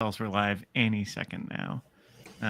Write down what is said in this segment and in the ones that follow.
else we're live any second now.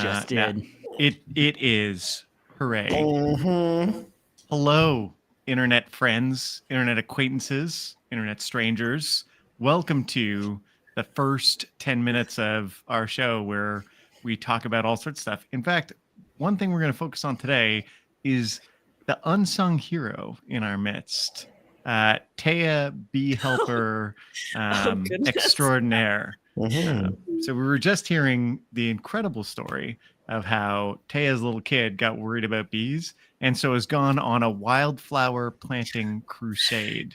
Just did. It is hooray. Mm-hmm. Hello, internet friends, internet acquaintances, internet strangers. Welcome to the first 10 minutes of our show where we talk about all sorts of stuff. In fact, one thing we're going to focus on today is the unsung hero in our midst, Taya Bee Helper extraordinaire. Mm-hmm. So we were just hearing the incredible story of how Taya's little kid got worried about bees and so has gone on a wildflower planting crusade.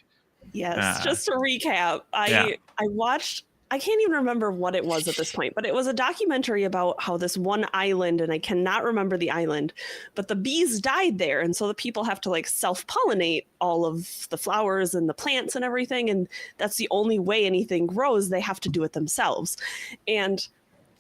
Yes, just to recap, yeah. I watched, I can't even remember what it was at this point, but it was a documentary about how this one island, and I cannot remember the island, but the bees died there. And so the people have to like self-pollinate all of the flowers and the plants and everything. And that's the only way anything grows. They have to do it themselves. And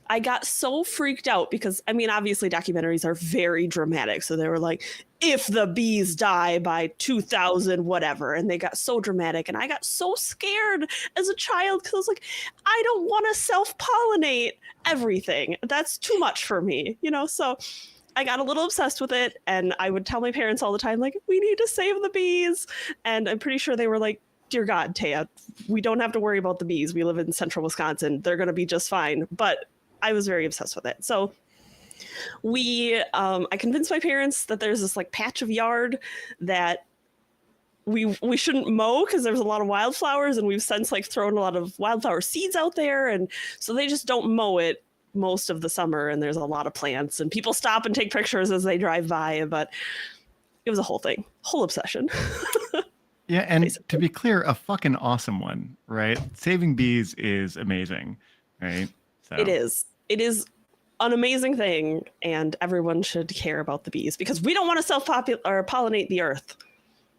I got so freaked out because, I mean, obviously documentaries are very dramatic. So they were like, if the bees die by 2000, whatever. And they got so dramatic. And I got so scared as a child because I was like, I don't want to self-pollinate everything. That's too much for me, you know? So I got a little obsessed with it. And I would tell my parents all the time, like, we need to save the bees. And I'm pretty sure they were like, dear God, Taya, we don't have to worry about the bees. We live in central Wisconsin. They're going to be just fine. But I was very obsessed with it. So I convinced my parents that there's this like patch of yard that we shouldn't mow because there's a lot of wildflowers, and we've since like thrown a lot of wildflower seeds out there, and so they just don't mow it most of the summer, and there's a lot of plants, and people stop and take pictures as they drive by, but it was a whole thing, whole obsession. Yeah, and basically, to be clear, a fucking awesome one, right? Saving bees is amazing, right? So. It is an amazing thing, and everyone should care about the bees because we don't want to pollinate the earth.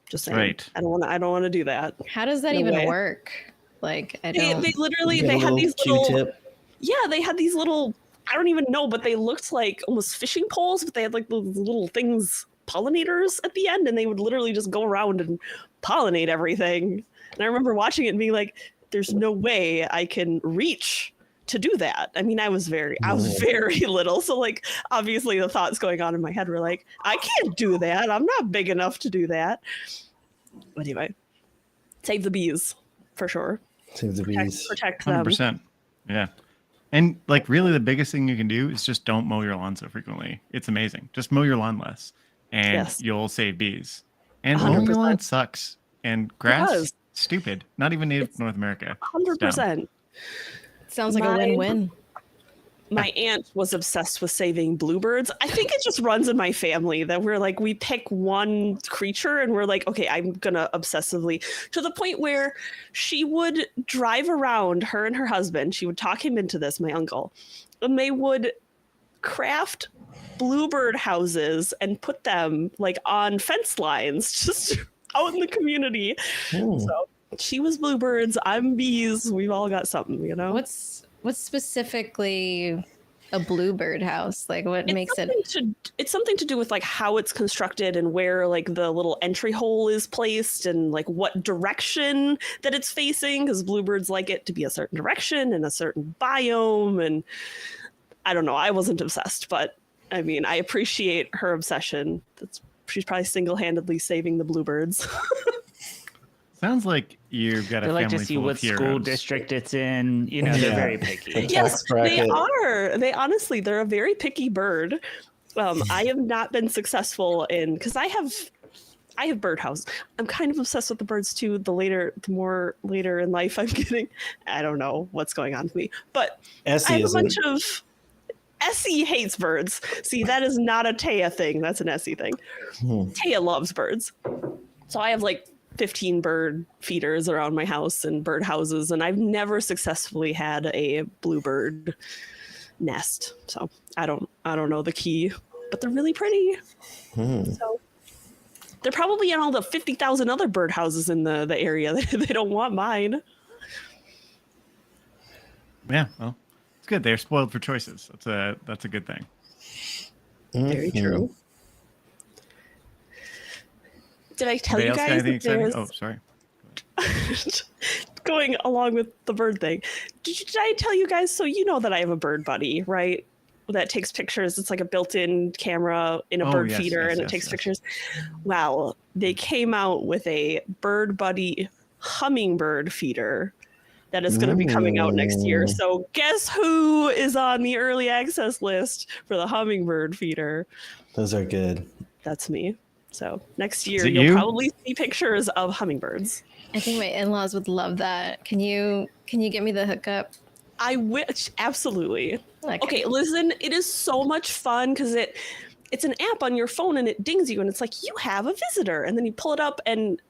Just saying. Right. I don't want to do that. How does that even work? Like, I don't. They literally they had these little Q-tip. Yeah, they had these little, I don't even know, but they looked like almost fishing poles, but they had like those little things, pollinators at the end, and they would literally just go around and pollinate everything. And I remember watching it and being like, there's no way I can reach to do that. I mean, I was very little. So like, obviously the thoughts going on in my head were like, I can't do that. I'm not big enough to do that. But anyway, save the bees for sure. Save the bees. Protect them. 100%. Yeah. And like really the biggest thing you can do is just don't mow your lawn so frequently. It's amazing. Just mow your lawn less and you'll save bees. And mowing your lawn sucks. And grass, stupid. Not even native to North America. 100%. Sounds like a win-win. My aunt was obsessed with saving bluebirds. I think it just runs in my family that we're like, we pick one creature and we're like, okay, I'm going to obsessively, to the point where she would drive around, her and her husband, she would talk him into this, my uncle, and they would craft bluebird houses and put them like on fence lines just out in the community. So she was bluebirds, I'm bees. We've all got something, you know? What's specifically a bluebird house? Like what makes it? It's something to do with like how it's constructed and where like the little entry hole is placed and like what direction that it's facing, because bluebirds like it to be a certain direction and a certain biome. And I don't know, I wasn't obsessed, but I mean, I appreciate her obsession. She's probably single-handedly saving the bluebirds. Sounds like you've got a family like to see full what of heroes. school district it's in. You know, they're very picky. Yes, they are. They're a very picky bird. I have not been successful in, because I have birdhouse. I'm kind of obsessed with the birds too. The more later in life I'm getting, I don't know what's going on with me. But Essie I have a bunch of Essie hates birds. See, that is not a Taya thing. That's an Essie thing. Taya loves birds. So I have like 15 bird feeders around my house and bird houses, and I've never successfully had a bluebird nest. So I don't know the key, but they're really pretty. So they're probably in all the 50,000 other bird houses in the area. They don't want mine. Yeah, well, it's good. They're spoiled for choices. That's a good thing. Very true. Did I tell you guys that there's... Oh, sorry. going along with the bird thing. Did I tell you guys? So you know that I have a bird buddy, right? That takes pictures. It's like a built-in camera in a bird feeder, and it takes pictures. Wow, they came out with a Bird Buddy hummingbird feeder that is going to be coming out next year. So guess who is on the early access list for the hummingbird feeder? Those are good. That's me. So next year you'll probably see pictures of hummingbirds. I think my in-laws would love that. Can you get me the hookup? I wish, absolutely. Okay, listen, it is so much fun because it's an app on your phone and it dings you and it's like, you have a visitor. And then you pull it up and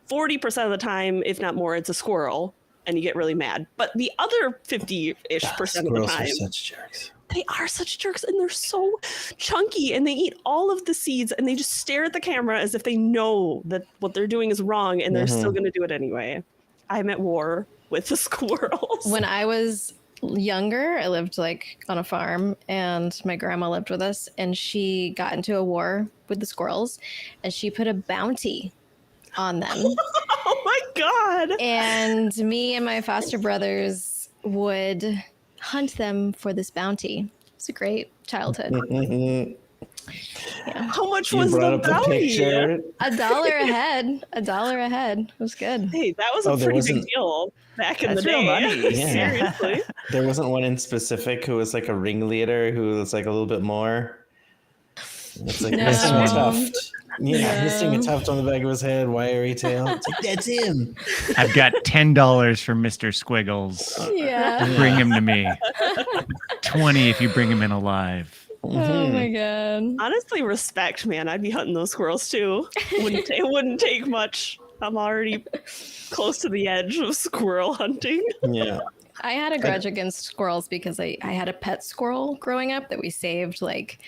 40% of the time, if not more, it's a squirrel and you get really mad. But the other 50-ish percent of the time, are such jerks. They are such jerks and they're so chunky and they eat all of the seeds and they just stare at the camera as if they know that what they're doing is wrong and they're still going to do it anyway. I'm at war with the squirrels. When I was younger, I lived like on a farm and my grandma lived with us and she got into a war with the squirrels and she put a bounty on them. Oh my God. And me and my foster brothers would hunt them for this bounty. It's a great childhood. Yeah. How much was the bounty? $1 a head. $1 a head. It was good. Hey, that was a pretty big deal back in the day. Real money. Yeah. Seriously. There wasn't one in specific who was like a ringleader who was like a little bit more. It's like missing a tuft. Yeah, missing a tuft on the back of his head, wiry tail. It's like, that's him. I've got $10 for Mr. Squiggles. Yeah. Bring him to me. 20 if you bring him in alive. Oh my God. Honestly, respect, man. I'd be hunting those squirrels too. It wouldn't take much. I'm already close to the edge of squirrel hunting. Yeah. I had a grudge against squirrels because I had a pet squirrel growing up that we saved like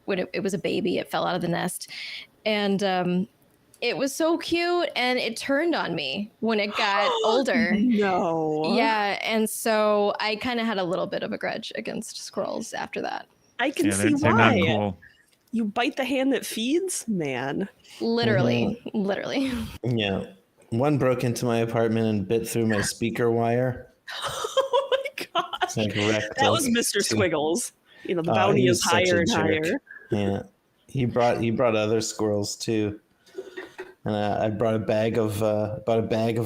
when it was a baby. It fell out of the nest. And it was so cute and it turned on me when it got older. No. Yeah. And so I kind of had a little bit of a grudge against squirrels after that. I can see they're why. not cool. You bite the hand that feeds, man. Literally. Yeah. One broke into my apartment and bit through my speaker wire. Oh my gosh. Like wrecked That was like Mr. two- Squiggles. You know, the bounty he is was such a higher and jerk. higher. Yeah. He brought other squirrels too. And I brought a bag of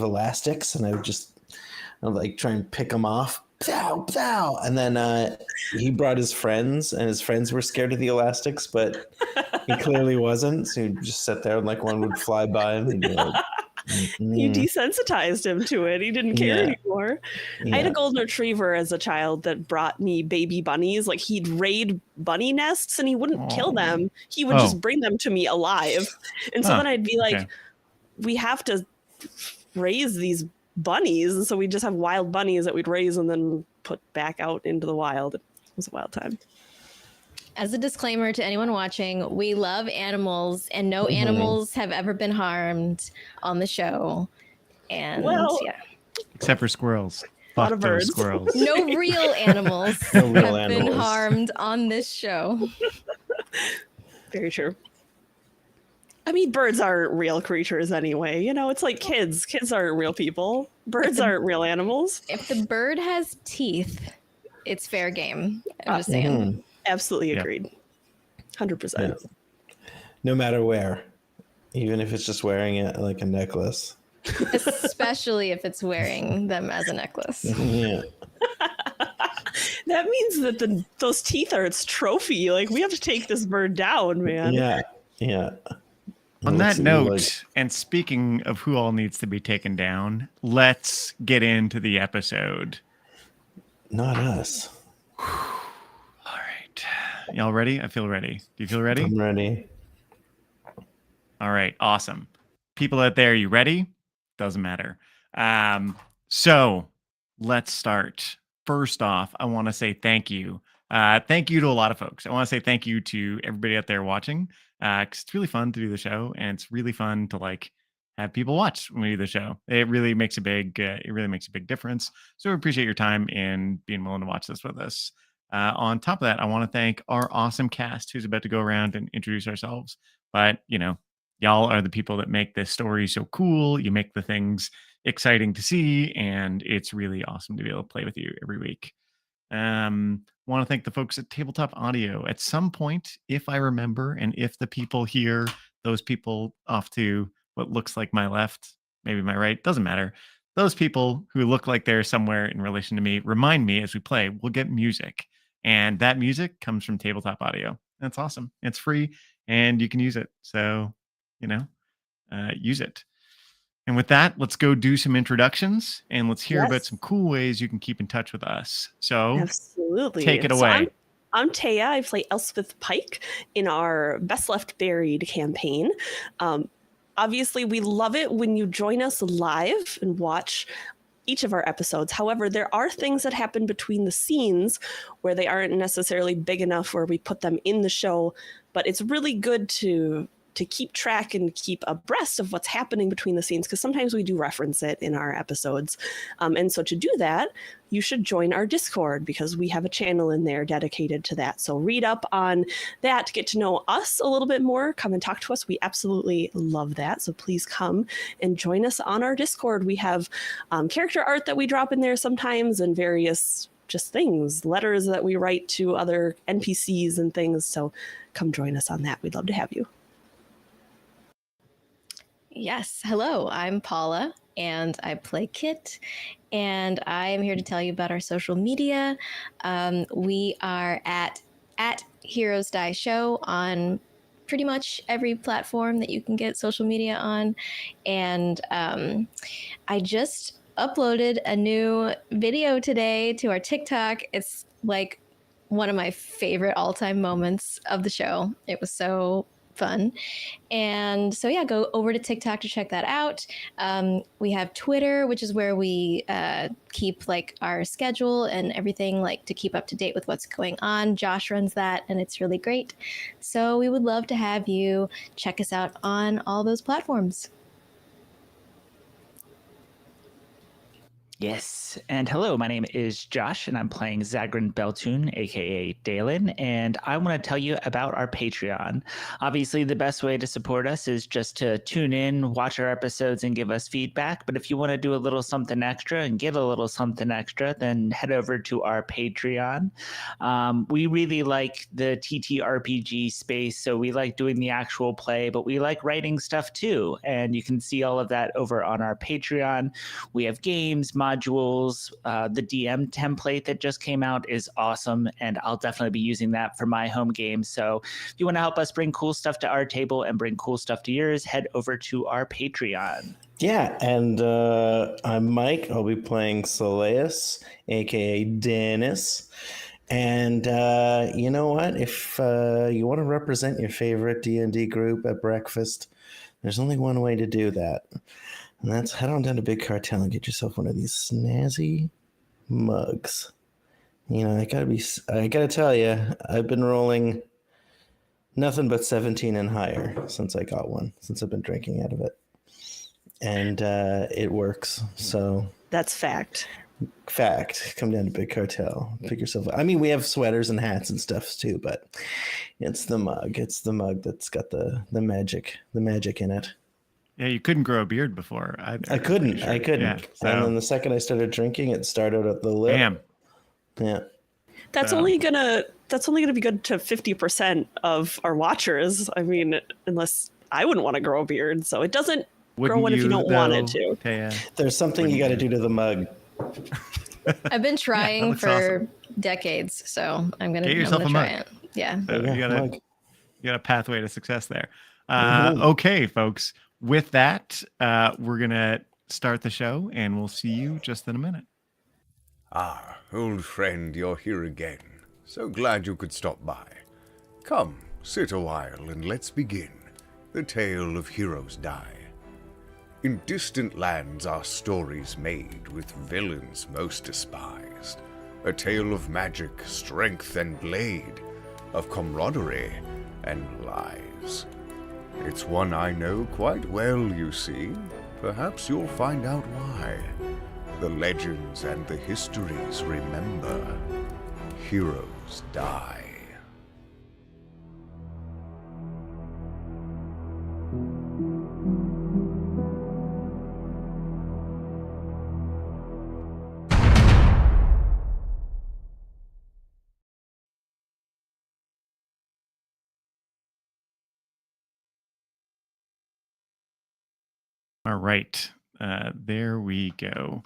elastics and I'd like try and pick them off. Pow, pow. And then he brought his friends and his friends were scared of the elastics, but he clearly wasn't. So he'd just sit there and like one would fly by him and be like, You desensitized him to it. He didn't care anymore. I had a golden retriever as a child that brought me baby bunnies. Like he'd raid bunny nests and he wouldn't kill them. He would just bring them to me alive. And so then I'd be like, we have to raise these bunnies. And so we just have wild bunnies that we'd raise and then put back out into the wild. It was a wild time. As a disclaimer to anyone watching, we love animals and no animals have ever been harmed on the show. And Except for squirrels. A lot of Fuck those birds. squirrels. no real animals No real have been animals. harmed on this show. Very true. I mean, birds aren't real creatures anyway. You know, it's like kids. Kids aren't real people. Birds aren't real animals. If the bird has teeth, it's fair game. I'm just saying. Absolutely Yeah. agreed. 100%. no matter where, even if it's just wearing it like a necklace. Especially if it's wearing them as a necklace. Yeah. That means that those teeth are its trophy. Like, we have to take this bird down, man. Yeah. Yeah. On that Looks note, like- and speaking of who all needs to be taken down, let's get into the episode. Not us. All right. Y'all ready? I feel ready. Do you feel ready? I'm ready. All right. Awesome. People out there, you ready? Doesn't matter. So let's start. First off, I want to say thank you. Thank you to a lot of folks. I want to say thank you to everybody out there watching. 'Cause it's really fun to do the show, and it's really fun to like have people watch when we do the show. It really makes a big difference. So we appreciate your time in being willing to watch this with us. On top of that, I want to thank our awesome cast who's about to go around and introduce ourselves. But you know, y'all are the people that make this story so cool. You make the things exciting to see, and it's really awesome to be able to play with you every week. Want to thank the folks at Tabletop Audio. At some point, if I remember, and if the people here, those people off to what looks like my left, maybe my right, doesn't matter. Those people who look like they're somewhere in relation to me, remind me as we play, we'll get music. And that music comes from Tabletop Audio. That's awesome. It's free and you can use it. So, use it. And with that, let's go do some introductions and let's hear about some cool ways you can keep in touch with us. So, absolutely, take it away. I'm Taya. I play Elspeth Pike in our Best Left Buried campaign. Obviously, we love it when you join us live and watch each of our episodes. However, there are things that happen between the scenes where they aren't necessarily big enough where we put them in the show, but it's really good to keep track and keep abreast of what's happening between the scenes, because sometimes we do reference it in our episodes. And so to do that, you should join our Discord, because we have a channel in there dedicated to that. So read up on that, get to know us a little bit more, come and talk to us. We absolutely love that. So please come and join us on our Discord. We have character art that we drop in there sometimes, and various just things, letters that we write to other NPCs and things. So come join us on that. We'd love to have you. Yes. Hello, I'm Paula and I play Kit, and I am here to tell you about our social media. We are at Heroes Die Show on pretty much every platform that you can get social media on. And I just uploaded a new video today to our TikTok. It's like one of my favorite all-time moments of the show. It was so fun. And so yeah, go over to TikTok to check that out. We have Twitter, which is where we keep like our schedule and everything, like to keep up to date with what's going on. Josh runs that and it's really great. So we would love to have you check us out on all those platforms. Yes, and hello, my name is Josh, and I'm playing Zagrin Beltune, aka Dalen, and I want to tell you about our Patreon. Obviously, the best way to support us is just to tune in, watch our episodes, and give us feedback, but if you want to do a little something extra and get a little something extra, then head over to our Patreon. We really like the TTRPG space, so we like doing the actual play, but we like writing stuff too, and you can see all of that over on our Patreon. We have games, modules, the DM template that just came out is awesome, and I'll definitely be using that for my home game. So if you want to help us bring cool stuff to our table and bring cool stuff to yours, head over to our Patreon. Yeah, and I'm Mike. I'll be playing Soleus, aka Dennis. And you know what? If you want to represent your favorite D&D group at breakfast, there's only one way to do that. And that's head on down to Big Cartel and get yourself one of these snazzy mugs. I gotta tell you, I've been rolling nothing but 17 and higher since I got one, since I've been drinking out of it. And it works. So that's fact. Come down to Big Cartel, pick yourself up. I mean, we have sweaters and hats and stuff too, but it's the mug. It's the mug that's got the magic in it. Yeah, you couldn't grow a beard before. I couldn't. Sure. I couldn't. Yeah, so. And then the second I started drinking, it started at the lip. Damn. Yeah. That's only gonna be good to 50% of our watchers. I mean, unless I wouldn't want to grow a beard, so it doesn't grow one if you don't want it to. There's something you got to do to the mug. I've been trying for awesome. Decades, so I'm gonna get yourself a mug. try it. Yeah. So you got a pathway to success there. Okay, folks. With that, we're going to start the show, and we'll see you just in a minute. Ah, old friend, you're here again. So glad you could stop by. Come, sit a while, and let's begin. The tale of heroes die. In distant lands are stories made, with villains most despised. A tale of magic, strength, and blade, of camaraderie and lies. It's one I know quite well, you see. Perhaps you'll find out why. The legends and the histories remember. Heroes die. All right. There we go.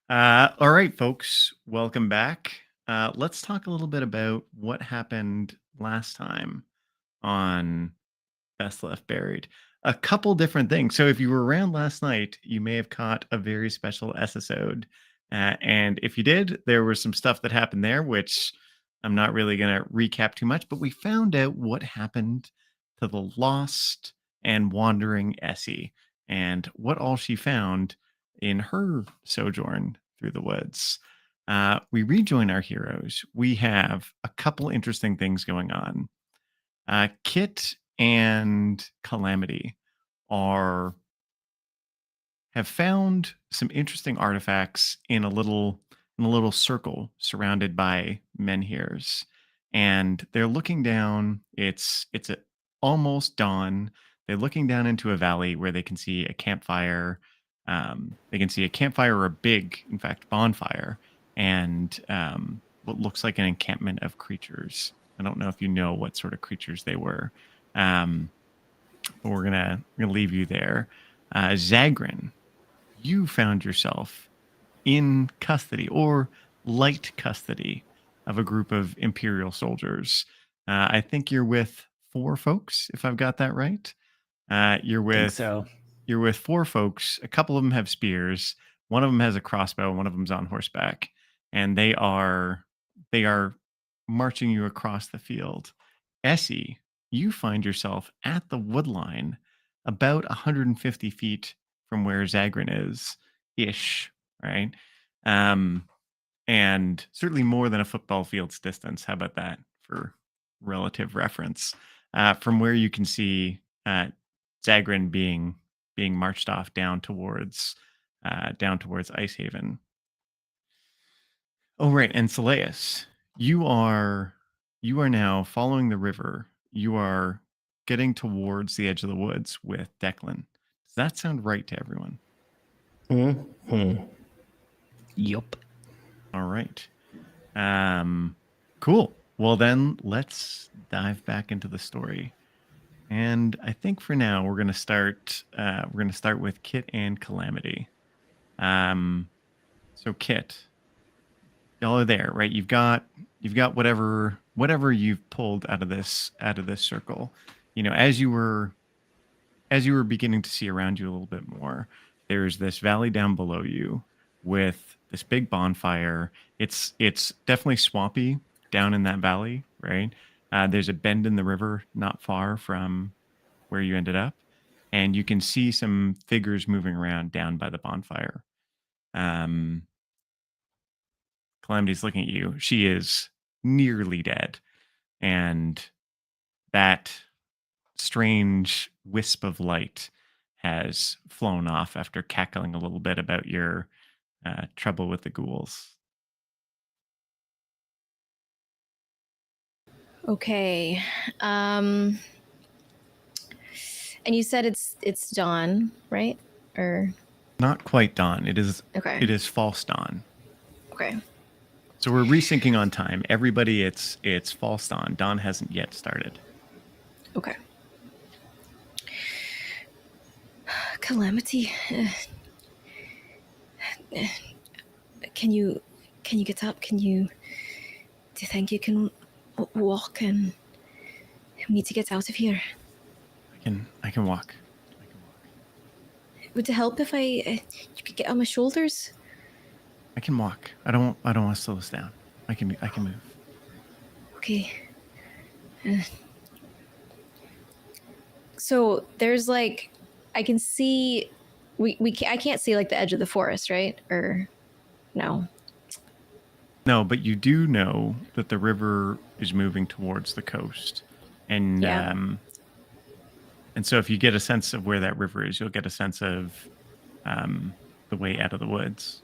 All right, folks. Welcome back. Let's talk a little bit about what happened last time on Best Left Buried. A couple different things. So if you were around last night, you may have caught a very special episode. And if you did, there was some stuff that happened there, which I'm not really going to recap too much, but we found out what happened to the lost and wandering Essie and what all she found in her sojourn through the woods. We rejoin our heroes. We have a couple interesting things going on. Kit and Calamity have found some interesting artifacts in a little circle surrounded by menhirs, and they're looking down. It's almost dawn. They're looking down into a valley where they can see a campfire. They can see a campfire, or a big, in fact, bonfire, and what looks like an encampment of creatures. I don't know if you know what sort of creatures they were, but we're gonna leave you there. Zagrin, you found yourself in custody, or light custody, of a group of Imperial soldiers. I think you're with 4 folks, if I've got that right. You're I think with so. you're with 4 folks. A couple of them have spears. One of them has a crossbow. One of them's on horseback, and they are marching you across the field. Essie, you find yourself at the wood line, about 150 feet from where Zagrin is, ish, right? And certainly more than a football field's distance. How about that for relative reference? From where you can see Zagrin being marched off down towards Icehaven. Oh, right, and Seleus, you are now following the river. You are getting towards the edge of the woods with Declan. Does that sound right to everyone? Mm-hmm. Yup. All right. Cool. Well, then let's dive back into the story. And I think for now we're gonna start with Kit and Calamity. So Kit, y'all are there, right? You've got whatever you've pulled out of this circle. You know, as you were beginning to see around you a little bit more, there's this valley down below you with this big bonfire. It's definitely swampy down in that valley, right? There's a bend in the river not far from where you ended up, and you can see some figures moving around down by the bonfire. Calamity's looking at you. She is nearly dead, and that strange wisp of light has flown off after cackling a little bit about your trouble with the ghouls. Okay. And you said it's dawn, right? Or Not quite dawn. It is okay. false dawn. Okay. So we're resyncing on time. Everybody, it's false dawn. Dawn hasn't yet started. Okay. Calamity. Can you get up? Do you think you can walk? And we need to get out of here. I can walk. Would it help if you could get on my shoulders? I can walk. I don't want to slow this down. I can move. Okay. So there's like, I can see, I can't see like the edge of the forest, right? Or no? No, but you do know that the river is moving towards the coast, and Yeah. and so if you get a sense of where that river is, you'll get a sense of the way out of the woods.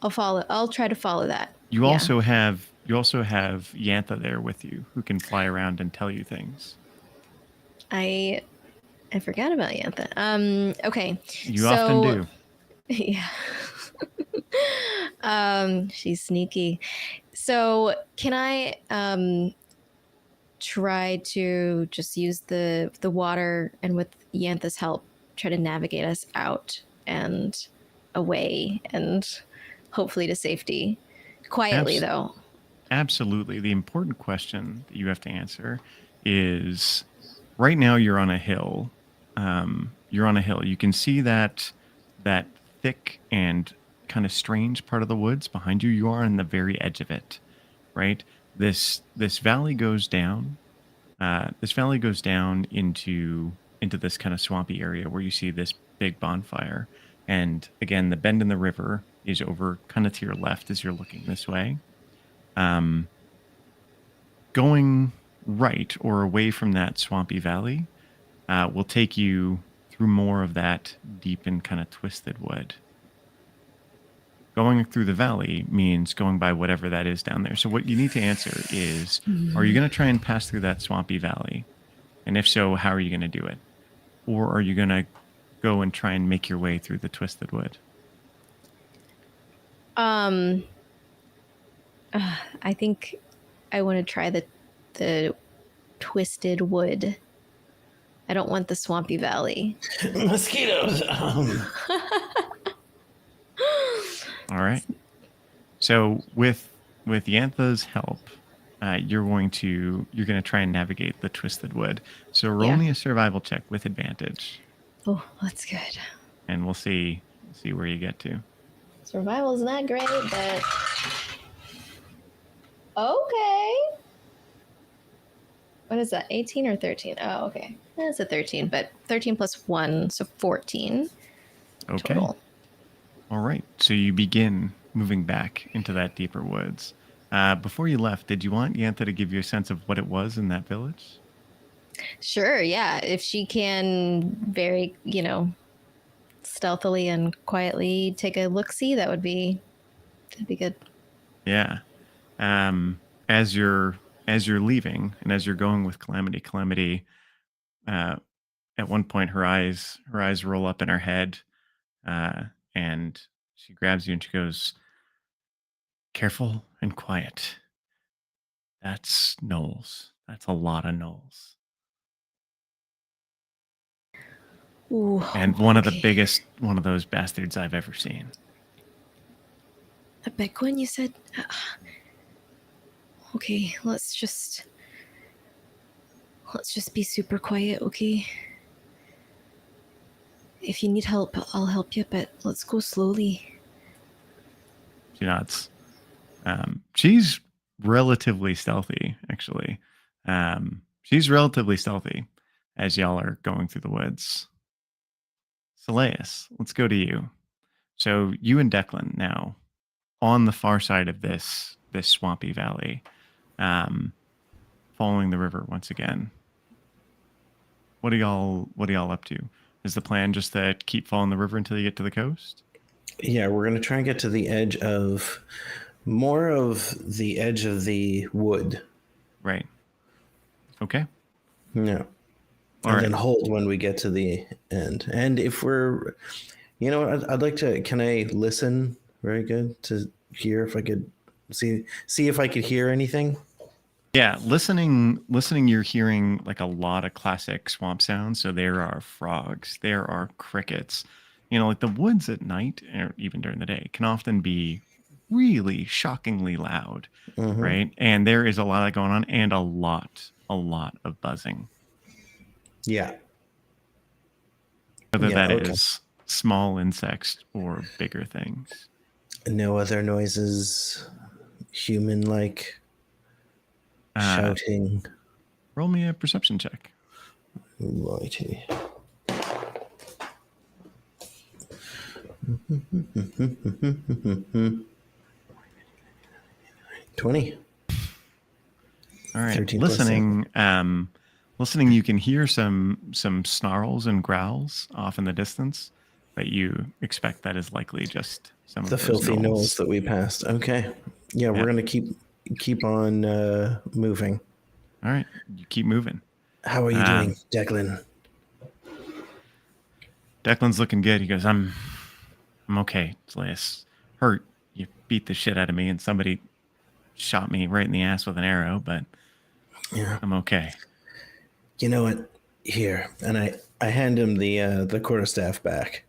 I'll try to follow that. You Yeah. also have Yantha there with you, who can fly around and tell you things. I forgot about Yantha. Okay. You often do. Yeah. She's sneaky. So can I try to just use the water, and with Yantha's help, try to navigate us out and away and hopefully to safety. Quietly, though. Absolutely. The important question that you have to answer is right now you're on a hill. You're on a hill. You can see that thick and kind of strange part of the woods behind you. You are on the very edge of it, right? This valley goes down. This valley goes down into this kind of swampy area where you see this big bonfire. And again, the bend in the river is over kind of to your left as you're looking this way. Going right or away from that swampy valley will take you through more of that deep and kind of twisted wood. Going through the valley means going by whatever that is down there. So what you need to answer is, are you going to try and pass through that swampy valley? And if so, how are you going to do it? Or are you going to go and try and make your way through the twisted wood? I think I want to try the twisted wood. I don't want the swampy valley. Mosquitoes. All right. So with Yantha's help, you're going to try and navigate the twisted wood. So roll me a survival check with advantage, Oh, that's good. and we'll see where you get to. Survival's not great, but okay. What is that? 18 or 13? Oh, okay. That's a 13, but 13 plus 1, so 14 Okay. total. All right. So you begin moving back into that deeper woods. Before you left, did you want Yantha to give you a sense of what it was in that village? Sure, yeah. If she can very, stealthily and quietly take a look-see, that'd be good. Yeah. As you're leaving and as you're going with Calamity, at one point her eyes roll up in her head, and she grabs you and she goes, "Careful and quiet. That's gnolls. That's a lot of gnolls." Ooh, And one of the okay. biggest one of those bastards I've ever seen. A big one, you said? Okay, let's just be super quiet, okay? If you need help, I'll help you, but let's go slowly. She nods. She's relatively stealthy, actually. She's relatively stealthy as y'all are going through the woods. Seleus, let's go to you. So you and Declan now on the far side of this swampy valley, following the river once again. What are y'all up to? Is the plan just to keep following the river until you get to the coast? Yeah, we're going to try and get to the edge of the wood. Right. Okay. Yeah. All And right. then hold when we get to the end. And if we're, I'd like to, can I listen very good to hear if I could see if I could hear anything? Yeah, listening, you're hearing like a lot of classic swamp sounds. So there are frogs, there are crickets. Like the woods at night, or even during the day, can often be really shockingly loud, Mhm. right? And there is a lot of going on and a lot of buzzing. Yeah. Whether Yeah, that okay. is small insects or bigger things. No other noises, human-like shouting. Roll me a perception check. Righty. 20. All right. 13 plus Listening, you can hear some snarls and growls off in the distance, but you expect that is likely just some The of those filthy gnolls. knolls that we passed. Okay. Yeah, we're going to keep on moving. All right, you keep moving. How are you doing, Declan? Declan's looking good. He goes, I'm okay, Slayus. Hurt. You beat the shit out of me and somebody shot me right in the ass with an arrow, but Yeah. I'm okay. You know what? Here. And I hand him the quarterstaff back.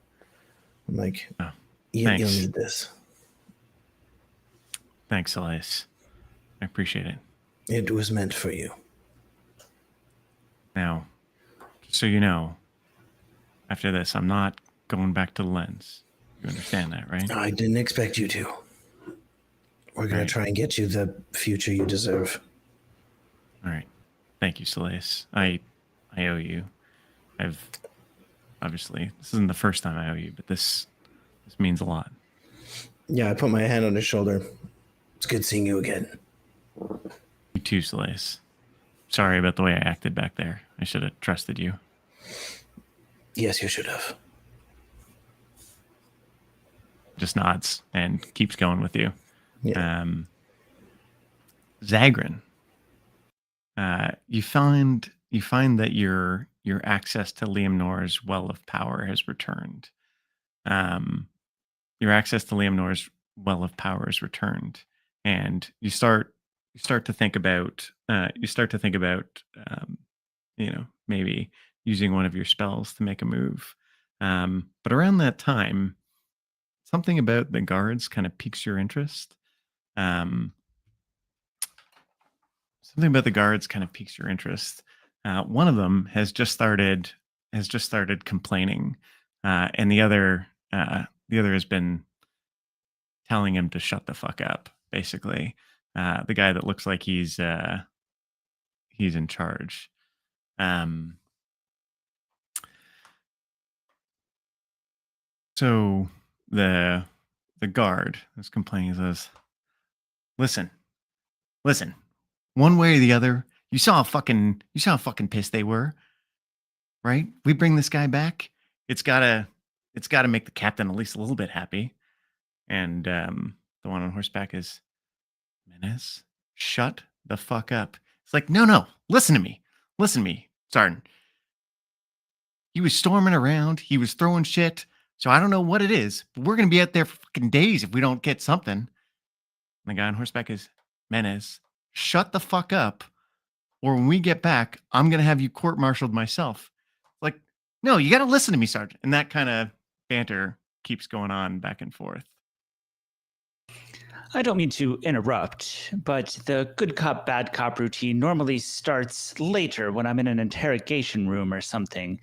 I'm like, Oh, you'll thanks. need this. Thanks, Elias. I appreciate it. It was meant for you. Now, just so you know, after this, I'm not going back to the lens. You understand that, right? I didn't expect you to. We're gonna Right. try and get you the future you deserve. All right. Thank you, Soleus. I owe you. I've obviously this isn't the first time I owe you, but this means a lot. Yeah, I put my hand on his shoulder. It's good seeing you again. You too, Soleus. Sorry about the way I acted back there. I should have trusted you. Yes, you should have. Just nods and keeps going with you. Yeah. Zagrin, you find that your access to Liam Nor's well of power has returned. Your access to Liam Nor's well of power is returned, and you start to think about maybe using one of your spells to make a move. But around that time, something about the guards kind of piques your interest. Something about the guards kind of piques your interest. One of them has just started complaining, and the other has been telling him to shut the fuck up. Basically, the guy that looks like he's in charge. So the guard is complaining. Says, "Listen, one way or the other, you saw how fucking pissed they were, right? We bring this guy back. It's gotta make the captain at least a little bit happy." And the one on horseback is, "Menace, shut the fuck up." It's like, no, listen to me, Sergeant. He was storming around. He was throwing shit. So I don't know what it is, but we're gonna be out there for fucking days if we don't get something. And the guy on horseback is, "Menace, shut the fuck up, or when we get back, I'm gonna have you court-martialed myself." Like, no, you gotta listen to me, Sergeant. And that kind of banter keeps going on back and forth. I don't mean to interrupt, but the good cop, bad cop routine normally starts later when I'm in an interrogation room or something.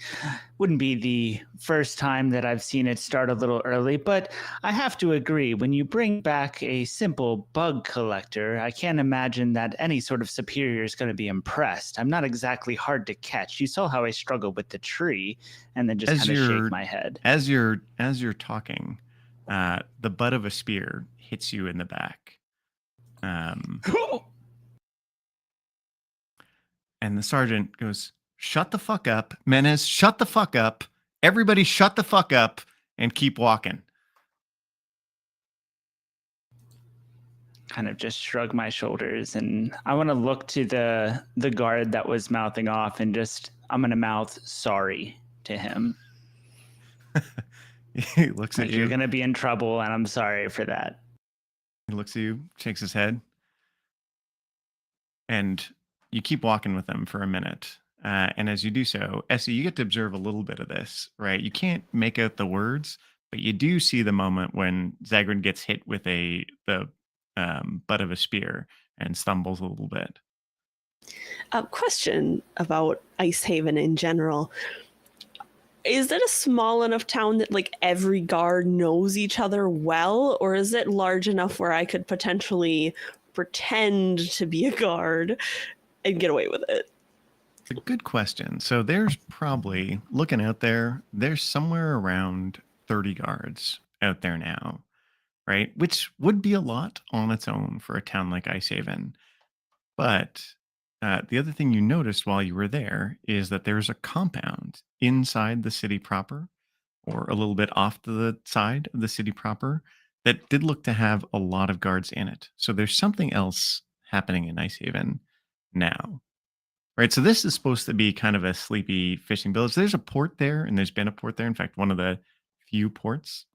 Wouldn't be the first time that I've seen it start a little early, but I have to agree, when you bring back a simple bug collector, I can't imagine that any sort of superior is going to be impressed. I'm not exactly hard to catch. You saw how I struggled with the tree and then just kind of shake my head. As you're talking, the butt of a spear hits you in the back. And the sergeant goes, "Shut the fuck up, Menace, shut the fuck up. Everybody shut the fuck up and keep walking." Kind of just shrug my shoulders, and I want to look to the guard that was mouthing off, and I'm going to mouth sorry to him. He looks at you. You're going to be in trouble, and I'm sorry for that. He looks at you, shakes his head, and you keep walking with him for a minute. And as you do so, Essie, you get to observe a little bit of this, right? You can't make out the words, but you do see the moment when Zagrin gets hit with the butt of a spear and stumbles a little bit. Question about Ice Haven in general. Is it a small enough town that like every guard knows each other well, or is it large enough where I could potentially pretend to be a guard and get away with it? It's a good question. So there's probably, looking out there, there's somewhere around 30 guards out there now, right? Which would be a lot on its own for a town like Icehaven. But the other thing you noticed while you were there is that there's a compound inside the city proper, or a little bit off to the side of the city proper, that did look to have a lot of guards in it. So there's something else happening in Icehaven now. Right, so this is supposed to be kind of a sleepy fishing village. There's a port there, and there's been a port there. In fact, one of the few ports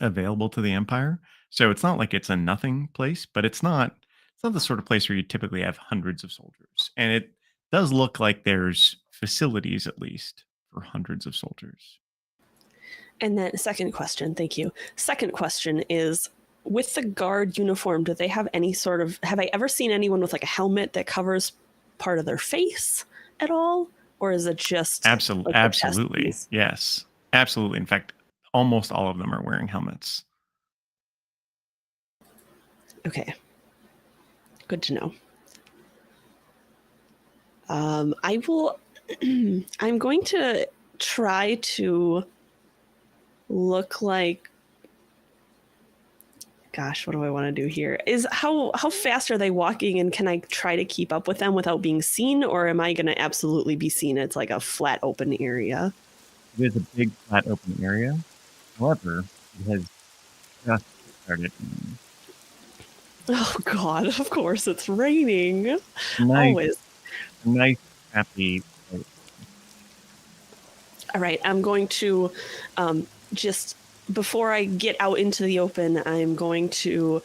available to the Empire. So it's not like it's a nothing place, but it's not the sort of place where you typically have hundreds of soldiers. And it does look like there's facilities, at least, for hundreds of soldiers. And then, second question, thank you. Second question is, with the guard uniform, do they have any sort of, have I ever seen anyone with like a helmet that covers part of their face at all? Or is it just Absolutely. like, the chest Absolutely. piece? Yes. Absolutely. In fact, almost all of them are wearing helmets. Okay. Good to know. I will, I'm going to try to look like, gosh, what do I want to do here? Is how fast are they walking, and can I try to keep up with them without being seen, or am I going to absolutely be seen? It's like a flat open area. It is a big flat open area. However, it has just started. Oh God, of course it's raining. Nice, Always. nice, happy. All right, I'm going to just before I get out into the open, I'm going to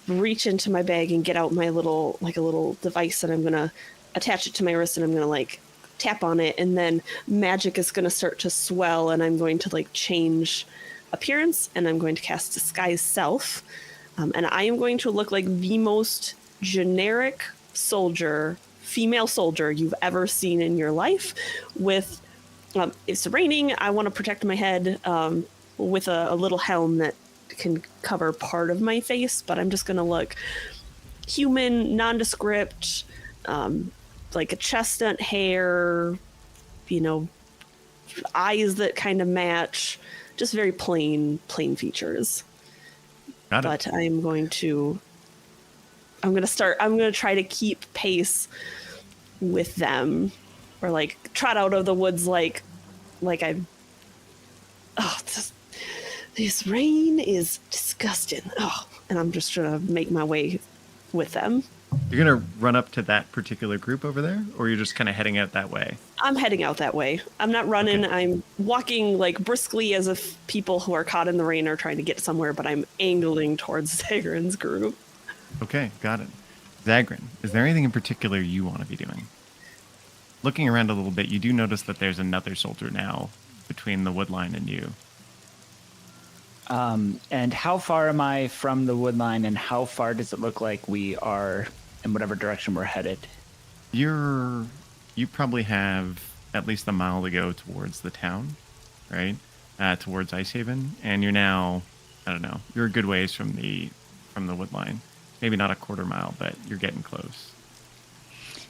reach into my bag and get out my little, like a little device, and I'm gonna attach it to my wrist, and I'm gonna like tap on it, and then magic is gonna start to swell, and I'm going to like change appearance, and I'm going to cast Disguise Self, and I am going to look like the most generic soldier, female soldier you've ever seen in your life, with it's raining. I want to protect my head with a little helm that can cover part of my face, but I'm just going to look human, nondescript, like a chestnut hair, you know, eyes that kind of match, just very plain features. Got it. But I'm going to try to keep pace with them, or like trot out of the woods like this rain is disgusting. Oh, and I'm just trying to make my way with them. You're gonna run up to that particular group over there, or you're just kind of heading out that way? I'm heading out that way. I'm not running. Okay. I'm walking like briskly as if people who are caught in the rain are trying to get somewhere, but I'm angling towards Zagran's group. Okay, got it. Zagran, is there anything in particular you want to be doing? Looking around a little bit, you do notice that there's another soldier now between the wood line and you. And how far am I from the wood line, and how far does it look like we are in whatever direction we're headed? You probably have at least a mile to go towards the town, right? Towards Icehaven, and you're now, I don't know, you're a good ways from the wood line. Maybe not a quarter mile, but you're getting close.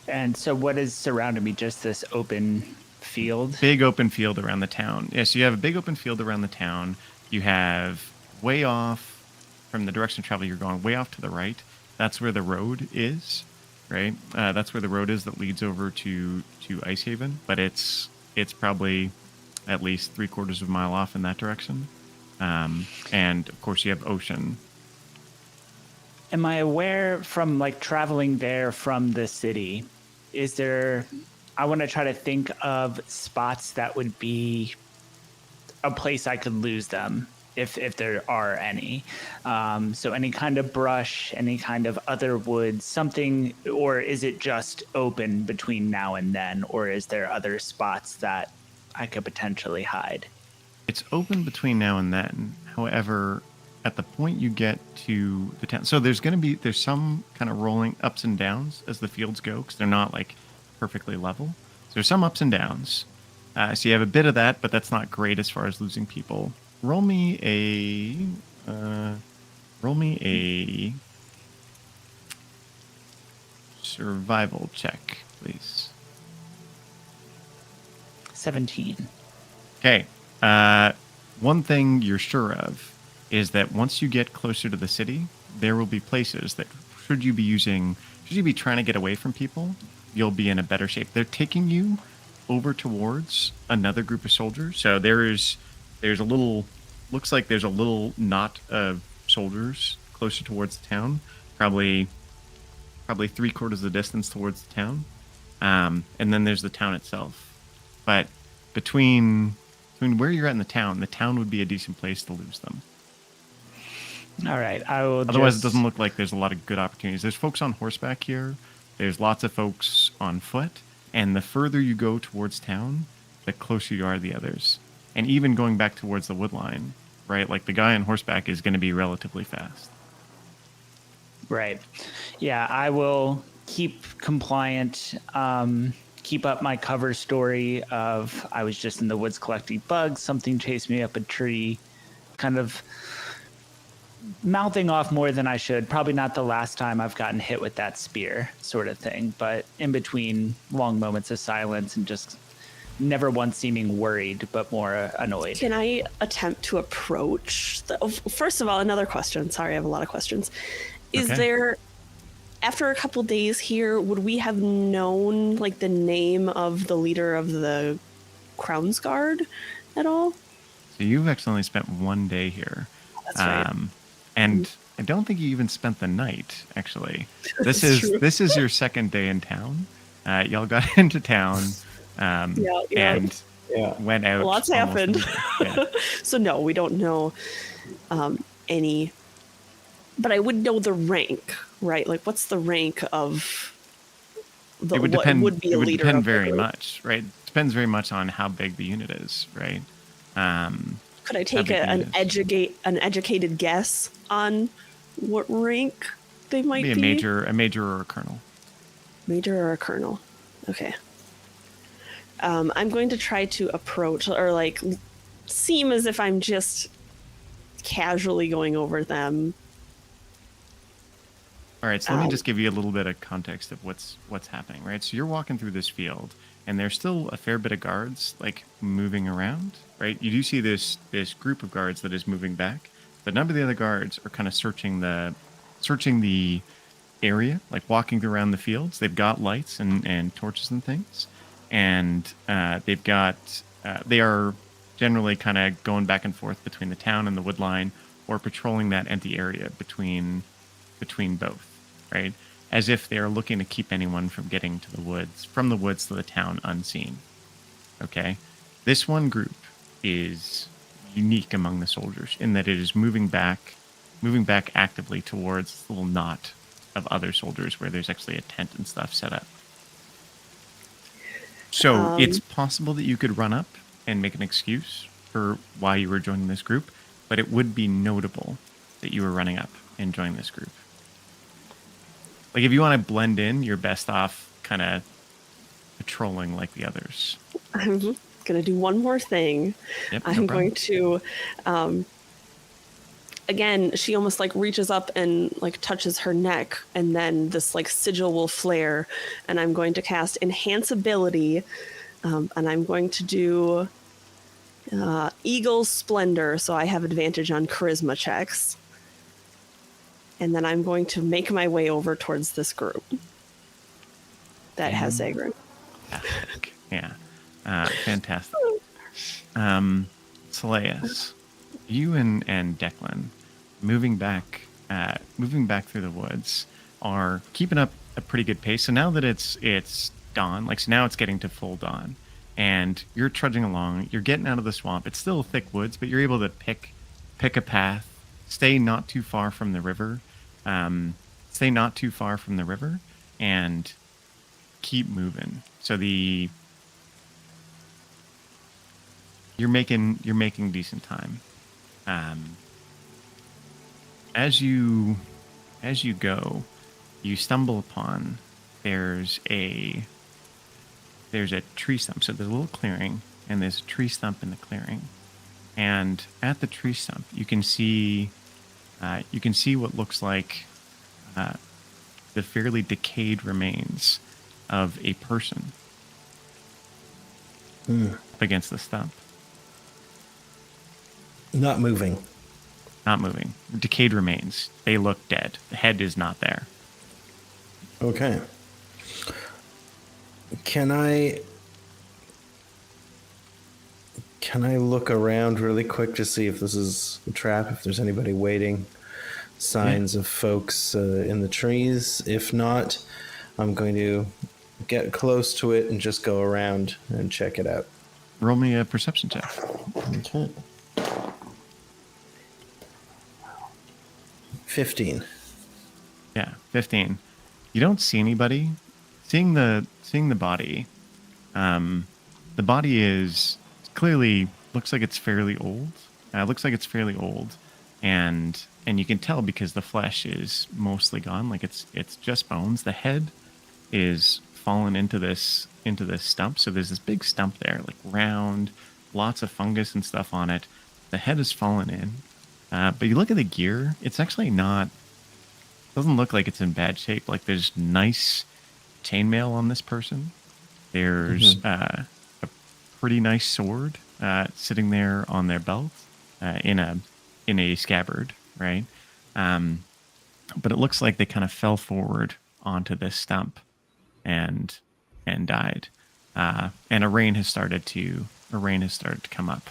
And so what is surrounding me? Just this open field? Big open field around the town. Yeah, so you have a big open field around the town. You have way off from the direction of travel you're going, way off to the right. That's where the road is, right? That's where the road is that leads over to Icehaven, but it's probably at least 3/4 of a mile off in that direction. And of course you have ocean. Am I aware from like traveling there from the city, I want to try to think of spots that would be a place I could lose them if there are any. So any kind of brush, any kind of other woods, something, or is it just open between now and then, or is there other spots that I could potentially hide? It's open between now and then. However, at the point you get to the town, so there's some kind of rolling ups and downs as the fields go, because they're not like perfectly level. So there's some ups and downs. So you have a bit of that, but that's not great as far as losing people. Roll me a survival check, please. 17. Okay. One thing you're sure of is that once you get closer to the city, there will be places that should you be trying to get away from people, you'll be in a better shape. They're taking you over towards another group of soldiers. So there's a little, looks like there's a little knot of soldiers closer towards the town, probably 3/4 of the distance towards the town. And then there's the town itself. But between where you're at in the town would be a decent place to lose them. All right, I will. Otherwise, it doesn't look like there's a lot of good opportunities. There's folks on horseback here. There's lots of folks on foot. And the further you go towards town, the closer you are to the others. And even going back towards the wood line, right? Like the guy on horseback is going to be relatively fast. Right. Yeah, I will keep compliant, keep up my cover story of I was just in the woods collecting bugs, something chased me up a tree, kind of mouthing off more than I should. Probably not the last time I've gotten hit with that spear sort of thing, but in between long moments of silence and just never once seeming worried, but more annoyed. Can I attempt to approach first of all, another question. Sorry, I have a lot of questions. Is Okay. there, after a couple days here, would we have known like the name of the leader of the Crown's Guard at all? So you've actually only spent 1 day here. That's right. And I don't think you even spent the night, actually. This That's is true. this is your second day in town. Y'all got into town Yeah. and Yeah. went out. Lots almost happened. immediately. Yeah. So no, we don't know any. But I would know the rank, right? Like, what's the rank of the It would what depend. would be It a would leader depend of the very group? much, right? Depends very much on how big the unit is, right? Could I take big an unit is. educated guess on what rank they might Be be? a major or a colonel. Major or a colonel? Okay. I'm going to try to approach or like seem as if I'm just casually going over them. All right, so let me Um, just give you a little bit of context of what's happening, right? So you're walking through this field, and there's still a fair bit of guards like moving around, right? You do see this group of guards that is moving back, but a number of the other guards are kind of searching the area, like walking around the fields. They've got lights and torches and things, and they are generally kind of going back and forth between the town and the wood line, or patrolling that empty area between both, right? As if they are looking to keep anyone from getting to the woods, from the woods to the town unseen. Okay? This one group is unique among the soldiers in that it is moving back actively towards this little knot of other soldiers where there's actually a tent and stuff set up. So it's possible that you could run up and make an excuse for why you were joining this group, but it would be notable that you were running up and joining this group. Like if you want to blend in, you're best off kind of patrolling like the others. I'm going to do one more thing. Yep, no I'm problem. going to again, she almost like reaches up and like touches her neck, and then this like sigil will flare, and I'm going to cast enhance ability, and I'm going to do Eagle Splendor, so I have advantage on charisma checks. And then I'm going to make my way over towards this group that has Zagrin. Fantastic. Yeah. Fantastic. Seleas, you and Declan moving back through the woods are keeping up a pretty good pace. So now that it's dawn, like so now it's getting to full dawn, and you're trudging along, you're getting out of the swamp. It's still thick woods, but you're able to pick a path, stay not too far from the river, and keep moving. So you're making decent time. As you go, you stumble upon there's a tree stump. So there's a little clearing, and there's a tree stump in the clearing. And at the tree stump, you can see what looks like the fairly decayed remains of a person up against the stump, Not moving. not moving. Decayed remains. They look dead. The head is not there. Okay. Can I look around really quick to see if this is a trap, if there's anybody waiting, signs of folks in the trees? If not, I'm going to get close to it and just go around and check it out. Roll me a perception check. Okay. 15. Yeah, 15. You don't see anybody. Seeing the body, The body is clearly looks like it's fairly old. And you can tell because the flesh is mostly gone. Like it's just bones. The head is fallen into this stump. So there's this big stump there, like round, lots of fungus and stuff on it. The head is fallen in. But you look at the gear, it's actually not. Doesn't look like it's in bad shape. Like there's nice chainmail on this person. There's a pretty nice sword sitting there on their belt in a scabbard, right? But it looks like they kind of fell forward onto this stump and died. And a rain has started to come up.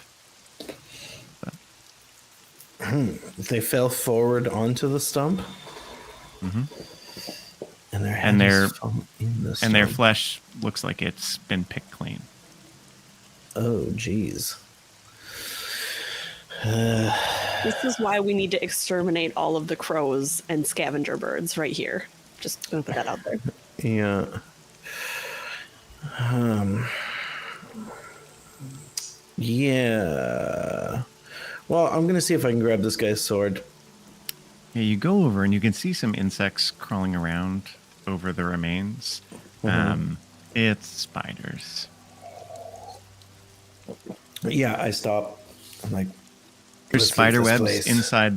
They fell forward onto the stump. Mm-hmm. And their And their- head is in the And their stump. flesh looks like it's been picked clean. Oh, jeez. This is why we need to exterminate all of the crows and scavenger birds right here. Just gonna put that out there. Yeah. Yeah. Well, I'm gonna see if I can grab this guy's sword. Yeah, you go over and you can see some insects crawling around over the remains. It's spiders. Yeah, I stop. I'm like, There's let's leave spider this webs place. inside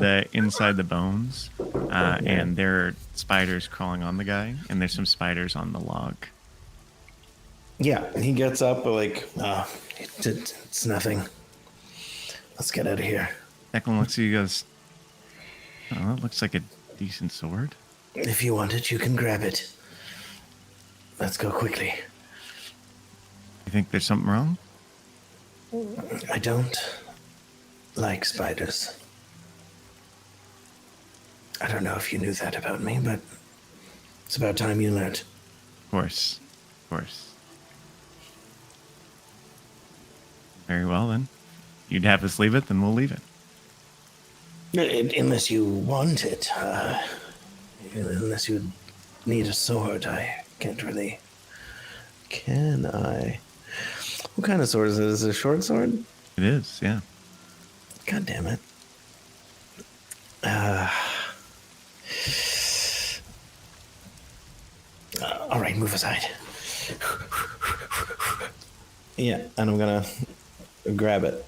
the bones, and there are spiders crawling on the guy, and there's some spiders on the log. Yeah, he gets up, but like, it's nothing. Let's get out of here. Declan looks at you and goes, "Oh, that looks like a decent sword." If you want it, you can grab it. Let's go quickly. You think there's something wrong? I don't like spiders. I don't know if you knew that about me, but it's about time you learned. Of course. Very well, then. You'd have us leave it, then we'll leave it. Unless you want it. Unless you need a sword, I can't really. Can I? What kind of sword is it? Is it a short sword? It is, yeah. God damn it. All right, move aside. Yeah, and I'm gonna grab it.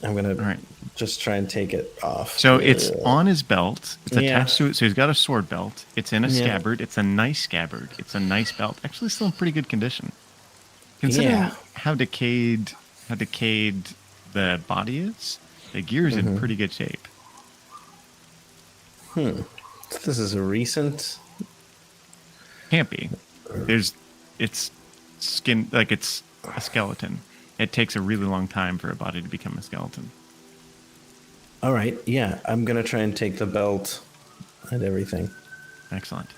I'm gonna All right. just try and take it off. So it's on his belt. It's Yeah. attached to it. So he's got a sword belt. It's in a Yeah. scabbard. It's a nice scabbard. It's a nice belt. Actually, still in pretty good condition. Considering Yeah. how decayed the body is, the gear is in pretty good shape. This is a recent. Can't be. It's skin, like it's a skeleton. It takes a really long time for a body to become a skeleton. All right, yeah, I'm gonna try and take the belt and everything. Excellent.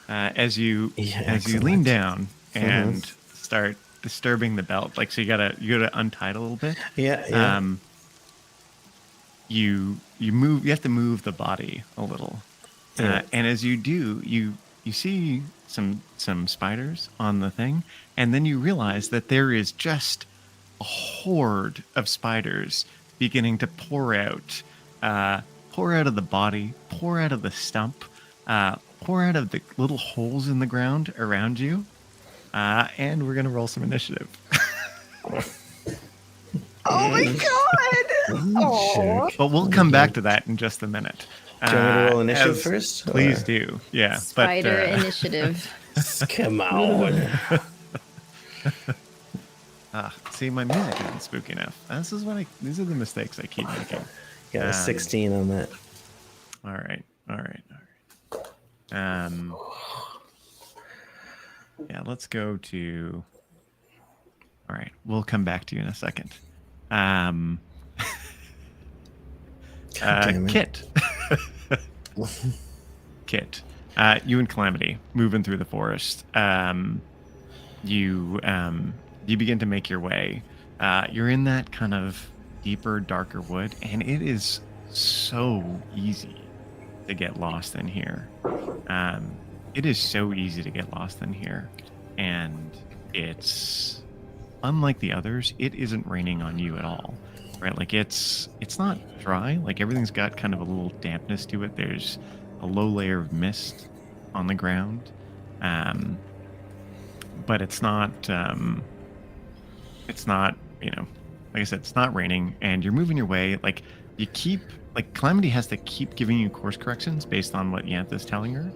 As you Yeah, lean excellent. down and start disturbing the belt, like so you gotta untie it a little bit. Yeah. You move. You have to move the body a little, Yeah. and as you do, you see some spiders on the thing, and then you realize that there is just a horde of spiders beginning to pour out of the body, pour out of the stump, pour out of the little holes in the ground around you, and we're gonna roll some initiative. Oh my god! Oh, But we'll come back to that in just a minute. Do you want me to roll initiative as- first, Please or- do. Yeah. Spider but, initiative. Come on. see, my music isn't spooky enough. These are the mistakes I keep making. Got a 16 on that. All right. Yeah, let's go to. All right, we'll come back to you in a second. damn it. Kit. Kit. You and Calamity moving through the forest. You begin to make your way. You're in that kind of deeper, darker wood, and it is so easy to get lost in here. It is so easy to get lost in here, and it's unlike the others, it isn't raining on you at all, right? Like it's not dry. Like everything's got kind of a little dampness to it. There's a low layer of mist on the ground, but it's not. It's not. Like I said, it's not raining, and you're moving your way. Like you keep. Like Calamity has to keep giving you course corrections based on what Yantha's telling her,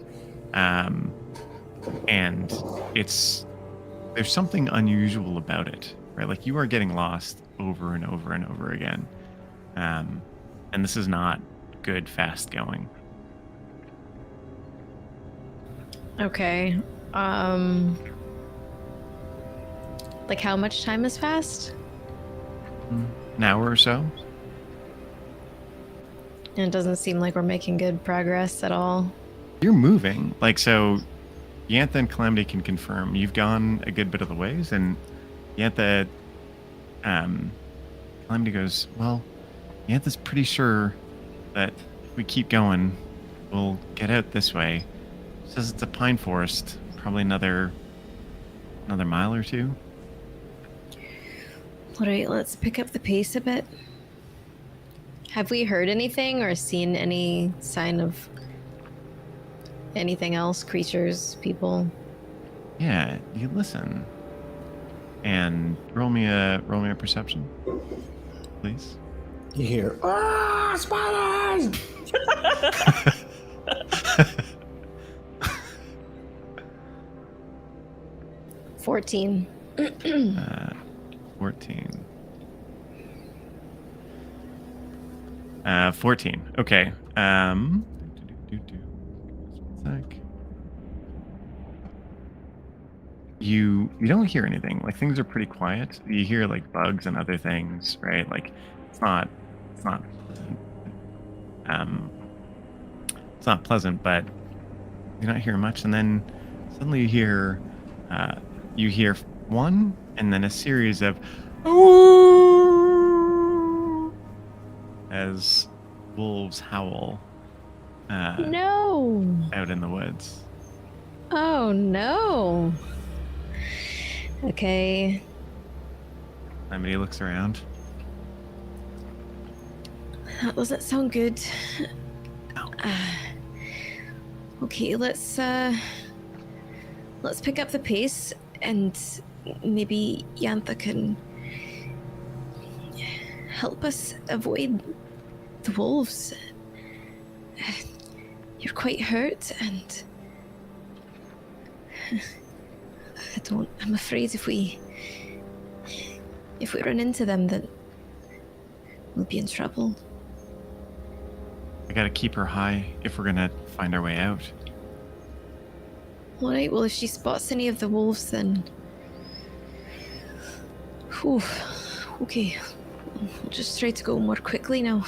and there's something unusual about it, right? Like you are getting lost over and over and over again, and this is not good fast going. Okay. Like how much time has passed? An hour or so. And it doesn't seem like we're making good progress at all. You're moving, like so. Yantha and Calamity can confirm you've gone a good bit of the ways, and Yantha, Calamity goes, well, Yantha's pretty sure that if we keep going, we'll get out this way. Says it's a pine forest, probably another mile or two. All right, let's pick up the pace a bit. Have we heard anything or seen any sign of anything else? Creatures, people? Yeah, you listen. And roll me a perception, please. You hear, spiders! 14. 14. 14. Okay. One sec. You don't hear anything. Like things are pretty quiet. You hear like bugs and other things, right? Like it's not pleasant. It's not pleasant, but you're not hearing much. And then suddenly you hear one, and then a series of "Ooh!" as wolves howl No. out in the woods. Oh no. Okay. Somebody looks around. That doesn't sound good. No. Okay, let's pick up the pace, and maybe Yantha can help us avoid the wolves. You're quite hurt, and I'm afraid if we run into them, then we'll be in trouble. I gotta keep her high if we're gonna find our way out. All right, well, if she spots any of the wolves, then... Whew. Okay. We'll just try to go more quickly now.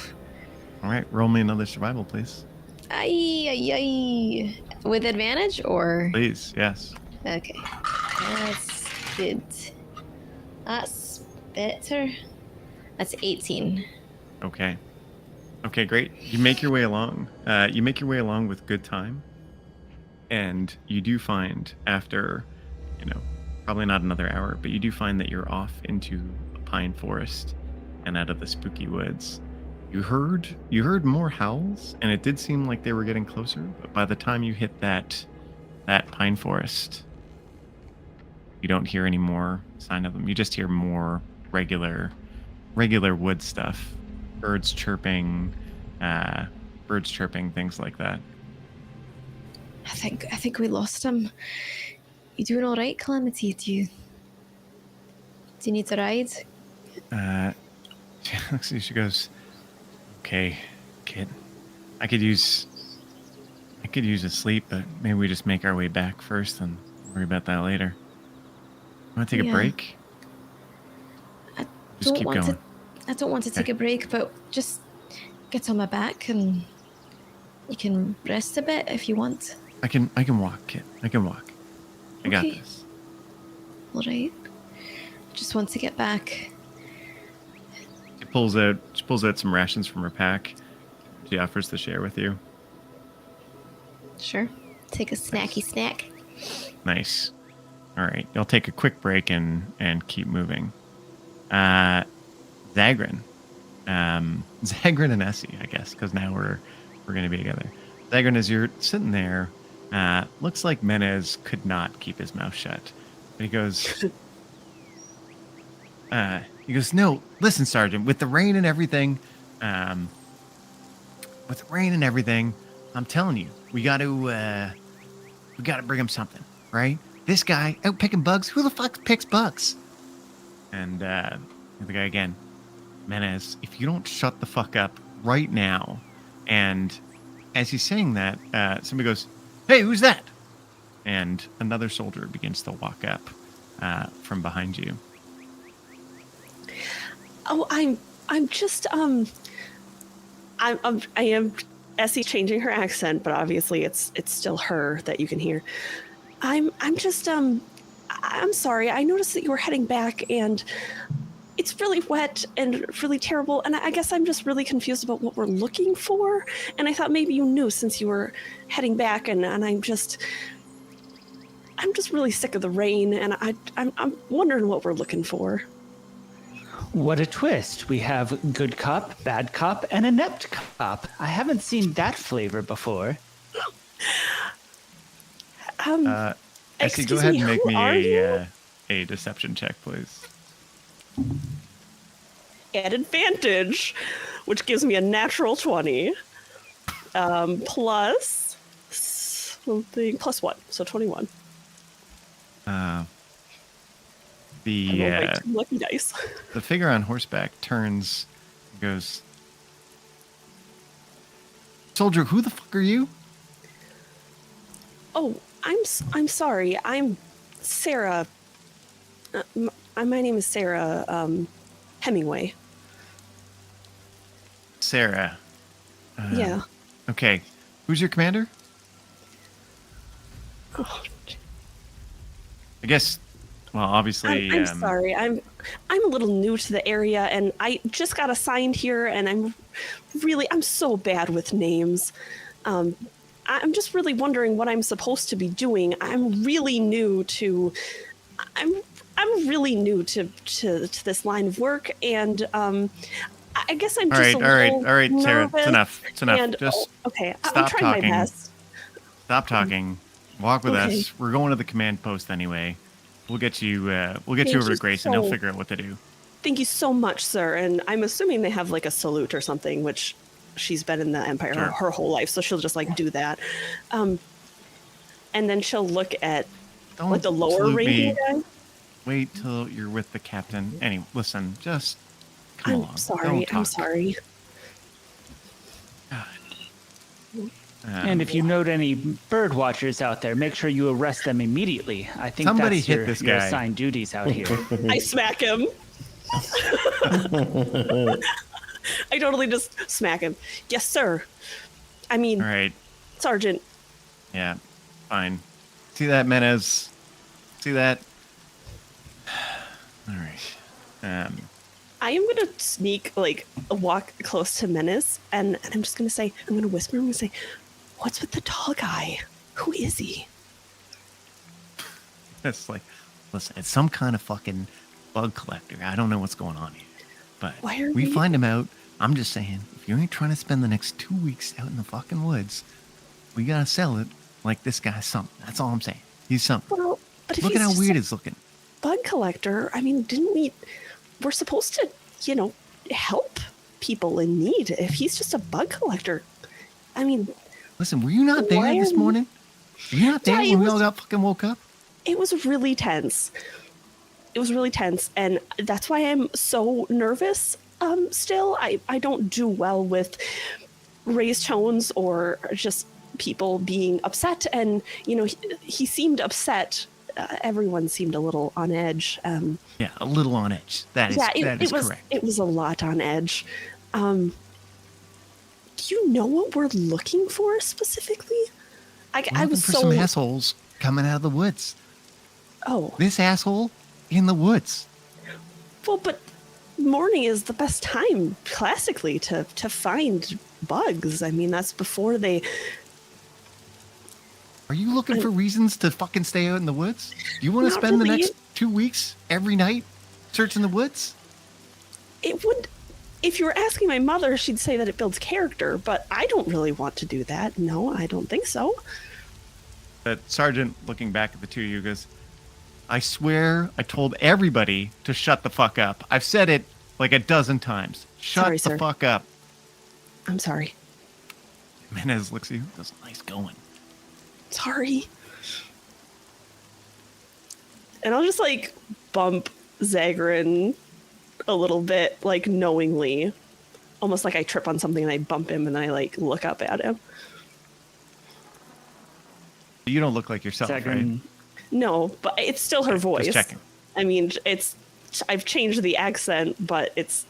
All right, roll me another survival, please. Ay. With advantage, or...? Please, yes. Okay. That's good. That's better. That's 18. Okay. Okay, great. You make your way along. You make your way along with good time. And you do find after, probably not another hour, but you do find that you're off into a pine forest and out of the spooky woods. You heard more howls, and it did seem like they were getting closer, but by the time you hit that pine forest, you don't hear any more sign of them. You just hear more regular wood stuff. Birds chirping, things like that. I think we lost him. You doing all right, Calamity? Do you need a ride? She goes, okay, kid. I could use a sleep, but maybe we just make our way back first and worry about that later. Want to take a break? Just keep going. I don't want to take a break, but just get on my back and you can rest a bit if you want. I can walk, kid. I can walk. I got this. All right. Just want to get back. She pulls out some rations from her pack. She offers to share with you. Sure. Take a snacky snack. Nice. All right, you'll take a quick break and keep moving. Zagrin, Zagrin and Essie, I guess, because now we're going to be together. Zagrin, as you're sitting there, looks like Menez could not keep his mouth shut. But he goes, no, listen, Sergeant, with the rain and everything, I'm telling you, we got to bring him something, right? This guy out picking bugs. Who the fuck picks bugs? And the guy again, Menez, if you don't shut the fuck up right now. And as he's saying that, somebody goes, hey, who's that? And another soldier begins to walk up from behind you. Oh, I'm just I am Essie changing her accent, but obviously it's still her that you can hear. I'm just I'm sorry. I noticed that you were heading back, and it's really wet and really terrible. And I guess I'm just really confused about what we're looking for. And I thought maybe you knew since you were heading back, and I'm just really sick of the rain, and I'm wondering what we're looking for. What a twist. We have good cop, bad cop, and inept cop. I haven't seen that flavor before. Essie, go ahead and make me a deception check, please. At advantage, which gives me a natural 20. Plus something, plus 1, so 21. The lucky dice. The figure on horseback turns and goes, soldier, who the fuck are you? Oh, I'm sorry. I'm Sarah. My name is Sarah Hemingway. Sarah. Yeah. Okay. Who's your commander? Oh, I guess. Well, obviously. I'm sorry. I'm a little new to the area, and I just got assigned here, and I'm so bad with names. I'm just really wondering what I'm supposed to be doing. I'm really new to this line of work, and I guess I'm just all right, Sarah, it's enough. And, just okay, stop I'm trying talking. my best. Stop talking. Walk with Okay. us. We're going to the command post anyway. We'll get you over to Grace, and he'll figure out what to do. Thank you so much, sir. And I'm assuming they have like a salute or something, which she's been in the Empire Sure. her whole life, so she'll just like do that. And then she'll look at Don't like the lower salute ranking me. guy. Wait till you're with the captain. Anyway, listen, just come I'm along. sorry. Don't I'm talk. sorry. And if you note any bird watchers out there, make sure you arrest them immediately. I think Somebody that's hit your, this your guy. assigned duties out here. I smack him. I totally just smack him. Yes, sir. I mean, all right, Sergeant. yeah, fine. See that, Menez? See that? All right. I am gonna sneak, like, walk close to Menace, and I'm just gonna say, I'm gonna whisper, I'm gonna say, what's with the tall guy? Who is he? It's like, listen, it's some kind of fucking bug collector. I don't know what's going on here, but Why are we we- find him out. I'm just saying, if you ain't trying to spend the next 2 weeks out in the fucking woods, we gotta sell it like this guy's something. That's all I'm saying. He's something. Well, but if Look at he's how just weird a he's looking. bug collector, I mean, we're supposed to, help people in need. If he's just a bug collector, I mean, Listen, were you not there Why this are- morning? Were you not there Yeah, it when we was- all got fucking woke up? it was really tense. It was really tense, and that's why I'm so nervous. Still, I don't do well with raised tones or just people being upset. And he seemed upset. Everyone seemed a little on edge. Yeah, a little on edge. That is it was correct. it was a lot on edge. Do you know what we're looking for specifically? We're I looking was for so some assholes coming out of the woods. oh This asshole in the woods. well, but morning is the best time classically to find bugs. I mean, that's before they. Are you looking for reasons to fucking stay out in the woods? Do you want to Not spend the really. next 2 weeks every night searching the woods? It would, if you were asking my mother, she'd say that it builds character, but I don't really want to do that. No, I don't think so. But Sergeant, looking back at the two of you, goes, I swear I told everybody to shut the fuck up. I've said it like a dozen times. Shut Sorry, the sir. fuck up. I'm sorry. Menez looks at you, goes, nice going. Sorry. And I'll just like bump Zagrin a little bit, like knowingly. Almost like I trip on something and I bump him and then I like look up at him. You don't look like yourself, right? Zagrin, No, but it's still her voice. Just checking. I mean, I've changed the accent, but it's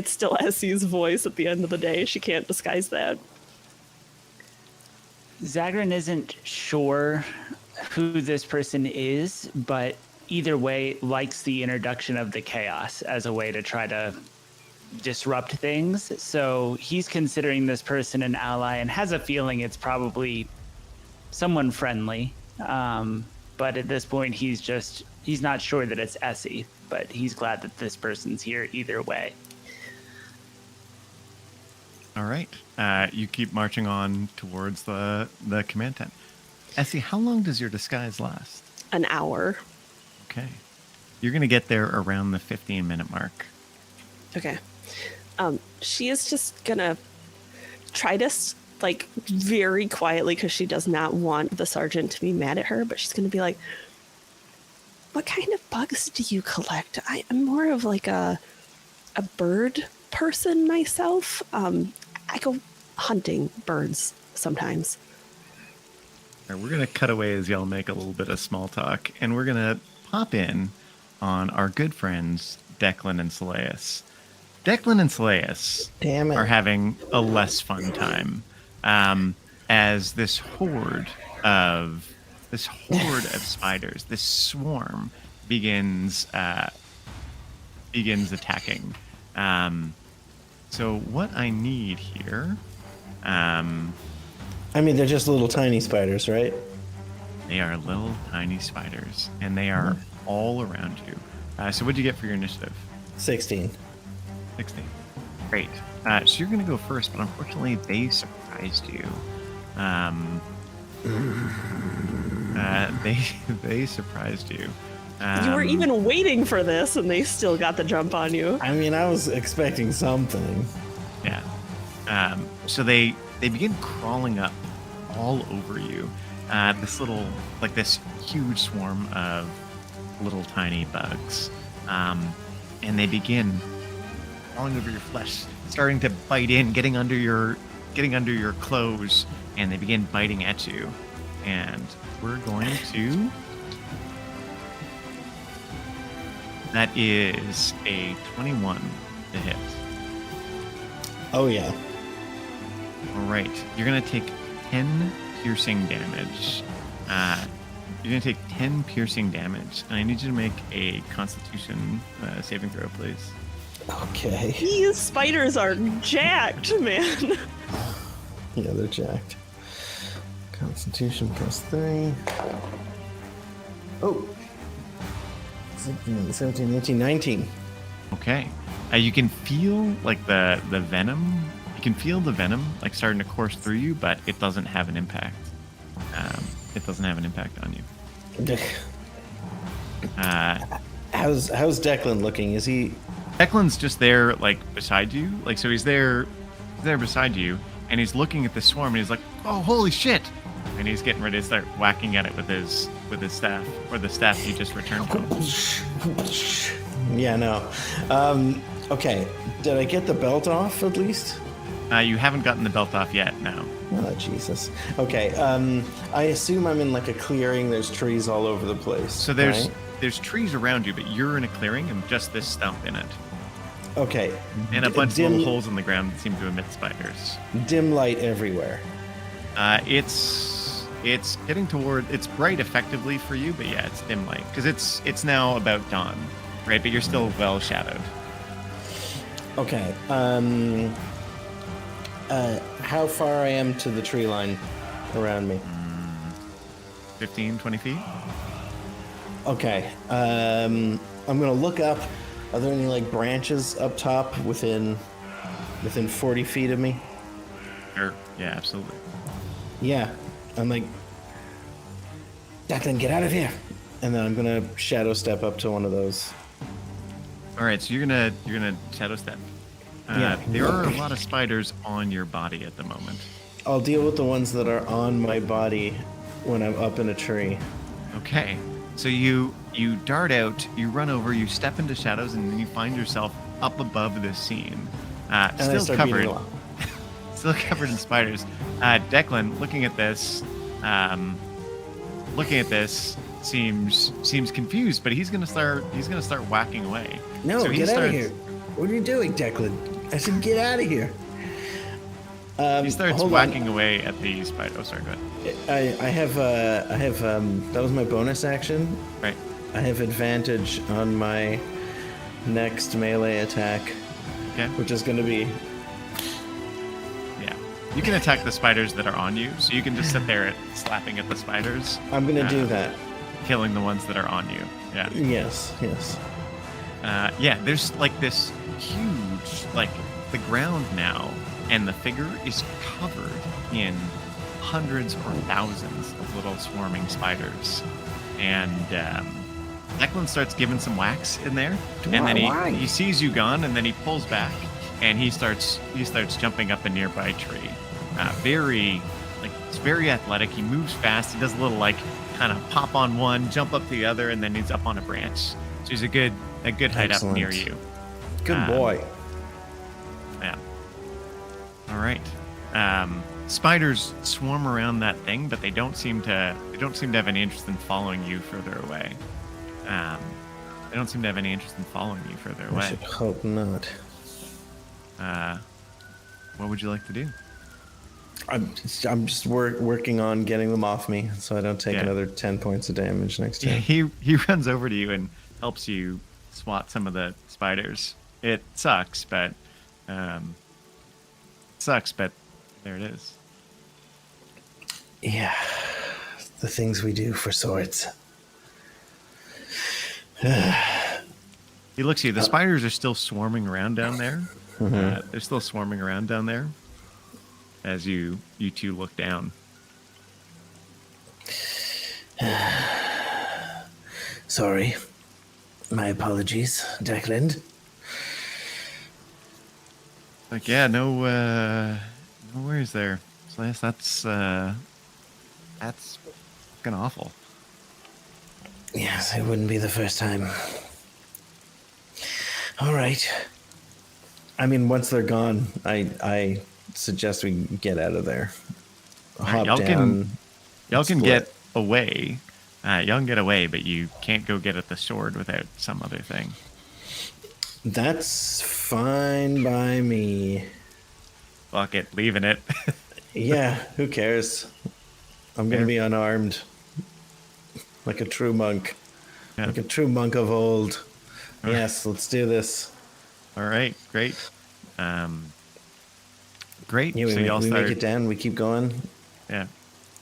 still Essie's voice at the end of the day. She can't disguise that. Zagrin isn't sure who this person is, but either way likes the introduction of the chaos as a way to try to disrupt things. So he's considering this person an ally and has a feeling it's probably someone friendly. But at this point, he's not sure that it's Essie, but he's glad that this person's here either way. All right. You keep marching on towards the command tent. Essie, how long does your disguise last? An hour. Okay. You're going to get there around the 15-minute mark. Okay. She is just gonna try to like very quietly, because she does not want the sergeant to be mad at her, but she's gonna be like, what kind of bugs do you collect? I'm more of like a bird person myself. I go hunting birds sometimes. All right, we're going to cut away as y'all make a little bit of small talk, and we're going to pop in on our good friends, Declan and Selaeus. Declan and Selaeus Damn it. are having a less fun time as this horde of spiders, this swarm begins attacking. So what I need here, I mean, they're just little tiny spiders, right? they are little tiny spiders, and they are all around you. So what'd you get for your initiative? 16. 16. Great. So you're going to go first, but unfortunately they surprised you. They surprised you. You were even waiting for this, and they still got the jump on you. I mean, I was expecting something. Yeah. So they begin crawling up all over you. This huge swarm of little tiny bugs. And they begin crawling over your flesh, starting to bite in, getting under your clothes, and they begin biting at you. And we're going to. That is a 21 to hit. Oh, yeah. All right, you're gonna take 10 piercing damage. You're gonna take 10 piercing damage, and I need you to make a Constitution saving throw, please. Okay. These spiders are jacked, man. Yeah, they're jacked. Constitution +3. Oh. 16, 17, 18, 19. Okay. You can feel like the venom. You can feel the venom like starting to course through you, but it doesn't have an impact. It doesn't have an impact on you. How's Declan looking? Is he? Declan's just there, like beside you. Like so, he's there beside you, and he's looking at the swarm, and he's like, "Oh, holy shit!" And he's getting ready to start whacking at it with his staff, or the staff he just returned to him. Yeah, no. Okay. Did I get the belt off at least? You haven't gotten the belt off yet, no. Oh, Jesus. Okay. I assume I'm in like a clearing. There's trees all over the place. So right? there's trees around you, but you're in a clearing and just this stump in it. Okay. And a bunch of dim, little holes in the ground that seem to emit spiders. Dim light everywhere. It's getting toward, it's bright effectively for you, but yeah, it's dim light. Because it's now about dawn, right? But you're still well shadowed. Okay. How far I am to the tree line around me? 15, 20 feet. Okay. I'm gonna look up. Are there any like branches up top within 40 feet of me? Sure. Yeah, absolutely. Yeah. I'm like, Declan, get out of here. And then I'm gonna shadow step up to one of those. All right, so you're gonna shadow step. Yeah. There are a lot of spiders on your body at the moment. I'll deal with the ones that are on my body when I'm up in a tree. Okay, so you dart out, you run over, you step into shadows, and then you find yourself up above this scene, And I still start covered, beating along. still covered in spiders. Declan, looking at this, seems confused, but he's gonna start whacking away. No, So he get out of starts- here. What are you doing, Declan? I said get out of here. He starts hold on. whacking away at the spider. Oh, sorry, go ahead. I have that was my bonus action. Right. I have advantage on my next melee attack, Okay. which is going to be Yeah. You can attack the spiders that are on you, so you can just sit there slapping at the spiders, I'm going to do that. killing the ones that are on you. Yeah. Yes. Yeah, there's like this huge, like the ground now, and the figure is covered in hundreds or thousands of little swarming spiders. And Declan starts giving some whacks in there, and then he sees you gone, and then he pulls back, and he starts jumping up a nearby tree. It's very athletic. He moves fast. He does a little like kind of pop on one, jump up to the other, and then he's up on a branch. So he's a good height up near Excellent. you. Good boy. Yeah. All right. Spiders swarm around that thing, but they don't seem to have any interest in following you further away. They don't seem to have any interest in following you further I away. should hope not. What would you like to do? I'm just working on getting them off me, so I don't take Yeah. another 10 points of damage next time. He runs over to you and helps you swat some of the spiders. It sucks, but there it is. Yeah, the things we do for swords. He looks at you. The spiders are still swarming around down there. They're still swarming around down there as you two look down. Sorry. My apologies, Declan. Like, yeah, no worries there. Slash, that's fucking awful. Yes, it wouldn't be the first time. All right. I mean, once they're gone, I suggest we get out of there. Hop y'all down. Y'all can split. get away. Y'all can get away, but you can't go get at the sword without some other thing. That's fine by me. Fuck it, leaving it. Yeah, who cares? I'm gonna Fair. be unarmed, like a true monk, Yeah. like a true monk of old. Yes, let's do this. All right, great. Great. Yeah, so y'all we start. make it down. We keep going. Yeah.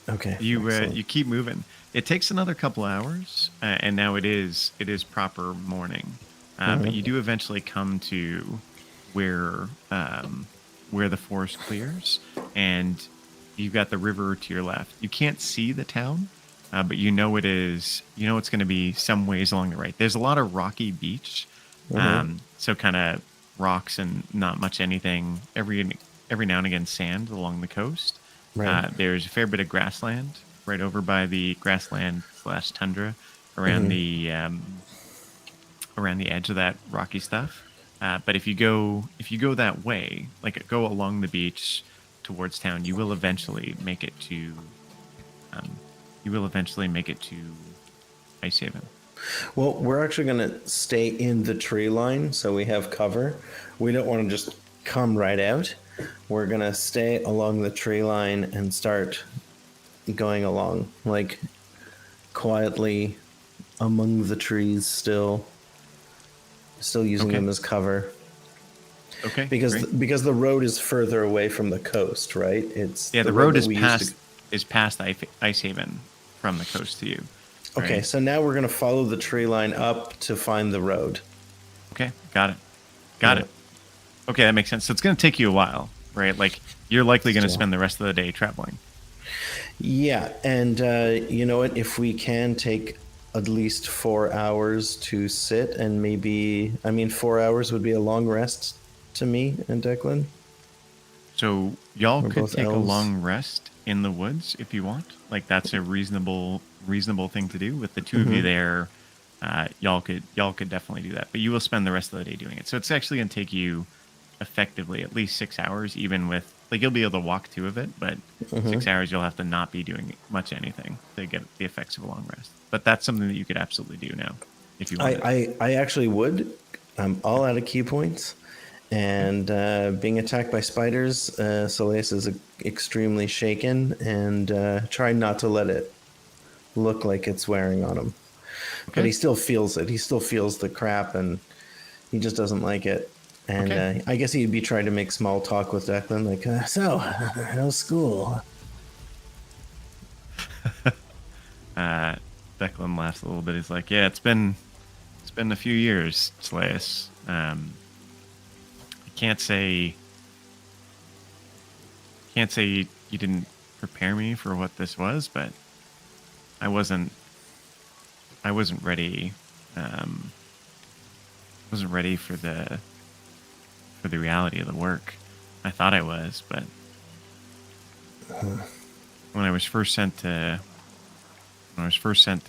Okay. You excellent. you keep moving. It takes another couple hours, and now it is proper morning. But you do eventually come to where the forest clears, and you've got the river to your left. You can't see the town, but you know it is. You know it's going to be some ways along the right. There's a lot of rocky beach, so kind of rocks and not much anything. Every now and again, sand along the coast. Right. There's a fair bit of grassland right over by the grassland/tundra around the edge of that rocky stuff. But if you go that way, like go along the beach towards town, you will eventually make it to Ice Haven. Well, we're actually gonna stay in the tree line, so we have cover. We don't want to just come right out. We're gonna stay along the tree line and start going along, like quietly among the trees, still using Okay. them as cover. Okay. Because great. because the road is further away from the coast, right? It's the road that is we used past Ice Haven from the coast to you. Okay, right? so now we're gonna follow the tree line up to find the road. Okay, got it. Got Yeah. it. Okay, that makes sense. So it's going to take you a while, right? Like you're likely going to Still. spend the rest of the day traveling. Yeah, and you know what? If we can take at least 4 hours to sit, and maybe, I mean, 4 hours would be a long rest to me and Declan. So y'all We're could both take a elves. long rest in the woods if you want. Like that's a reasonable thing to do. With the two of you there, y'all could definitely do that. But you will spend the rest of the day doing it. So it's actually going to take you effectively at least 6 hours, even with like you'll be able to walk 2 of it, but 6 hours you'll have to not be doing much anything to get the effects of a long rest. But that's something that you could absolutely do now if you want. I actually would. I'm all out of key points. And being attacked by spiders, Soleus is extremely shaken and trying not to let it look like it's wearing on him. But he still feels it. He still feels the crap, and he just doesn't like it. And Okay. I guess he'd be trying to make small talk with Declan, like, so, how's school? Declan laughs a little bit. He's like, "Yeah, it's been a few years, Slaeus. I can't say you didn't prepare me for what this was, but I wasn't ready. Wasn't ready for the reality of the work. I thought I was, but when I was first sent to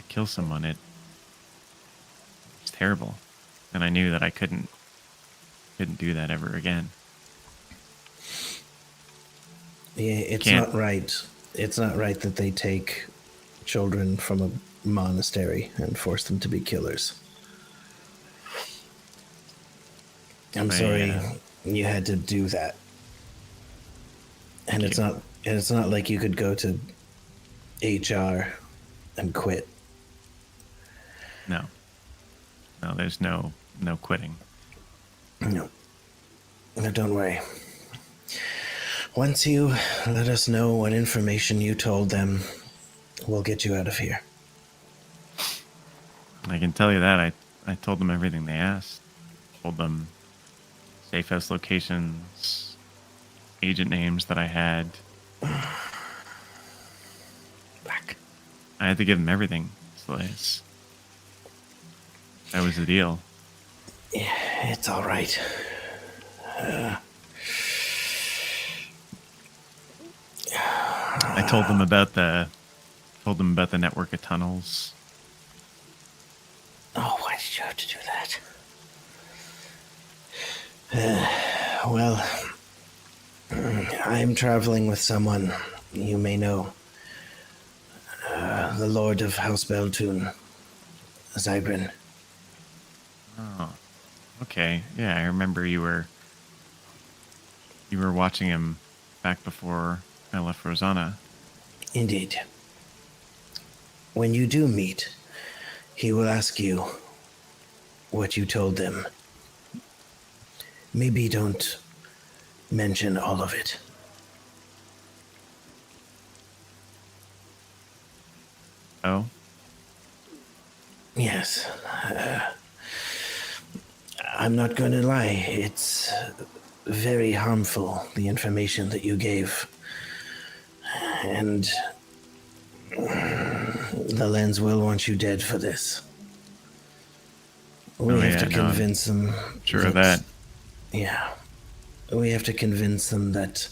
kill someone, it was terrible, and I knew that I couldn't do that ever again. Yeah, it's Can't. not right. It's not right that they take children from a monastery and force them to be killers. I'm sorry you had to do that. And it's not like you could go to HR and quit. No, there's no quitting. No. No, don't worry. Once you let us know what information you told them, we'll get you out of here. I can tell you that I told them everything they asked. Told them safe house locations, agent names that I had. Back. I had to give them everything. So that was the deal. Yeah, it's all right. I told them about the network of tunnels. Oh, why did you have to do that? Well, I'm traveling with someone you may know. The Lord of House Beltune, Zygrin. Oh, okay. Yeah, I remember you were watching him back before I left Rosanna. Indeed. When you do meet, he will ask you what you told them. Maybe don't mention all of it. Oh, Yes. I'm not going to lie. It's very harmful, the information that you gave. And the Lens will want you dead for this. We Oh, have yeah, to no, I'm convince them. sure of that. Yeah. We have to convince them that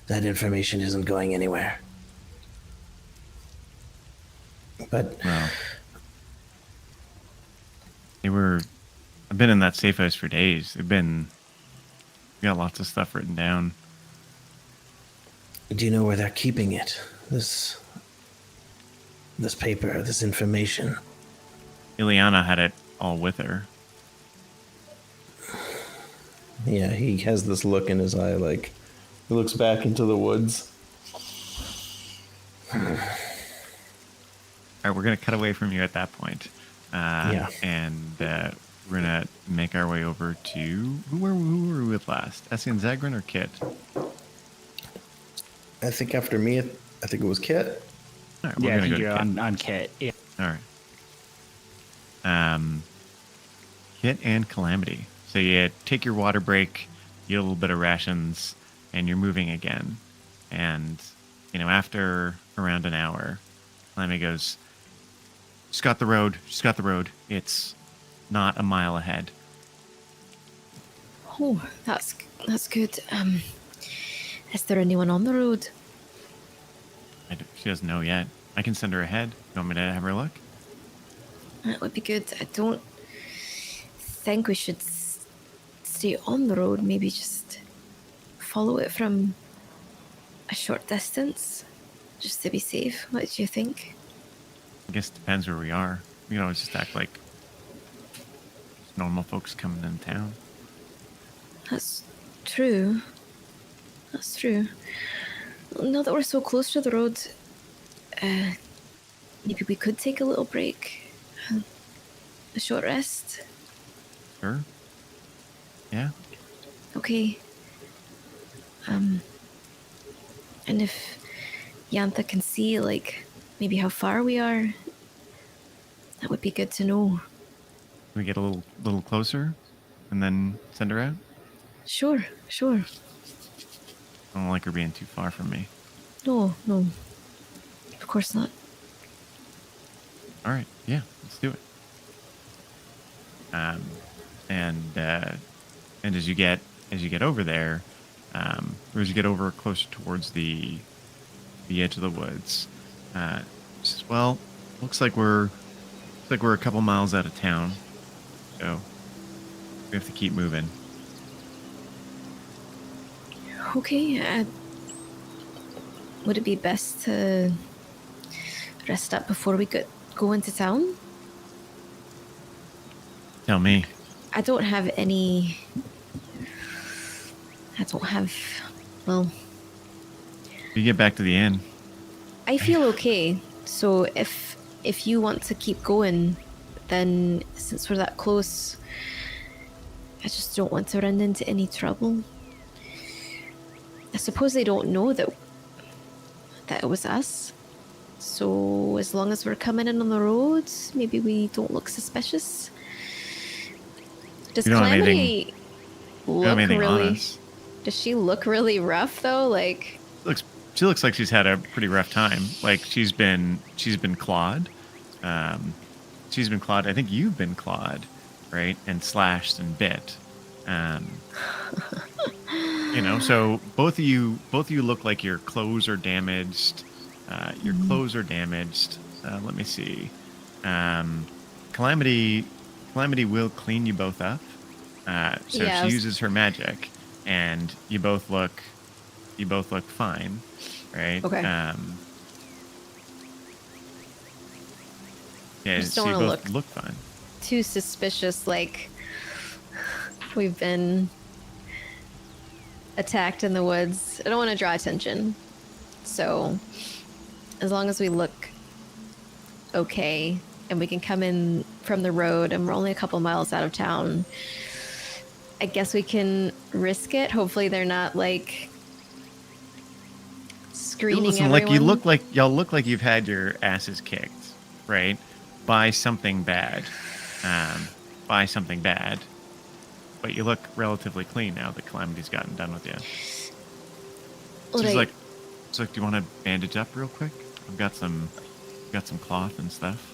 that information isn't going anywhere. But Well, I've been in that safe house for days. We got lots of stuff written down. do you know where they're keeping it? This paper, this information. Ileana had it all with her. Yeah, he has this look in his eye, like he looks back into the woods. All right, we're gonna cut away from you at that point. Yeah. And we're gonna make our way over to who were we with last? Essie and Zagrin or Kit? I think after me, I think it was Kit. All right, we're Yeah, I gonna think go to you're Kit. on Kit. Yeah. All right. Kit and Calamity. So you take your water break, you get a little bit of rations, and you're moving again. And after around an hour, Calamity goes, "Just got the road. Just got the road. It's not a mile ahead." Oh, that's good. Is there anyone on the road? She doesn't know yet. I can send her ahead. You want me to have her look? That would be good. I don't think we should stay on the road. Maybe just follow it from a short distance, just to be safe. What do you think? I guess it depends where we are. We can always just act like normal folks coming in town. That's true. That's true. Now that we're so close to the road, maybe we could take a little break, a short rest. Sure. Yeah. Okay. And if Yantha can see, like, maybe how far we are, that would be good to know. Can we get a little closer and then send her out? Sure. I don't like her being too far from me. No. Of course not. All right. Yeah, let's do it. And as you get over there, or as you get over closer towards the edge of the woods, she says, "Well, looks like we're a couple miles out of town, so we have to keep moving." Okay. Would it be best to rest up before we go into town? Tell me. I don't have, well, You get back to the inn. I feel okay. So if you want to keep going, then since we're that close, I just don't want to run into any trouble. I suppose they don't know that it was us. So as long as we're coming in on the road, maybe we don't look suspicious. Does You don't have Calamity You don't have look anything on really? us. Does she look really rough though? Like, She looks like she's had a pretty rough time. Like she's been clawed. She's been clawed. I think you've been clawed, right? And slashed and bit. So both of you look like your clothes are damaged. Your clothes are damaged. Let me see. Calamity will clean you both up. So Yeah, I she was- uses her magic, and you both look fine, right? Okay. Yeah, just so don't you wanna both look fine. too suspicious, like we've been attacked in the woods. I don't want to draw attention. So as long as we look okay and we can come in from the road and we're only a couple miles out of town, I guess we can risk it. Hopefully they're not like screening Listen, everyone. y'all look like you've had your asses kicked, right? By something bad. But you look relatively clean now that Calamity's gotten done with you. So she's Right. like, do you want to bandage up real quick? I've got some cloth and stuff.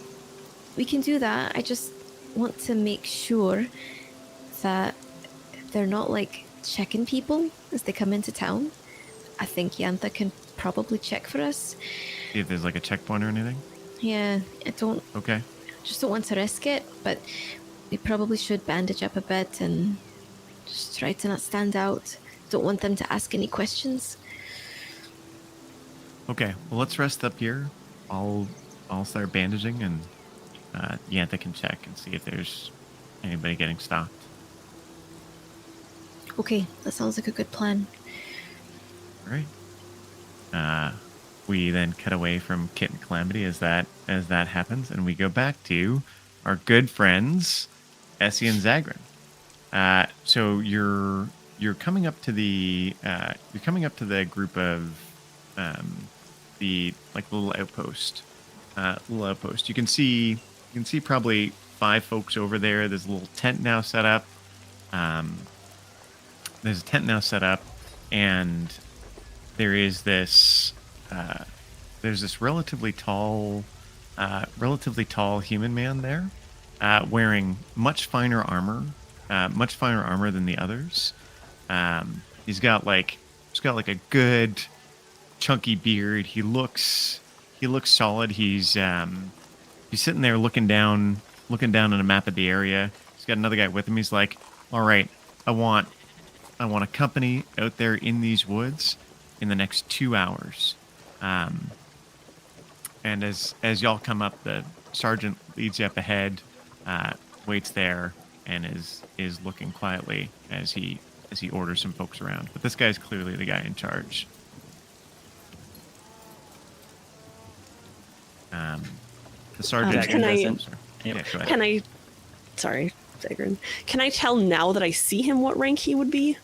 We can do that. I just want to make sure that they're not like checking people as they come into town. I think Yantha can probably check for us. See if there's like a checkpoint or anything. Yeah, I Okay. just don't want to risk it, but we probably should bandage up a bit and just try to not stand out. Don't want them to ask any questions. Okay. Well, let's rest up here. I'll start bandaging, and Yantha can check and see if there's anybody getting stopped. Okay, that sounds like a good plan. All right. We then cut away from Kit and Calamity as that happens, and we go back to our good friends Essie and Zagrin. So you're coming up to the group of the little outpost. You can see probably 5 folks over there. There's a little tent now set up. There's a tent now set up, and there is this there's this relatively tall human man there, wearing much finer armor than the others. He's got like a good chunky beard. He looks solid. He's sitting there looking down on a map of the area. He's got another guy with him. He's like, "All right, I want a company out there in these woods in the next 2 hours." And as y'all come up, the sergeant leads you up ahead, waits there, and is looking quietly as he orders some folks around. But this guy's clearly the guy in charge. The sergeant. Can I- Sorry. Yeah, go ahead. Can I? Sorry, Zagrin. Can I tell now that I see him what rank he would be?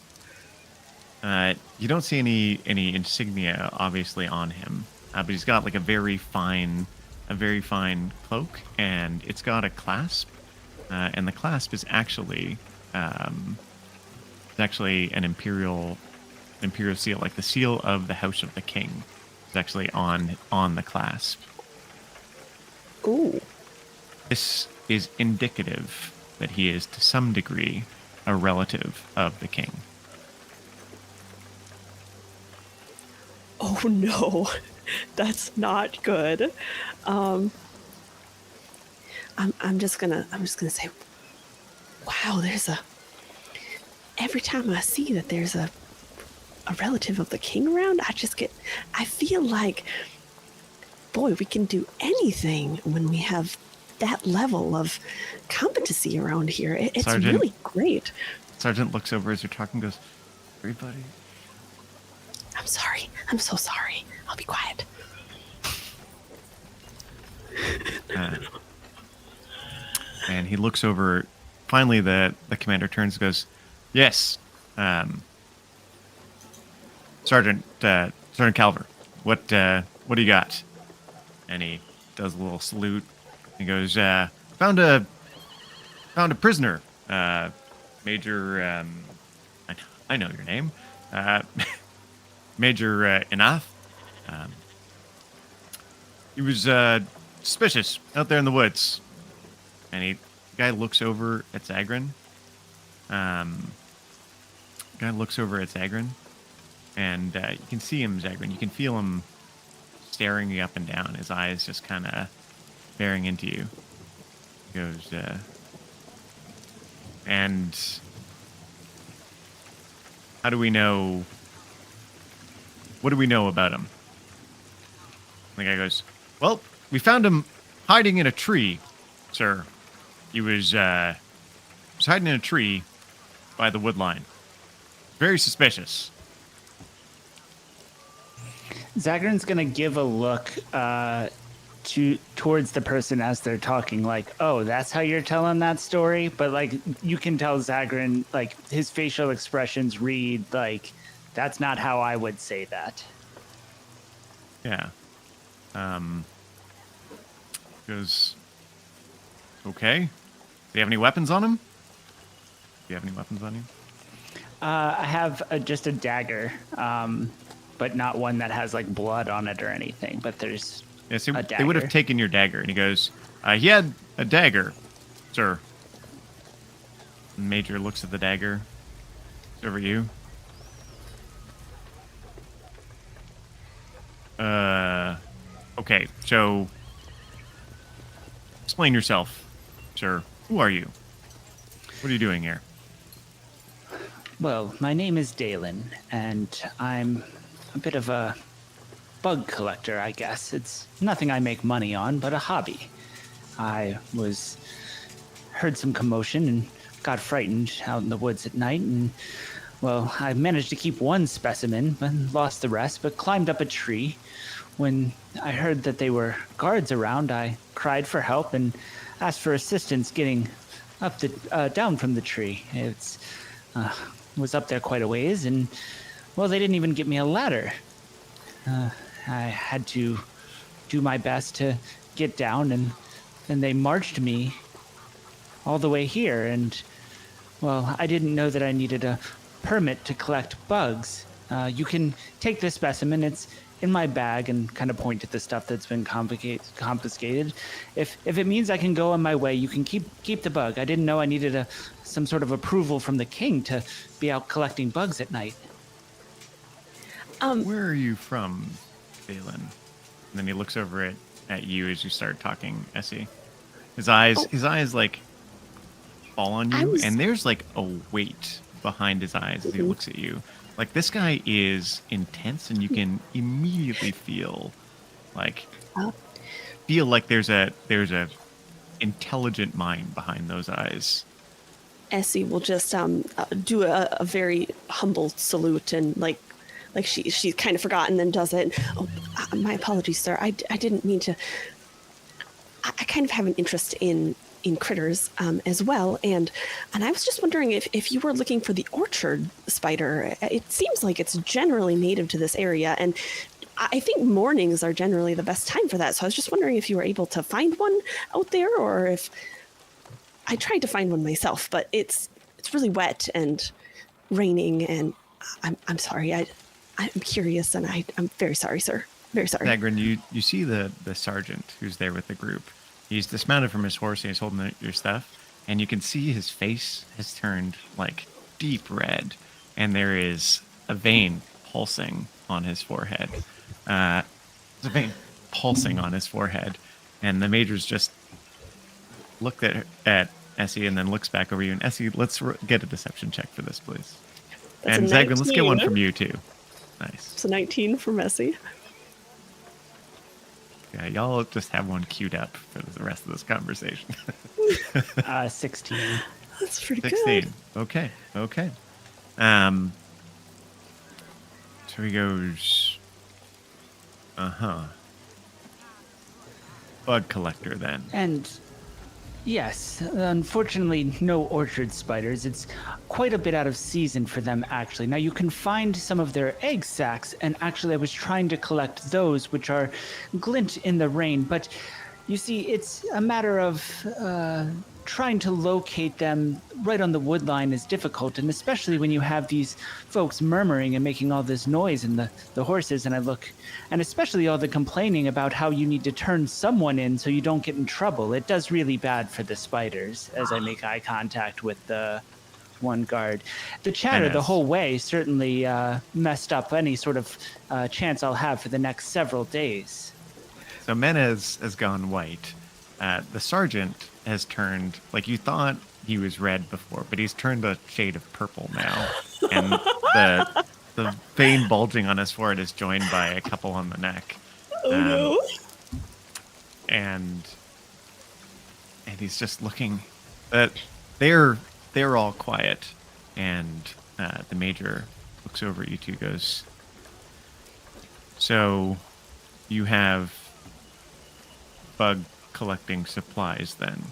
You don't see any insignia obviously on him, but he's got like a very fine cloak, and it's got a clasp, and the clasp is actually an imperial seal, like the seal of the House of the King. It's actually on the clasp. Ooh. This is indicative that he is to some degree a relative of the king. Oh no, that's not good. I'm just gonna say, wow, every time I see that there's a relative of the king around, I feel like, boy, we can do anything when we have that level of competency around here. It's Sergeant. really great. Sergeant looks over as you're talking, goes, "Everybody." I'm sorry. I'm so sorry. I'll be quiet. And he looks over. Finally, the commander turns and goes, "Yes, Sergeant Calver, what do you got?" And he does a little salute. He goes, "Found a prisoner, Major. I know your name, Major Inath. He was suspicious out there in the woods." And the guy looks over at Zagrin. And you can see him, Zagrin. You can feel him staring you up and down. His eyes just kind of staring into you. He goes, "And how do we know? What do we know about him?" The guy goes, "Well, we found him hiding in a tree, sir. He was hiding in a tree by the wood line. Very suspicious." Zagrin's gonna give a look towards the person as they're talking, like, "Oh, that's how you're telling that story." But like, you can tell Zagrin, like, his facial expressions read like, "That's not how I would say that." Yeah. Goes, "Okay. Do you have any weapons on him? I have just a dagger, but not one that has like blood on it or anything. But there's Yeah, so a they would have dagger. taken your dagger." And he goes, "He had a dagger, sir." The Major looks at the dagger. "It's over you." Okay, so explain yourself, sir. Who are you? What are you doing here? Well, my name is Dalen, and I'm a bit of a bug collector, I guess. It's nothing I make money on, but a hobby. I heard some commotion and got frightened out in the woods at night, and, well, I managed to keep one specimen, but lost the rest, but climbed up a tree. When I heard that they were guards around, I cried for help and asked for assistance getting down from the tree. It's was up there quite a ways, and, well, they didn't even give me a ladder. I had to do my best to get down, and then they marched me all the way here. And, well, I didn't know that I needed a permit to collect bugs. You can take this specimen. It's in my bag, and kind of point at the stuff that's been confiscated. If it means I can go on my way, you can keep the bug. I didn't know I needed some sort of approval from the king to be out collecting bugs at night. Where are you from, Balin? And then he looks over at you as you start talking, Essie. His eyes like fall on you, and there's like a weight behind his eyes as he looks at you. Like, this guy is intense, and you can immediately feel like there's a intelligent mind behind those eyes. Essie will just do a very humble salute, and like she's kind of forgotten, and does it. Oh, my apologies, sir. I didn't mean to. I kind of have an interest in critters as well, and I was just wondering if you were looking for the orchard spider. It seems like it's generally native to this area, and I think mornings are generally the best time for that. So I was just wondering if you were able to find one out there, or if I tried to find one myself, but it's really wet and raining, and I'm sorry. I'm curious, and I'm very sorry, sir. Very sorry. Zagrin, you see the sergeant who's there with the group. He's dismounted from his horse, and he's holding your stuff, and you can see his face has turned like deep red, and there is a vein pulsing on his forehead. There's a vein pulsing on his forehead, and the major's just looked at Essie and then looks back over you. And Essie, let's get a deception check for this, please. That's and a Zagrin, let's get one 19. from you too. Nice. It's a 19 for Messi. Yeah, y'all just have one queued up for the rest of this conversation. 16. That's pretty 16. good. Okay. So he goes, bug collector then. And yes, unfortunately, no orchard spiders. It's quite a bit out of season for them, actually. Now, you can find some of their egg sacs, and actually, I was trying to collect those, which are glint in the rain. But you see, it's a matter of trying to locate them right on the wood line is difficult, and especially when you have these folks murmuring and making all this noise, and the horses, and I look, and especially all the complaining about how you need to turn someone in so you don't get in trouble. It does really bad for the spiders, as I make eye contact with the one guard. The chatter the whole way certainly messed up any sort of chance I'll have for the next several days. So Menez has gone white. The sergeant has turned, like, you thought he was red before, but he's turned a shade of purple now. And the vein bulging on his forehead is joined by a couple on the neck. Oh no. And he's just looking. They're all quiet, and the major looks over at you two, goes, so you have bug collecting supplies then?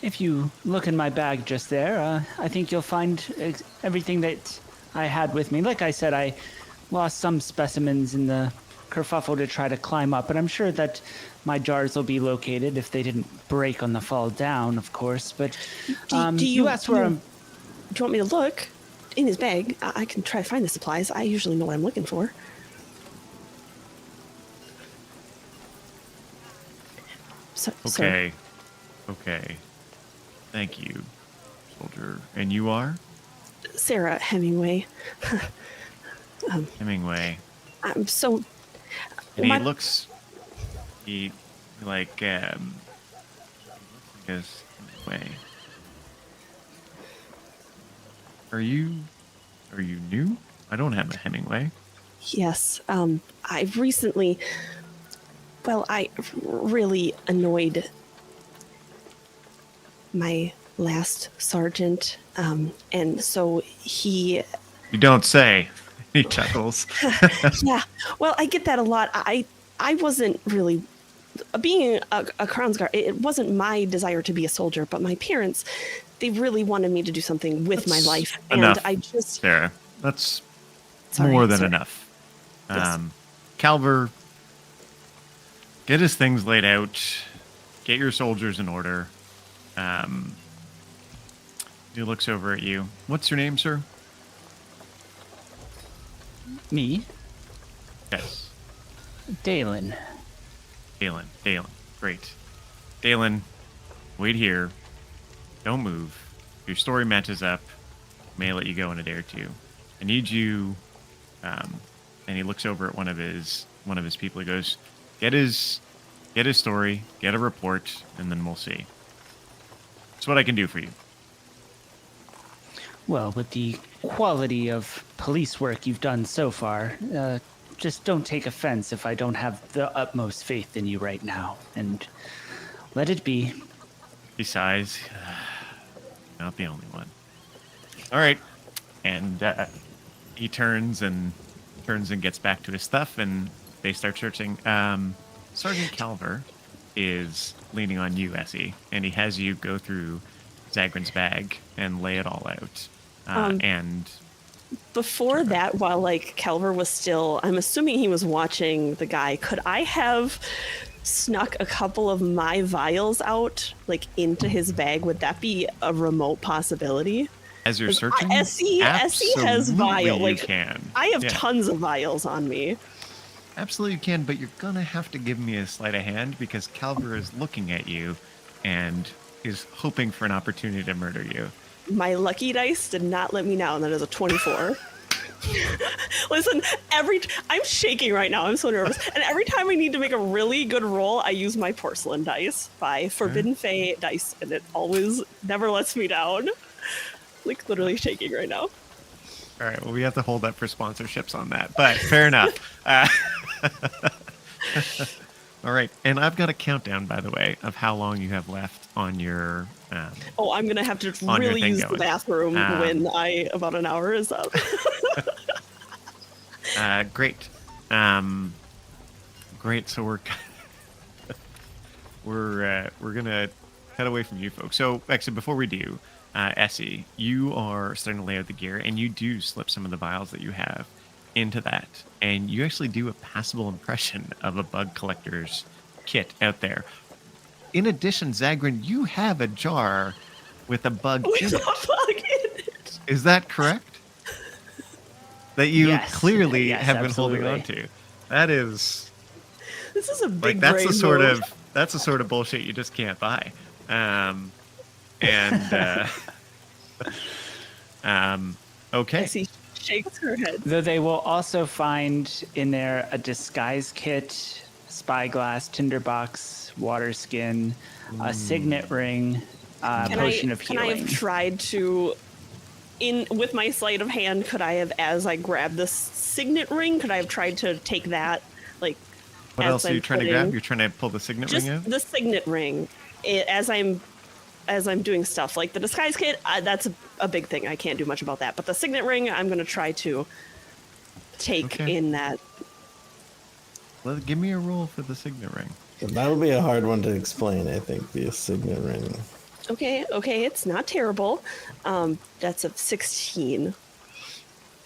If you look in my bag just there, I think you'll find everything that I had with me. Like I said, I lost some specimens in the kerfuffle to try to climb up, but I'm sure that my jars will be located if they didn't break on the fall down, of course. But you asked where I'm... Do you want me to look in his bag? I can try to find the supplies. I usually know what I'm looking for. Okay. Thank you, soldier. And you are? Sarah Hemingway. Hemingway. I'm so... And he looks... He, like, goes, Hemingway. Are you new? I don't have a Hemingway. Yes. I've recently... Well, I really annoyed my last sergeant, and so he... You don't say. He chuckles. Yeah, well, I get that a lot. I wasn't really... Being a Crown's Guard, it wasn't my desire to be a soldier, but my parents, they really wanted me to do something with my life. Enough, and I just... Sarah, that's Sorry, more than sir. enough. Yes. Calver, get his things laid out. Get your soldiers in order. He looks over at you. What's your name, sir? Me, Yes. Dalen. Dalen. Great. Dalen, wait here. Don't move. If your story matches up, may let you go in a day or two. I need you. And he looks over at one of his people. He goes, get his story, get a report, and then we'll see. That's what I can do for you. Well, with the quality of police work you've done so far, just don't take offense if I don't have the utmost faith in you right now. And let it be. He sighs. Not the only one. All right. And he turns and gets back to his stuff, and they start searching. Sergeant Calver is leaning on you, Essie, and he has you go through Zagran's bag and lay it all out. And Before that, while like Calver was still, I'm assuming he was watching the guy, could I have snuck a couple of my vials out like into his bag? Would that be a remote possibility? as you're searching, Essie has vials. you Like, can. I have Yeah. tons of vials on me. Absolutely you can, but you're gonna have to give me a sleight of hand because Calver is looking at you and is hoping for an opportunity to murder you. My lucky dice did not let me down. That is a 24. Listen, I'm shaking right now. I'm so nervous. And every time I need to make a really good roll, I use my porcelain dice by Forbidden Fae dice, and it always never lets me down. Like literally shaking right now. All right, well, we have to hold up for sponsorships on that, but fair enough. All right, and I've got a countdown, by the way, of how long you have left on your. Oh, I'm gonna have to On your really thing use the going. bathroom when about an hour is up. Great. Great. So we're gonna head away from you folks. So actually, before we do, Essie, you are starting to lay out the gear, and you do slip some of the vials that you have into that, and you actually do a passable impression of a bug collector's kit out there. In addition, Zagran, you have a jar with a bug in With it. a bug in it. Is that correct? That you Yes. clearly Yes, have been holding on absolutely. to. That is This is a like big that's the brain sort move. of bullshit you just can't buy. Okay. Essie shakes her head. Though they will also find in there a disguise kit, spyglass, tinderbox, water skin, a signet ring, potion of Can I healing. have tried to, with my sleight of hand, could I have, as I grab this signet ring, could I have tried to take that, like, What as else are you I'm trying to grab? putting- You're trying to pull the signet just ring out? the signet ring, as I'm doing stuff like the disguise kit. That's a big thing. I can't do much about that. But the signet ring, I'm gonna try to take Okay. in that. Well, give me a roll for the signet ring. That'll be a hard one to explain, I think, the signet ring. Okay, it's not terrible. That's a 16.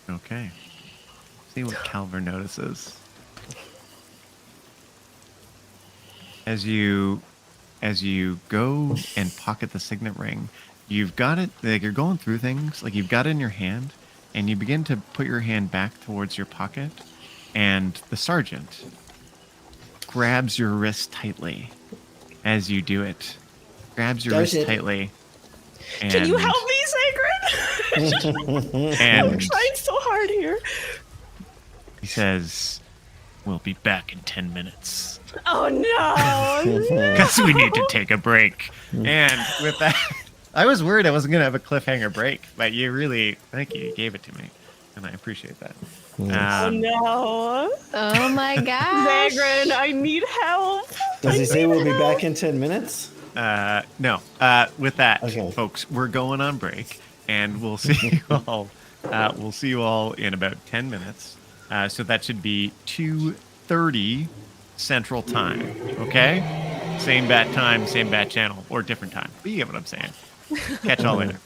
Okay. See what Calver notices. As you go and pocket the signet ring, you've got it, like you're going through things, like you've got it in your hand, and you begin to put your hand back towards your pocket, and the sergeant grabs your wrist tightly as you do it. Grabs your wrist Sergeant. tightly. And, Can you help me, Sacred? I'm And trying so hard here. he says, "We'll be back in 10 minutes." Oh no! Because we need to take a break. And with that, I was worried I wasn't going to have a cliffhanger break, but thank you, you gave it to me. And I appreciate that. Oh Um, no! Oh my gosh. Zagran, I need help. Does he say we'll be back in 10 minutes? no, with that, Okay. folks, we're going on break, and we'll see you all. We'll see you all in about 10 minutes. So that should be 2:30 Central Time. Okay, same bat time, same bat channel, or different time. But you get what I'm saying. Catch y'all later.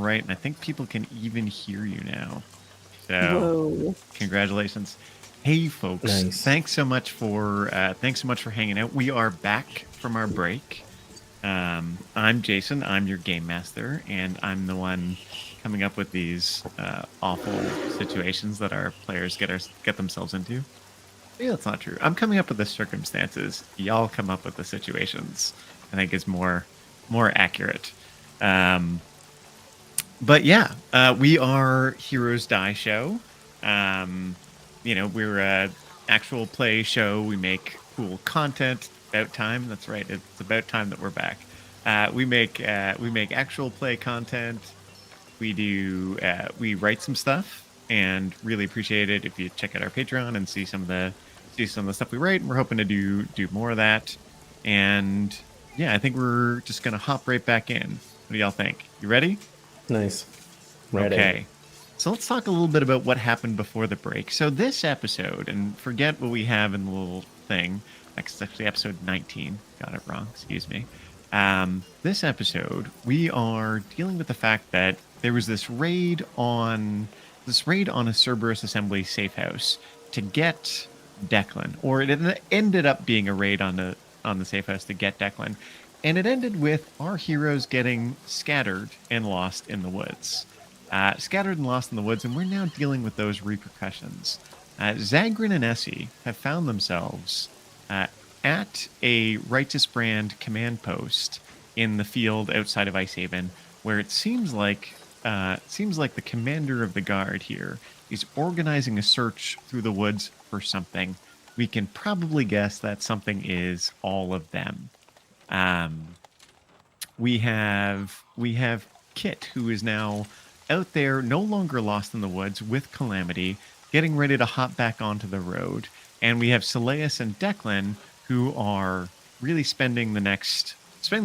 right, and I think people can even hear you now. So Whoa. congratulations. Hey folks, Nice. thanks so much for hanging out. We are back from our break. I'm Jason. I'm your game master, and I'm the one coming up with these awful situations that our players get themselves into. Yeah, that's not true. I'm coming up with the circumstances. Y'all come up with the situations. I think is more accurate. But yeah, we are Heroes Die Show. We're a actual play show. We make cool content. About time. That's right. It's about time that we're back. We make actual play content. We write some stuff, and really appreciate it if you check out our Patreon and see some of the stuff we write. And we're hoping to do more of that. And yeah, I think we're just gonna hop right back in. What do y'all think? You ready? Nice. Ready. Okay. So let's talk a little bit about what happened before the break. So this episode, and forget what we have in the little thing. It's actually episode 19. Got it wrong. Excuse me. This episode, we are dealing with the fact that there was this raid on a Cerberus Assembly safe house to get Declan, or it ended up being a raid on the safe house to get Declan, and it ended with our heroes getting scattered and lost in the woods. And we're now dealing with those repercussions. Zagrin and Essie have found themselves at a Righteous Brand command post in the field outside of Icehaven, where it seems like the commander of the guard here is organizing a search through the woods for something. We can probably guess that something is all of them. We have Kit, who is now out there, no longer lost in the woods with Calamity, getting ready to hop back onto the road. And we have Seleus and Declan, who are really spending the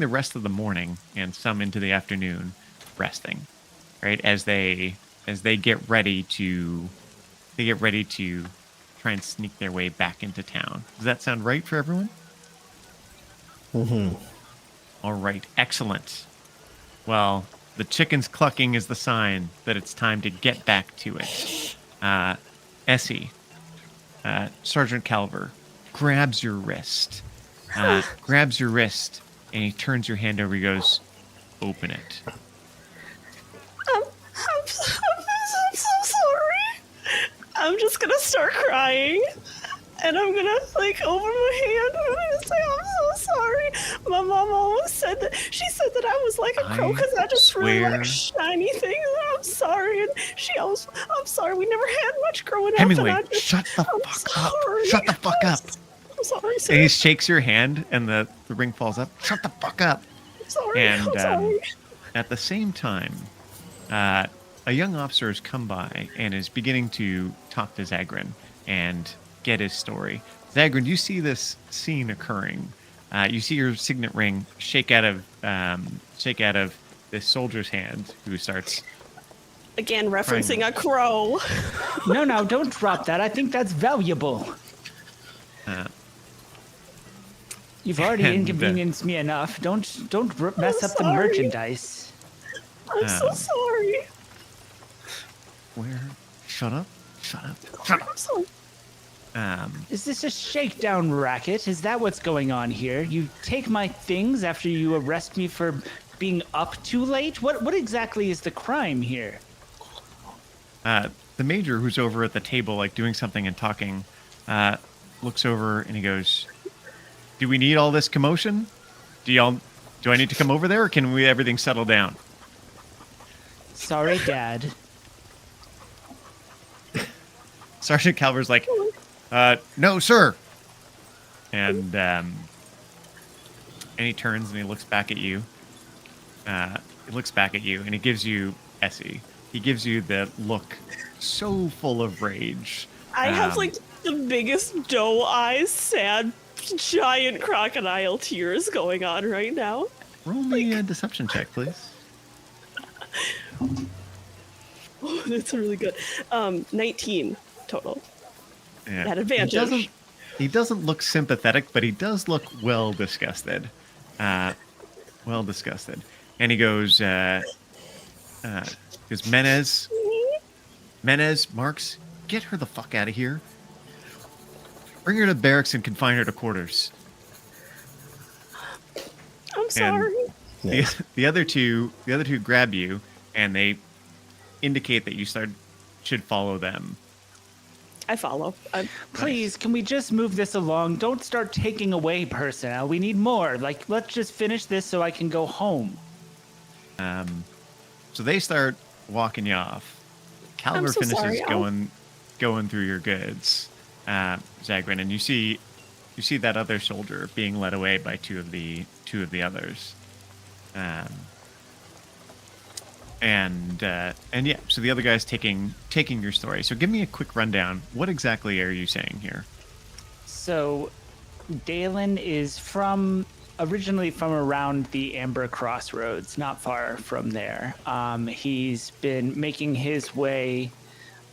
rest of the morning and some into the afternoon resting, right? As they get ready to try and sneak their way back into town. Does that sound right for everyone? Mm-hmm. All right, excellent. Well, the chicken's clucking is the sign that it's time to get back to it. Essie, Sergeant Calver, grabs your wrist, and he turns your hand over. He goes, "Open it." I'm so sorry. I'm just gonna start crying. And I'm gonna open my hand and I'm gonna say, I'm so sorry. My mom always said that I was like a crow because I just really like shiny things. I'm sorry. And I'm sorry. We never had much growing up. Hemingway, shut the fuck up. Shut the fuck up. I'm sorry, sir. And he shakes your hand and the ring falls up. Shut the fuck up. I'm sorry. And I'm sorry. at the same time, a young officer has come by and is beginning to talk to Zagrin and get his story. Zagrin, you see this scene occurring. You see your signet ring shake out of this soldier's hand, who starts Again, referencing a crow. No, don't drop that. I think that's valuable. You've already and, inconvenienced me enough. Don't mess up the sorry. merchandise. I'm so sorry. Where? Shut up. I'm sorry. Is this a shakedown racket? Is that what's going on here? You take my things after you arrest me for being up too late? What exactly is the crime here? The major, who's over at the table, like doing something and talking, looks over and he goes, "Do we need all this commotion? Do I need to come over there, or can everything settle down?" Sorry, Dad. Sergeant Calver's like, "No, sir." And he turns and he looks back at you. And he gives you Essie. He gives you the look so full of rage. I have the biggest doe eyes, sad, giant crocodile tears going on right now. Roll me a deception check, please. Oh, that's really good. 19 total. Yeah. At advantage. He doesn't look sympathetic, but he does look well disgusted. And he goes, Because Menez, Marks, get her the fuck out of here. Bring her to barracks and confine her to quarters. I'm sorry. The other two grab you and they indicate that you should follow them. I follow. Please, can we just move this along? Don't start taking away personnel. We need more. Like, let's just finish this so I can go home. So they start walking you off. Caliber so finishes sorry, going through your goods, Zagrin, and you see that other soldier being led away by two of the others. And yeah, so the other guy's taking your story. So give me a quick rundown. What exactly are you saying here? So, Dalen is originally from around the Amber Crossroads, not far from there. He's been making his way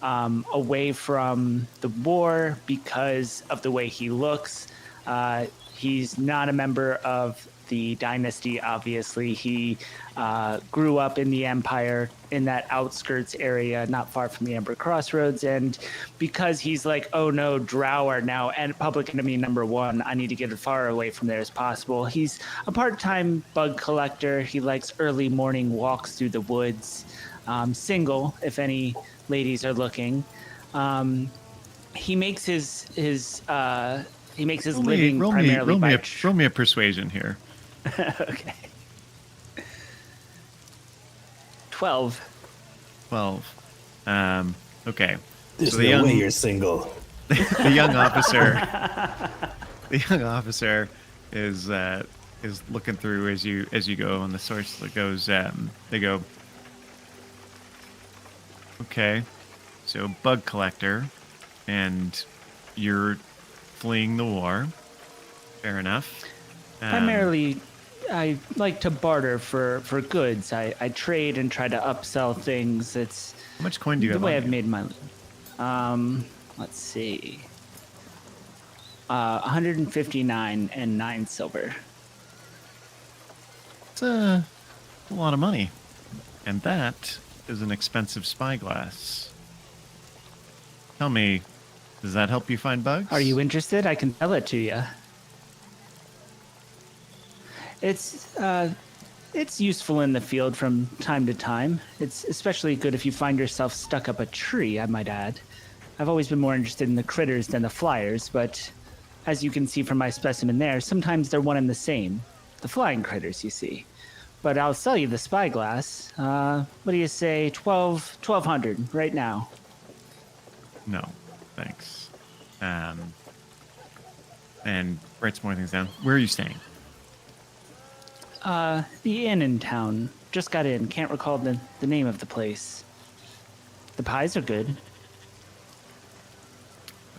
away from the war because of the way he looks. He's not a member of the dynasty, obviously. He grew up in the Empire, in that outskirts area, not far from the Amber Crossroads. And because he's like, oh no, Drow are now and public enemy number one, I need to get as far away from there as possible. He's a part-time bug collector. He likes early morning walks through the woods. Single, if any ladies are looking. He makes his living primarily by roll me a persuasion here. Okay. 12. 12. Okay. There's So no way you're single. the young officer is looking through as you go, and the source goes. They go. Okay, so bug collector, and you're fleeing the war. Fair enough. Primarily, I like to barter for goods. I trade and try to upsell things. It's How much coin do you the have? way on I've you? made my living. Let's see. 159 and 9 silver. It's a lot of money, and that is an expensive spyglass. Tell me, does that help you find bugs? Are you interested? I can sell it to you. It's useful in the field from time to time. It's especially good if you find yourself stuck up a tree, I might add. I've always been more interested in the critters than the flyers, but as you can see from my specimen there, sometimes they're one and the same. The flying critters, you see. But I'll sell you the spyglass. What do you say, 1200 right now? No, thanks. And write some more things down. Where are you staying? The inn in town. Just got in. Can't recall the name of the place. The pies are good.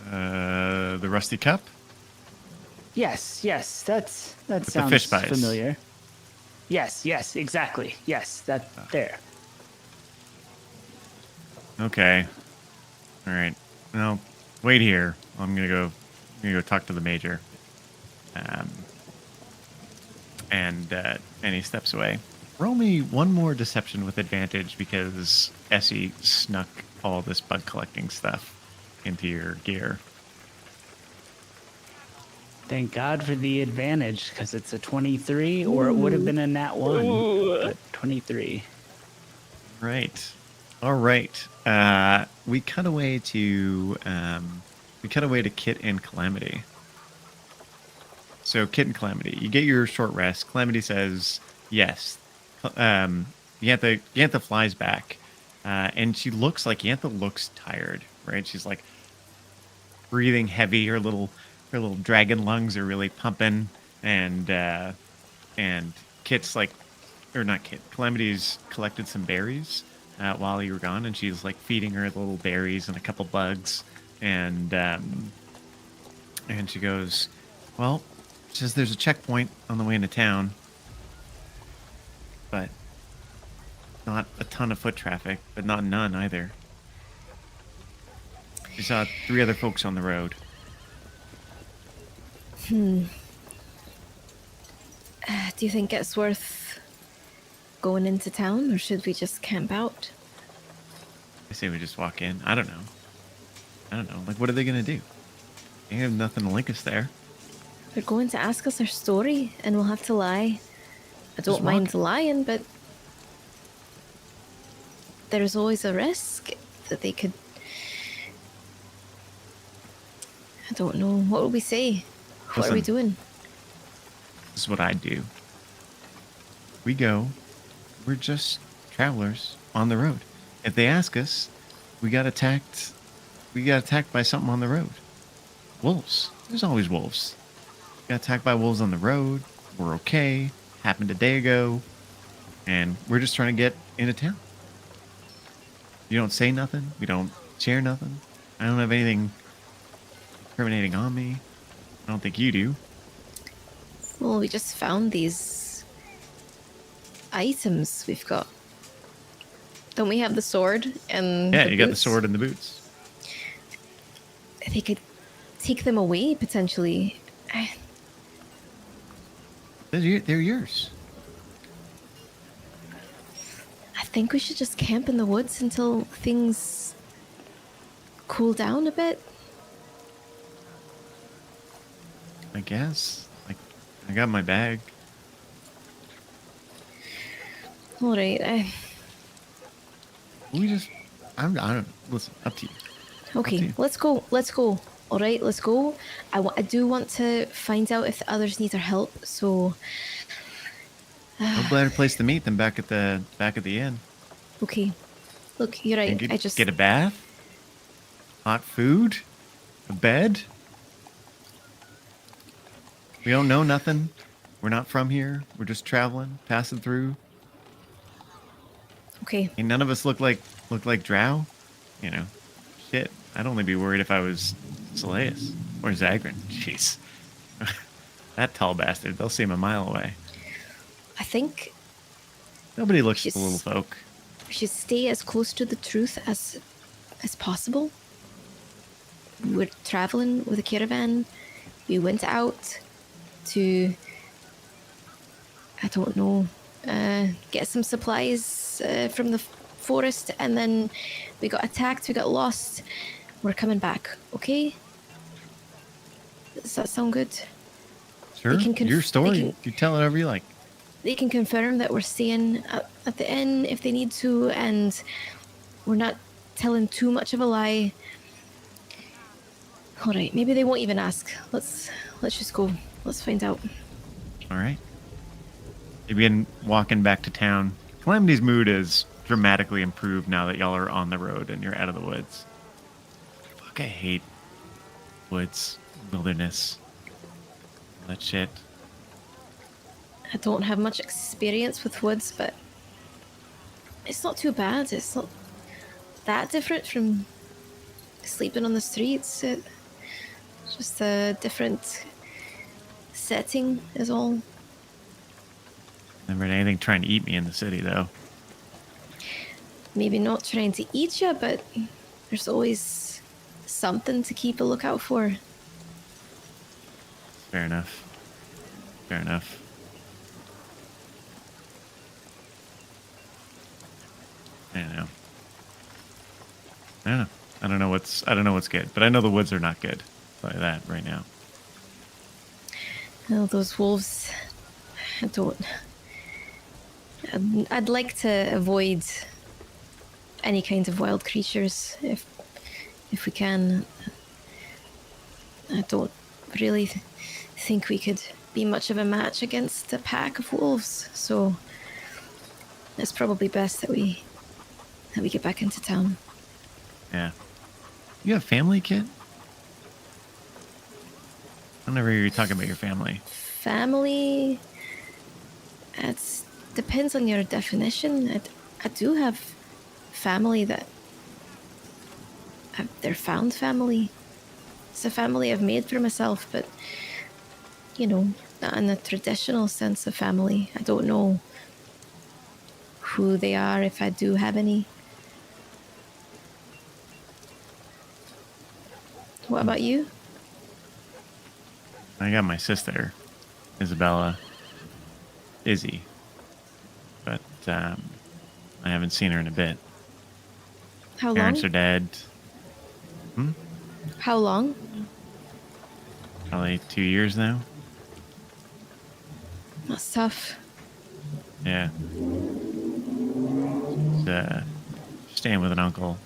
The Rusty Cup? Yes, that the sounds fish pies. familiar. Yes, exactly. Yes, that there. Okay. All right. Well, wait here. I'm gonna go talk to the major. And he steps away. Roll me one more deception with advantage because Essie snuck all this bug collecting stuff into your gear. Thank God for the advantage, because it's a 23, or it would have been a nat 1. But 23. Right. All right. We cut away to Kit and Calamity. So Kit and Calamity, you get your short rest. Calamity says yes. Yantha flies back, and she looks like Yantha looks tired. Right? She's like breathing heavy. Her little dragon lungs are really pumping, and Kit's like, or not Kit. Calamity's collected some berries while you were gone, and she's like feeding her little berries and a couple bugs, and she goes, well. Says there's a checkpoint on the way into town, but not a ton of foot traffic, but not none either. We saw 3 other folks on the road. Do you think it's worth going into town, or should we just camp out? I say we just walk in. I don't know. Like, what are they gonna do? They have nothing to link us there. They're going to ask us our story, and we'll have to lie. I Just don't mind walk. lying, but there's always a risk that they could. I don't know. What will we say? What are we Listen. doing? This is what I do. We go. We're just travelers on the road. If they ask us, we got attacked. We got attacked by something on the road. Wolves. There's always wolves. Got attacked by wolves on the road. We're okay. Happened a day ago. And we're just trying to get into town. You don't say nothing. We don't share nothing. I don't have anything incriminating on me. I don't think you do. Well, we just found these items we've got. Don't we have the sword and Yeah, the you got the boots? sword and the boots. They could take them away potentially. They're yours. I think we should just camp in the woods until things cool down a bit. I guess. Like, I got my bag. All right. We just. I don't. Listen, up to you. Okay, you. let's go. Let's go. All right, let's go. I do want to find out if the others need our help. So, No better place to meet than back at the inn. okay. Look, you're right. And I just get a bath, hot food, a bed. We don't know nothing. We're not from here. We're just traveling, passing through. okay. And none of us look like Drow. You know, shit. I'd only be worried if I was Seleus or Zagrin. Jeez, that tall bastard. They'll see him a mile away. I think Nobody looks at She's- the little folk. we should stay as close to the truth as possible. We're traveling with a caravan. We went out to, I don't know, get some supplies from the forest, and then we got attacked. We got lost. We're coming back. Okay. Does that sound good? Sure, can conf- your they story. can- You tell it however you like. They can confirm that we're staying at the inn if they need to, and we're not telling too much of a lie. All right, maybe they won't even ask. Let's just go. Let's find out. All right. You begin walking back to town. Calamity's mood is dramatically improved now that y'all are on the road and you're out of the woods. Fuck, I hate woods, wilderness, all that shit. I don't have much experience with woods, but it's not too bad. It's not that different from sleeping on the streets. It's just a different setting is all. Never had anything trying to eat me in the city, though. Maybe not trying to eat you, but there's always something to keep a lookout for. Fair enough. Fair enough. I don't know. I don't know what's good, but I know the woods are not good. By that right now. Oh, those wolves. I don't. I'd like to avoid any kind of wild creatures if we can. I don't really think we could be much of a match against a pack of wolves, so it's probably best that we get back into town. Yeah. You have family, kid? I never hear you talk about your family. Family. It depends on your definition. I do have family that they're found family. It's a family I've made for myself, but you know, not in the traditional sense of family. I don't know who they are, if I do have any. What about you? I got my sister, Isabella, Izzy, but I haven't seen her in a bit. How long? Parents are dead. How long? Probably 2 years now. That's tough. Yeah. Just, staying with an uncle.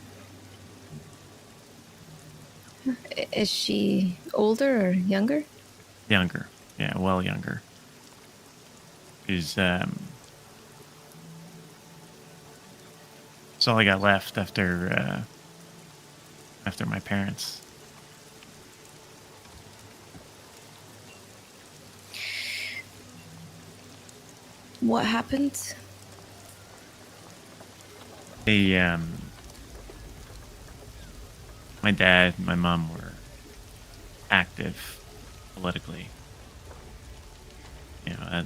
Is she older or younger? Younger. Yeah, well younger. She's that's all I got left after my parents. What happened? They my dad and my mom were active politically. You know, I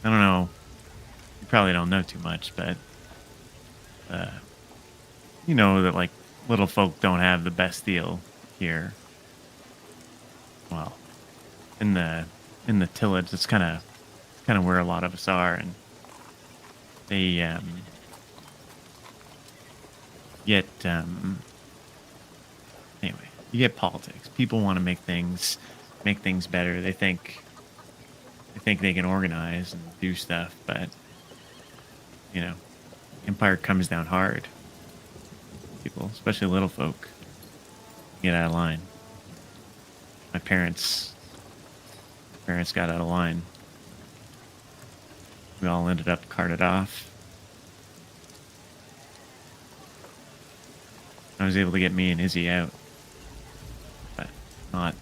don't know. You probably don't know too much, but you know that like little folk don't have the best deal here. Well, in the tillage, it's kind of where a lot of us are, and they get anyway. You get politics. People want to make things better. They think they can organize and do stuff, but you know, empire comes down hard. People, especially little folk, get out of line. My parents got out of line. We all ended up carted off. I was able to get me and Izzy out, but not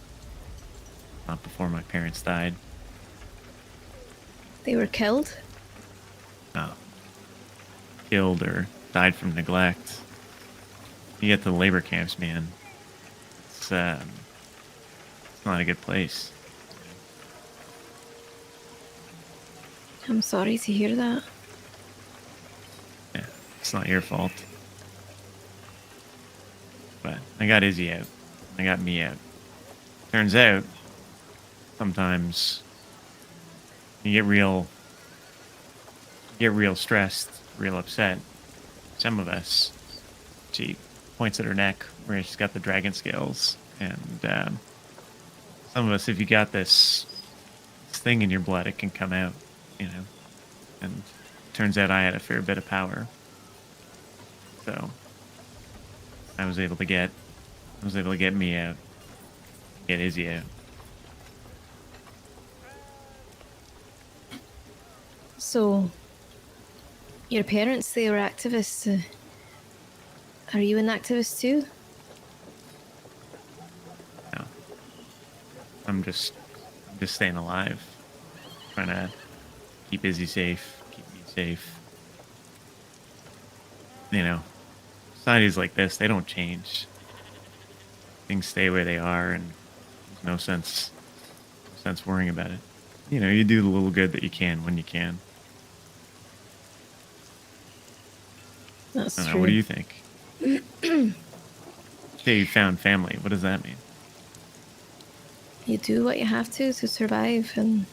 before my parents died. They were killed? No. Killed or died from neglect. You get to the labor camps, man. It's not a good place. I'm sorry to hear that. Yeah, it's not your fault. But I got Izzy out. I got me out. Turns out, sometimes you get real stressed, real upset. Some of us, she points at her neck where she's got the dragon scales, and some of us, if you got this thing in your blood, it can come out, you know. And turns out I had a fair bit of power, so I was able to get me out, get Izzy out. So, your parents, they were activists. Are you an activist too? No, I'm just staying alive, trying to keep Izzy safe, keep me safe. You know, societies like this, they don't change. Things stay where they are, and there's no sense worrying about it. You know, you do the little good that you can when you can. That's I don't know, true. what do you think? Say you found family. What does that mean? You do what you have to survive, and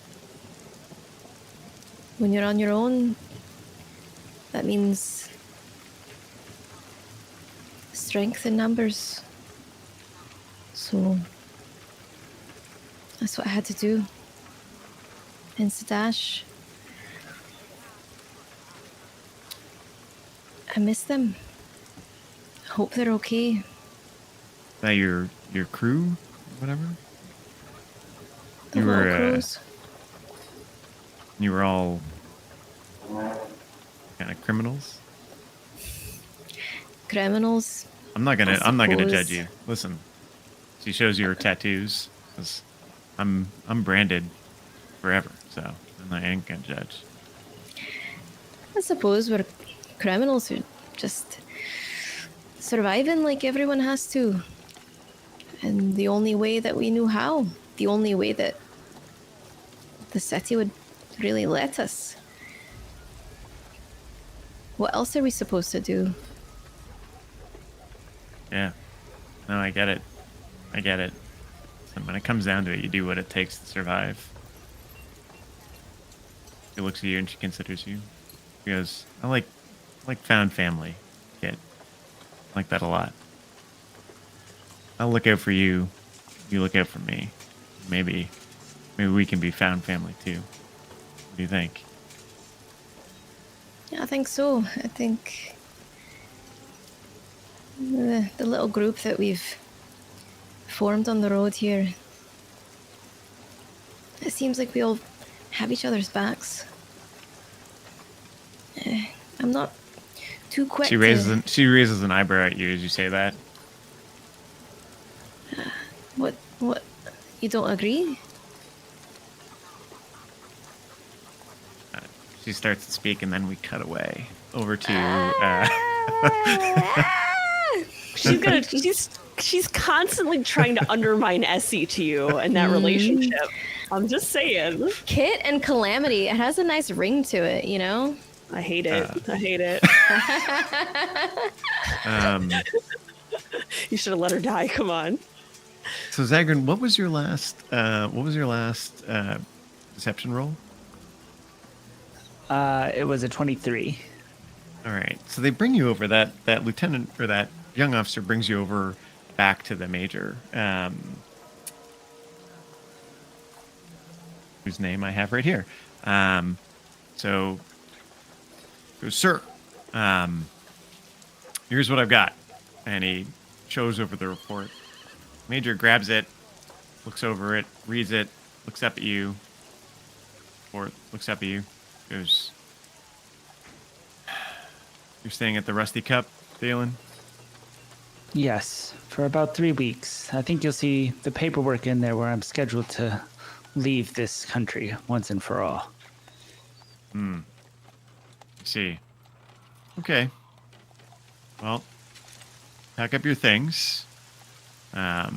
when you're on your own, that means strength in numbers. So that's what I had to do in Sadash. I miss them. I hope they're okay. Is that your crew, whatever? The You little were, crows. You were all kind of criminals. Criminals. I'm not gonna suppose. judge you. Listen, she shows you her tattoos. 'Cause I'm branded forever, so I ain't gonna judge. I suppose we're criminals who just surviving like everyone has to. And the only way that we knew how, the only way that the city would really let us. What else are we supposed to do? Yeah. No, I get it. And when it comes down to it, you do what it takes to survive. She looks at you and she considers you. He goes, I like found family, kid. I like that a lot. I'll look out for you. You look out for me. Maybe we can be found family too. What do you think? Yeah, I think so. I think the little group that we've formed on the road here, it seems like we all have each other's backs. I'm not too quick. She raises an eyebrow at you as you say that. What? You don't agree? She starts to speak, and then we cut away over to. She's constantly trying to undermine Essie to you and that relationship. I'm just saying. Kit and Calamity. It has a nice ring to it, you know? I hate it. I hate it. You should have let her die. Come on. So Zagrin, what was your last deception roll? It was a 23. All right. So they bring you over. That lieutenant or that young officer brings you over back to the major, whose name I have right here. So goes, sir, here's what I've got, and he shows over the report. Major grabs it, looks over it, reads it, looks up at you, or looks up at you, goes, you're staying at the Rusty Cup, Dalen? Yes, for about 3 weeks. I think you'll see the paperwork in there where I'm scheduled to leave this country once and for all. I see. Okay. Well, pack up your things. Pack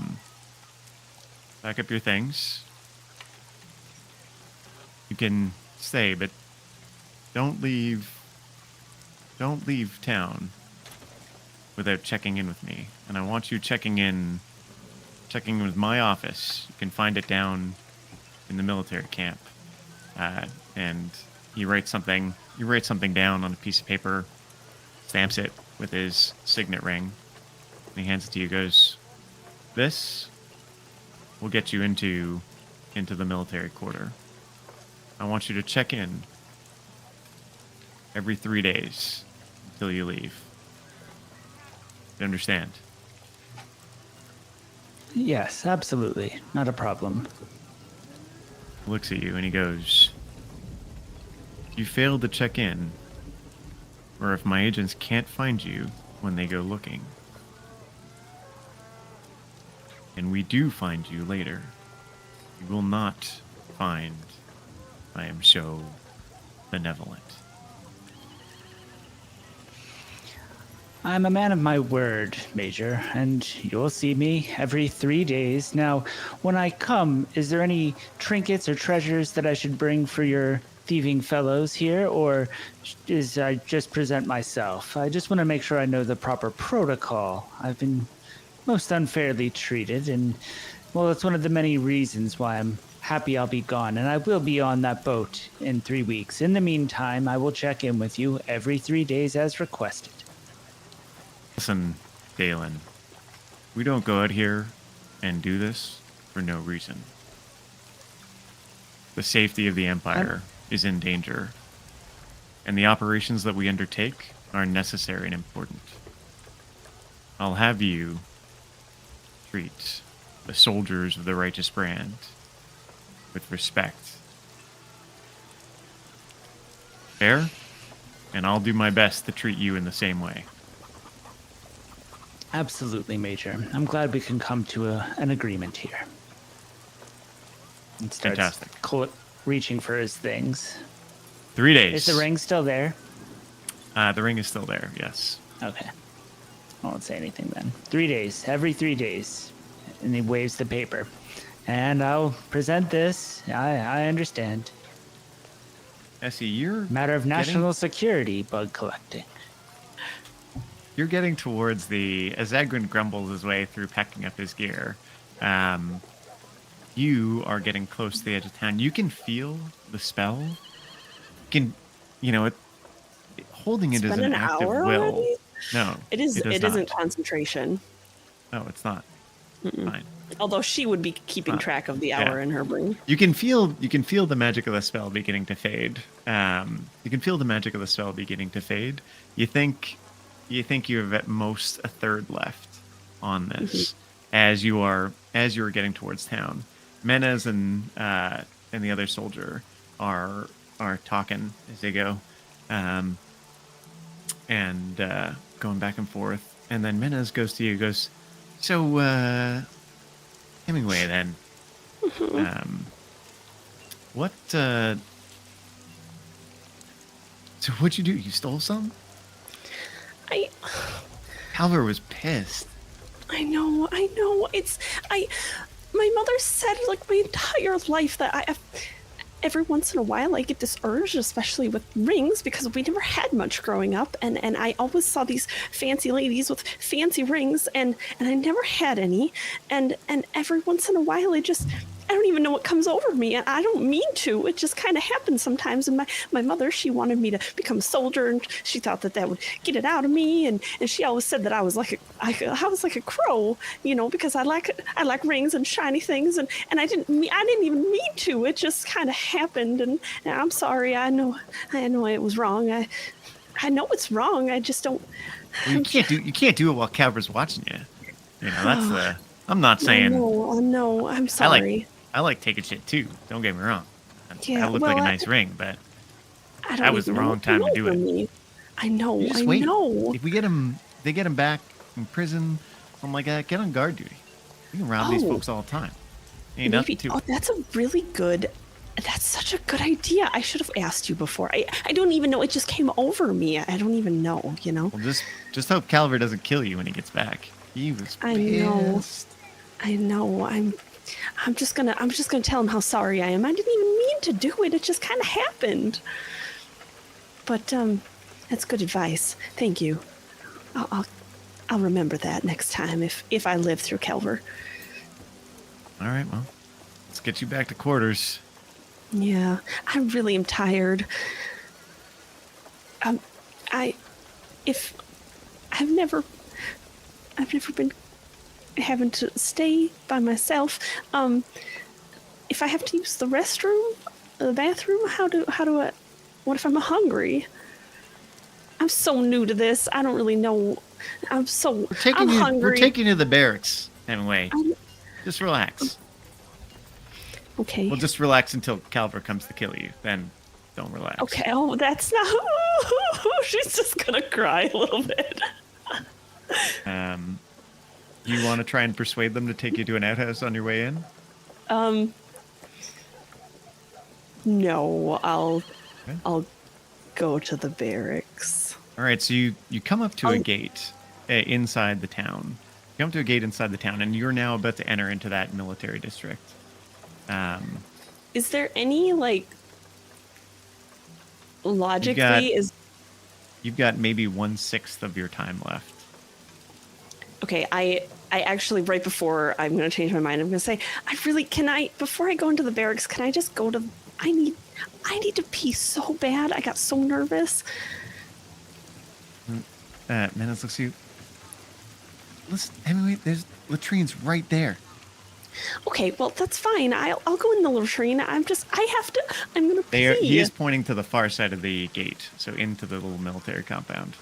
up your things. You can stay, but don't leave town without checking in with me. And I want you checking in with my office. You can find it down in the military camp. And he writes something down on a piece of paper, stamps it with his signet ring, and he hands it to you. Goes, this will get you into the military quarter. I want you to check in every 3 days until you leave. You understand? Yes, absolutely. Not a problem. He looks at you and he goes, if you fail to check in, or if my agents can't find you when they go looking, and we do find you later, you will not find I am so benevolent. I'm a man of my word, Major, and you'll see me every 3 days. Now, when I come, is there any trinkets or treasures that I should bring for your thieving fellows here, or is I just present myself? I just want to make sure I know the proper protocol. I've been most unfairly treated, and, well, it's one of the many reasons why I'm happy I'll be gone, and I will be on that boat in 3 weeks. In the meantime, I will check in with you every 3 days as requested. Listen, Dalen, we don't go out here and do this for no reason. The safety of the Empire is in danger, and the operations that we undertake are necessary and important. I'll have you treat the soldiers of the righteous brand with respect. Fair? And I'll do my best to treat you in the same way. Absolutely, Major. I'm glad we can come to an agreement here. And starts Fantastic. Reaching for his things. 3 days. Is the ring still there? The ring is still there, yes. Okay. I won't say anything then. 3 days. Every 3 days. And he waves the paper. And I'll present this. I understand. Essie, you're Matter of national security, bug collecting. You're getting towards as Zagrin grumbles his way through packing up his gear. You are getting close to the edge of town. You can feel the spell. You can, holding It's it as been an an active hour will. already? No, It is. It does It isn't not. concentration. No, it's not. Fine. Although she would be keeping Not- track of the yeah. hour in her brain. You can feel the magic of the spell beginning to fade. You can feel the magic of the spell beginning to fade. You think you have at most a third left on this as you are getting towards town. Menez and the other soldier are talking as they go, and going back and forth. And then Menez goes to you, goes, so Hemingway then. What? So what'd you do? You stole some? I Calver was pissed. know. My mother said like my entire life that every once in a while I get this urge, especially with rings, because we never had much growing up, and I always saw these fancy ladies with fancy rings, and I never had any, and every once in a while I don't even know what comes over me, and I don't mean to. It just kind of happens sometimes. And my mother, she wanted me to become a soldier, and she thought that would get it out of me. And she always said that I was like a crow, because I like rings and shiny things. And I didn't even mean to. It just kind of happened. And I'm sorry. I know it was wrong. I know it's wrong. I just don't. Well, you can't do it while Calver's watching you. That's the. I'm not saying. No, I'm sorry. I like taking shit too. Don't get me wrong. Yeah, that looked like a nice ring, but that was the wrong time to do it. I know. You just I wait. know. If they get him back in prison, something like that, get on guard duty. You can rob these Oh. folks all the time. Ain't nothing to it. That's a really good. That's such a good idea. I should have asked you before. I don't even know. It just came over me. I don't even know. Well, just hope Calver doesn't kill you when he gets back. He was I know. pissed. I know. I'm just gonna tell him how sorry I am. I didn't even mean to do it. It just kind of happened. But that's good advice. Thank you. I'll remember that next time if I live through Calver. All right, well, let's get you back to quarters. Yeah, I really am tired. I've never been having to stay by myself. If I have to use the restroom, the bathroom, how do I? What if I'm hungry? I'm so new to this. I don't really know. I'm hungry. We're taking you to the barracks, Hemingway. Just relax. Okay. Well, just relax until Calver comes to kill you. Then don't relax. Okay. Oh, that's not. She's just gonna cry a little bit. You want to try and persuade them to take you to an outhouse on your way in? No, I'll Okay. I'll go to the barracks. All right, so you come up to a gate inside the town. You come to a gate inside the town, and you're now about to enter into that military district. Is there any logically You've got maybe 1/6 of your time left. okay, I actually right before I'm going to change my mind, I'm going to say before I go into the barracks, can I just go to I need to pee so bad. I got so nervous. Menace looks at you. Listen, Hemingway, there's latrines right there. Okay, well that's fine. I'll go in the latrine. I'm going to pee. He is pointing to the far side of the gate, so into the little military compound.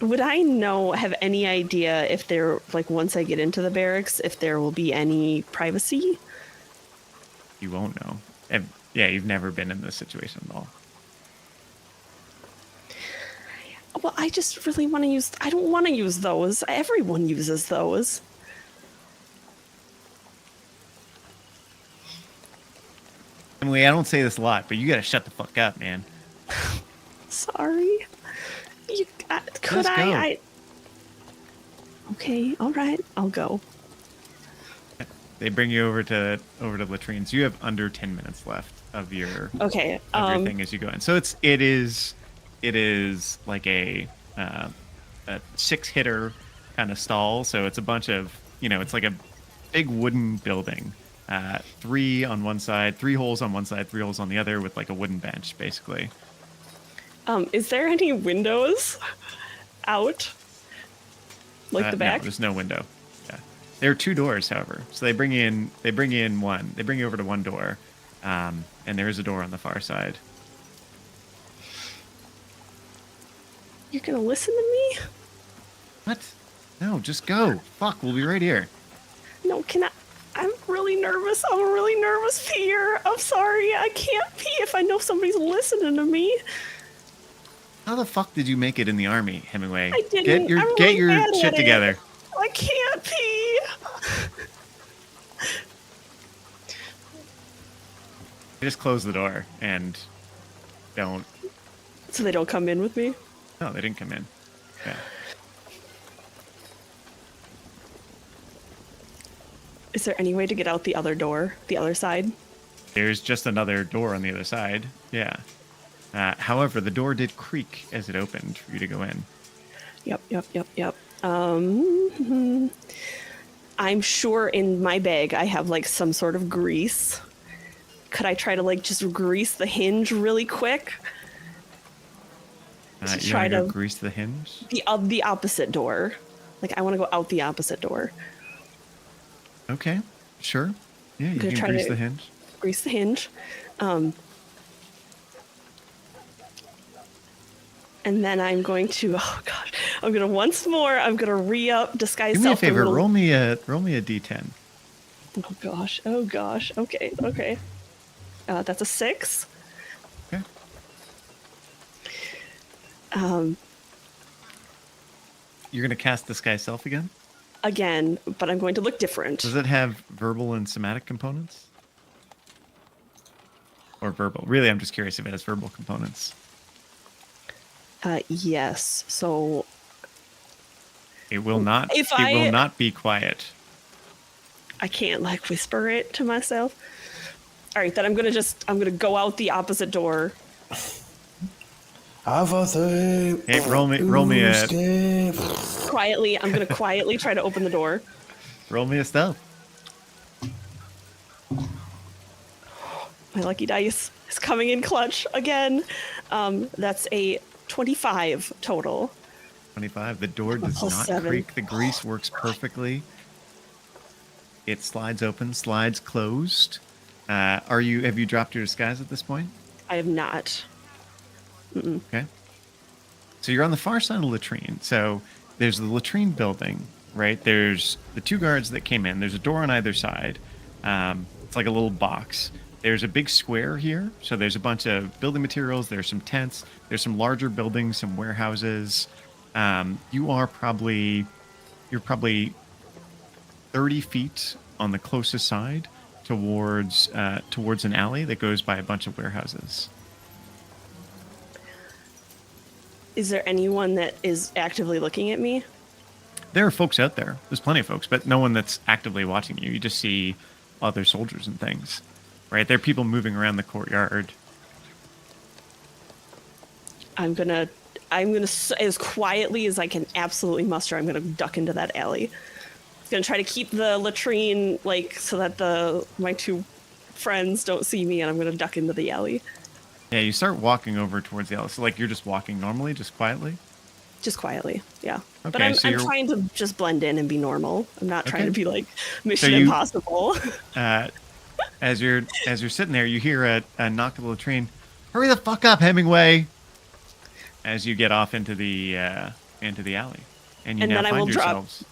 Would I have any idea if there, once I get into the barracks, if there will be any privacy? You won't know. Yeah, you've never been in this situation at all. Well, I just really want to I don't want to use those. Everyone uses those. Anyway, I don't say this a lot, but you gotta shut the fuck up, man. Sorry. Could Just go. Okay, all right, I'll go. They bring you over to latrines. You have under 10 minutes left of your Okay. your thing as you go in. So it is like a 6-hitter kind of stall. So it's a bunch of it's like a big wooden building three on one side, 3 holes on one side, 3 holes on the other, with like a wooden bench, basically. Is there any windows out? Like the No, back? there's no window. Yeah, there are 2 doors, however. So they bring you over to one door, and there is a door on the far side. You're gonna listen to me? What? No, just go. Fuck, we'll be right here. No, can I? I'm really nervous. I'm a really nervous peer. I'm sorry. I can't pee if I know somebody's listening to me. How the fuck did you make it in the army, Hemingway? I didn't. Get I'm get really your bad shit at it. together. I can't pee. Just close the door and don't. So they don't come in with me? No, they didn't come in. Yeah. Is there any way to get out the other door, the other side? There's just another door on the other side. Yeah. However, the door did creak as it opened for you to go in. Yep. I'm sure in my bag I have like some sort of grease. Could I try to like just grease the hinge really quick? To You try want to go to- grease the hinge? The opposite door. Like I want to go out the opposite door. Okay, sure. Yeah, you gonna can try grease to- the hinge. Grease the hinge. And then I'm going to, oh gosh, I'm going to once more, I'm going to re-up disguise Do me a self. favor. little- Roll me a d10. Oh gosh. Okay. That's a 6. Okay. You're gonna cast disguise self again. Again, but I'm going to look different. Does it have verbal and somatic components? Or verbal? Really, I'm just curious if it has verbal components. Yes. So It will not. If it will I- not be quiet. I can't like whisper it to myself. All right, then I'm going to go out the opposite door. Have a thing. Hey, roll me a Escape. Quietly, I'm going to quietly try to open the door. stealth. My lucky dice is coming in clutch again. That's a 25 total. 25. The door does Plus not 7. creak. The grease works perfectly. It slides open, slides closed. Have you dropped your disguise at this point? I have not. Okay. So you're on the far side of the latrine. So there's the latrine building, right? There's the 2 guards that came in. There's a door on either side. It's like a little box. There's a big square here. So there's a bunch of building materials. There's some tents. There's some larger buildings, some warehouses. You're probably 30 feet on the closest side towards an alley that goes by a bunch of warehouses. Is there anyone that is actively looking at me? There are folks out there. There's plenty of folks, but no one that's actively watching you. You just see other soldiers and things, right? There are people moving around the courtyard. I'm gonna as quietly as I can absolutely muster. I'm gonna duck into that alley. Gonna try to keep the latrine like so that my 2 friends don't see me, and I'm gonna duck into the alley. Yeah, you start walking over towards the alley. So like you're just walking normally, just quietly. Just quietly, yeah. But Okay, I'm so I'm you're- trying to just blend in and be normal. I'm not trying Okay. to be like Mission you- Impossible. As you're sitting there, you hear a knock at the latrine. Hurry the fuck up, Hemingway! As you get off into the alley, and you And now then I find will drop- yourselves.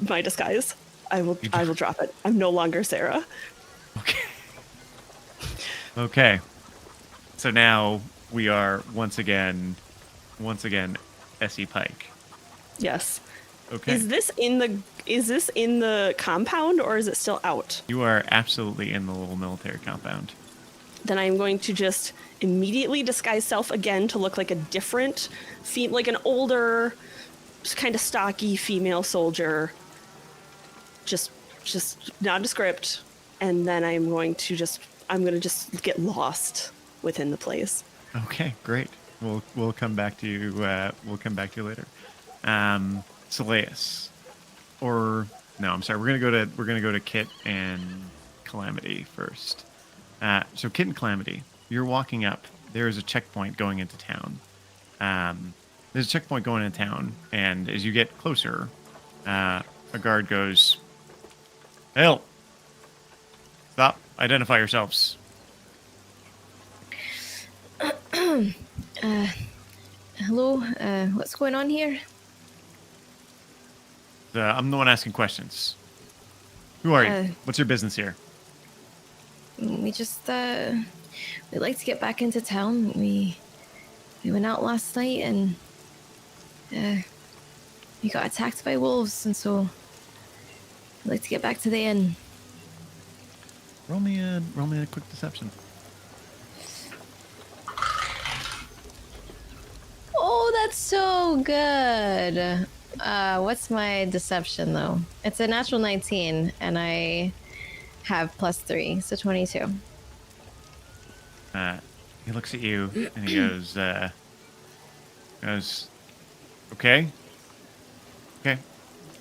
My disguise. I will You I will drop it. I'm no longer Sarah. Okay. Okay. So now we are once again S.E. Pike. Yes. Okay. Is this in the compound or is it still out? You are absolutely in the little military compound. Then I'm going to just immediately disguise self again to look like a different, like an older, just kind of stocky female soldier. Just nondescript, and then I'm going to just get lost within the place. Okay, great. We'll come back to you. We'll come back to you later. Soleus, or no, I'm sorry. We're gonna go to Kit and Calamity first. So Kit and Calamity, you're walking up. There is a checkpoint going into town. There's a checkpoint going into town, and as you get closer, a guard goes, "Hail! Stop! Identify yourselves." Hello, what's going on here? I'm the one asking questions. Who are you? Uh, What's your business here? We just we'd like to get back into town. We went out last night and we got attacked by wolves, and so I'd like to get back to the inn. Roll me a quick deception. Oh, that's so good. What's my deception though? It's a natural 19, and I have +3, so 22. He looks at you and he goes, "Okay, okay.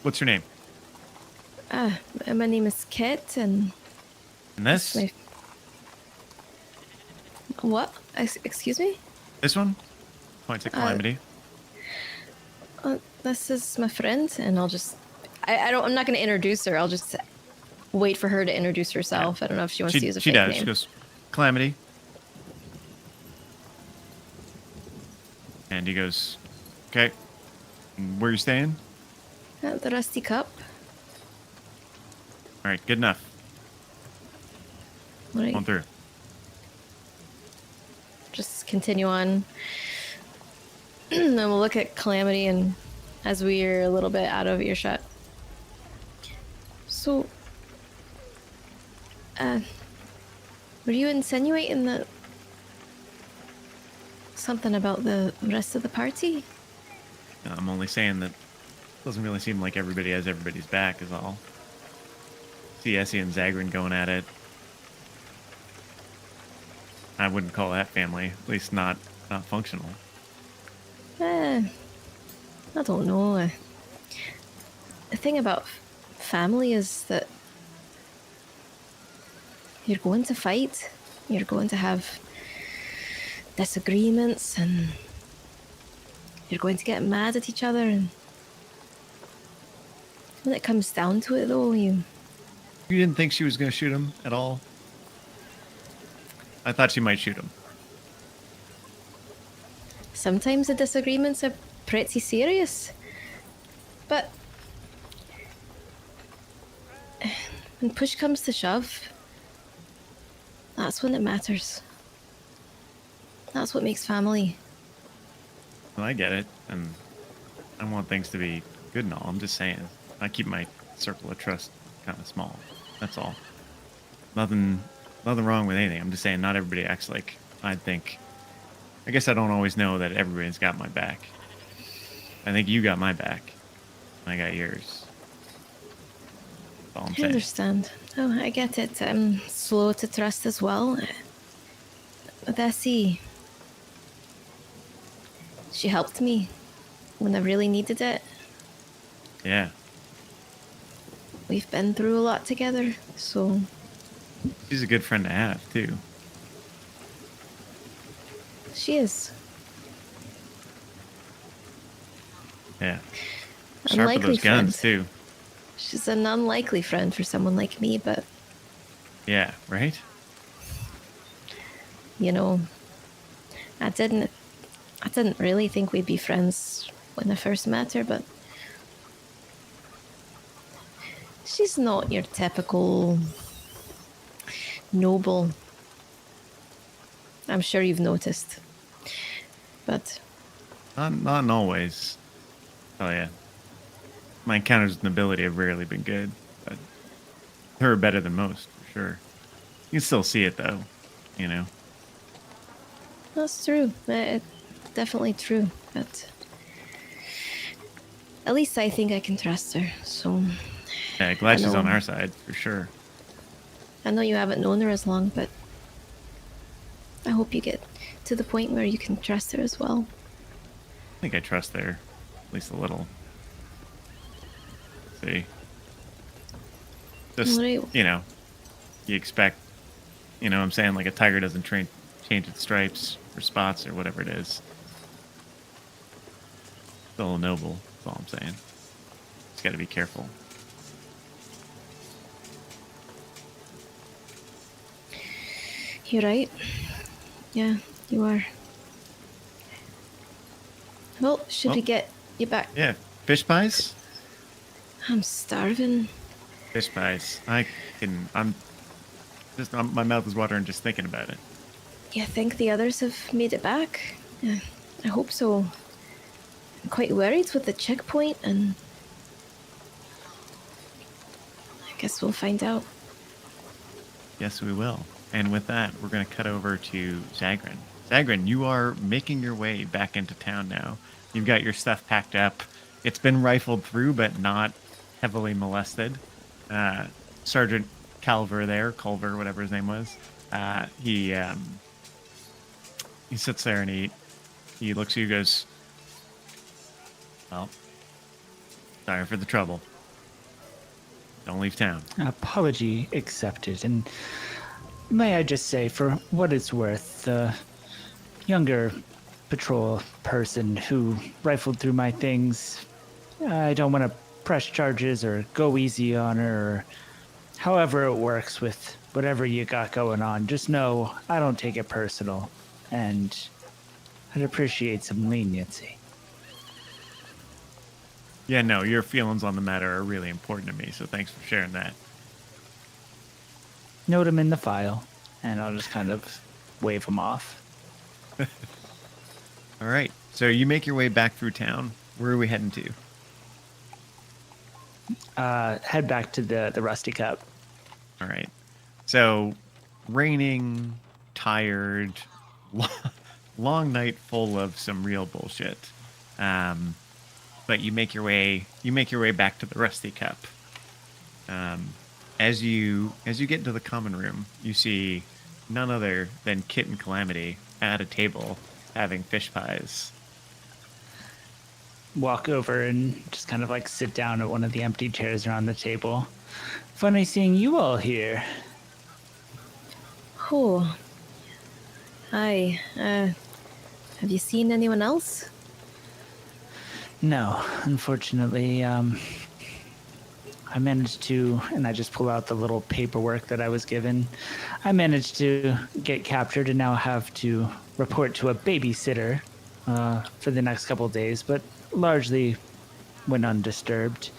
What's your name?" My name is Kit, and And this? my what? Excuse me? This one? Points at Calamity. This is my friend, and I'll just I'm not going to introduce her. I'll just wait for her to introduce herself. I don't know if she wants to use a She fake does. name. She goes, "Calamity." And he goes, "Okay. And where are you staying?" The Rusty Cup. All right, good enough. What I On through. just continue on. Then we'll look at Calamity, and as we're a little bit out of earshot. So, were you insinuating that something about the rest of the party? I'm only saying that it doesn't really seem like everybody has everybody's back is all. See Essie and Zagrin going at it. I wouldn't call that family, at least not functional. I don't know. The thing about family is that you're going to fight, you're going to have disagreements, and you're going to get mad at each other. And when it comes down to it, though, You didn't think she was going to shoot him at all? I thought she might shoot him. sometimes the disagreements are pretty serious. But when push comes to shove, that's when it matters. That's what makes family. Well, I get it, and I want things to be good and all. I'm just saying, I keep my circle of trust kind of small. That's all. Nothing wrong with anything. I'm just saying, not everybody acts like I think. I guess I don't always know that everybody's got my back. I think you got my back. I got yours. That's all I'm I saying. understand. Oh, I get it. I'm slow to trust as well. With Essie, she helped me when I really needed it. Yeah, We've been through a lot together, so she's a good friend to have too. she is. Yeah, sharp with Unlikely those guns friend. too. She's an unlikely friend for someone like me, but Yeah, right. you know, I didn't really think we'd be friends when I first met her, but she's not your typical noble. I'm sure you've noticed. But Not always. Oh yeah. My encounters with nobility have rarely been good, but her are better than most, for sure. You can still see it though, you know. that's true. Definitely true. But at least I think I can trust her. So Yeah, glad I she's on know. our side, for sure. I know you haven't known her as long, but I hope you get to the point where you can trust her as well. I think I trust her, at least a little. See? Just, Right. you know, you expect, you know what I'm saying? Like a tiger doesn't change its stripes or spots or whatever it is. Still a noble, that's all I'm saying. Just got to be careful. You're right. Yeah, you are. Well, should we Well, get you back? Yeah, fish pies? I'm starving. Fish pies. I'm my mouth is watering just thinking about it. You think the others have made it back? Yeah, I hope so. I'm quite worried with the checkpoint, and I guess we'll find out. Yes, we will. And with that, we're going to cut over to Zagrin. Zagrin, you are making your way back into town now. You've got your stuff packed up. It's been rifled through, but not heavily molested. Sergeant Culver, whatever his name was, he sits there and he looks at you and goes, well, sorry for the trouble. Don't leave town. Apology accepted. And may I just say, for what it's worth, the younger patrol person who rifled through my things, I don't want to press charges or go easy on her or however it works with whatever you got going on. Just know I don't take it personal, and I'd appreciate some leniency. Yeah, no, your feelings on the matter are really important to me, so thanks for sharing that. Note them in the file, and I'll just kind of wave them off. All right, so you make your way back through town. Where are we heading to? Head back to the Rusty Cup. All right. So, raining, tired, long night full of some real bullshit. But you make your way back to the Rusty Cup. As you get into the common room, you see none other than Kit and Calamity at a table having fish pies. Walk over and just kind of like sit down at one of the empty chairs around the table. Funny seeing you all here. Oh. Hi. Have you seen anyone else? No, unfortunately, I managed to, and I just pull out the little paperwork that I was given. I managed to get captured and now have to report to a babysitter for the next couple of days, but largely went undisturbed.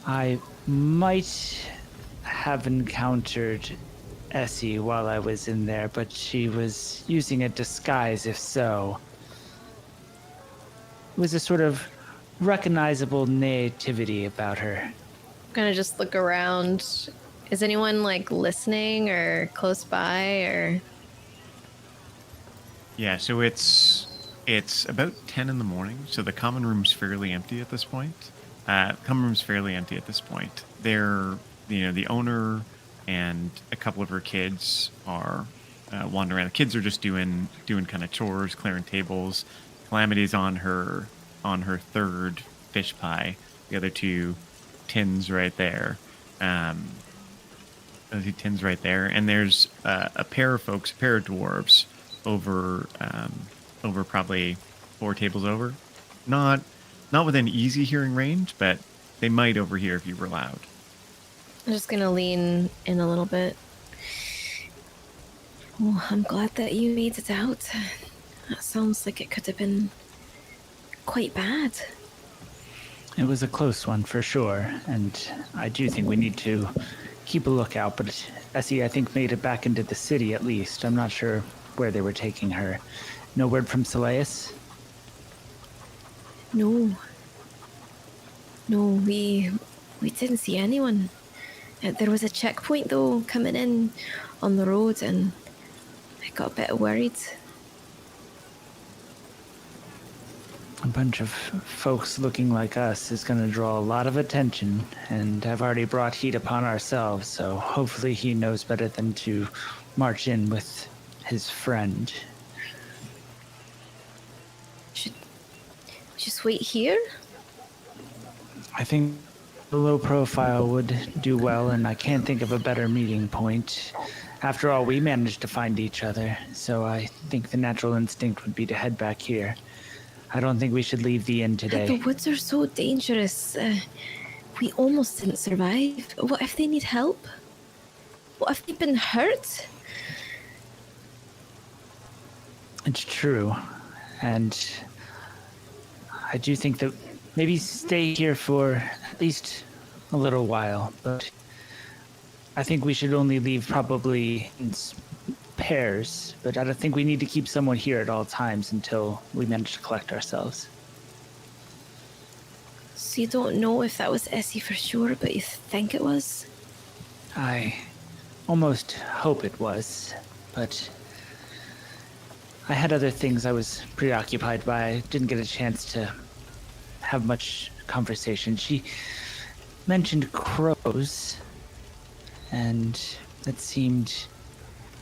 I might have encountered Essie while I was in there, but she was using a disguise, if so. It was a sort of recognizable nativity about her. I'm gonna just look around. Is anyone like listening or close by or? Yeah, so it's about 10 in the morning, so the common room's fairly empty at this point. They're, the owner and a couple of her kids are wandering around. The kids are just doing kind of chores, clearing tables. Calamity's on her third fish pie. The other two tins right there. Those two tins right there, and there's a pair of dwarves over probably 4 tables over. Not within easy hearing range, but they might overhear if you were loud. I'm just gonna lean in a little bit. Oh, I'm glad that you made it out. That sounds like it could have been quite bad. It was a close one for sure, and I do think we need to keep a lookout, but Essie, I think, made it back into the city at least. I'm not sure where they were taking her. No word from Silius? No, we didn't see anyone. There was a checkpoint though coming in on the road, and I got a bit worried. A bunch of folks looking like us is going to draw a lot of attention, and I've already brought heat upon ourselves, so hopefully he knows better than to march in with his friend. Should just wait here? I think The low profile would do well, and I can't think of a better meeting point. After all, we managed to find each other, so I think the natural instinct would be to head back here. I don't think we should leave the inn today. The woods are so dangerous. We almost didn't survive. What if they need help? What if they've been hurt? It's true, and I do think that maybe stay here for at least a little while, but I think we should only leave probably in pairs, but I don't think we need to keep someone here at all times until we manage to collect ourselves. So you don't know if that was Essie for sure, but you think it was? I almost hope it was, but I had other things I was preoccupied by. I didn't get a chance to have much conversation. She mentioned crows, and that seemed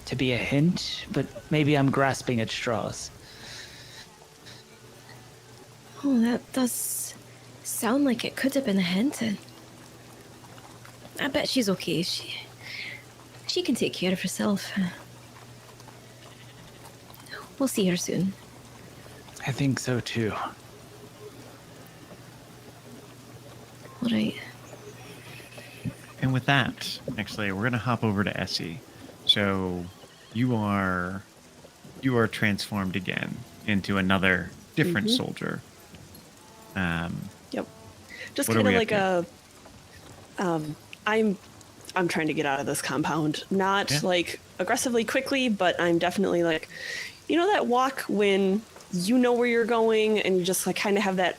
to be a hint, but maybe I'm grasping at straws. Oh, that does sound like it could have been a hint. And I bet she's okay. She can take care of herself. We'll see her soon. I think so too. All right. And with that, actually, we're gonna hop over to Essie. So you are transformed again into another different soldier. Yep. Just What are kind of we like up I'm trying to get out of this compound. Not Yeah. like aggressively quickly, but I'm definitely like, you know that walk when you know where you're going and you just like kind of have that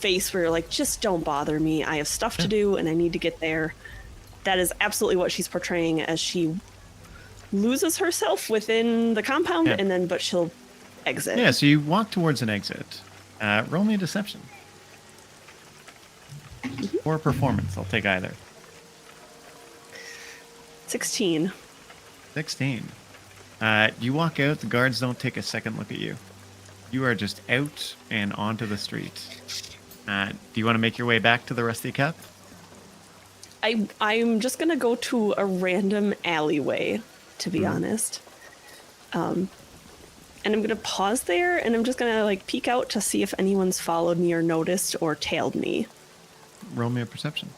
face where you're like, just don't bother me. I have stuff to do and I need to get there. That is absolutely what she's portraying as she loses herself within the compound Yeah. and then but she'll exit. Yeah, so you walk towards an exit. Roll me a deception. Or performance. I'll take either. 16. 16. You walk out, the guards don't take a second look at you. You are just out and onto the street. Do you want to make your way back to the Rusty Cup? I'm just gonna go to a random alleyway, to be honest. And I'm gonna pause there and I'm just gonna like peek out to see if anyone's followed me or noticed or tailed me. Roll me a perception.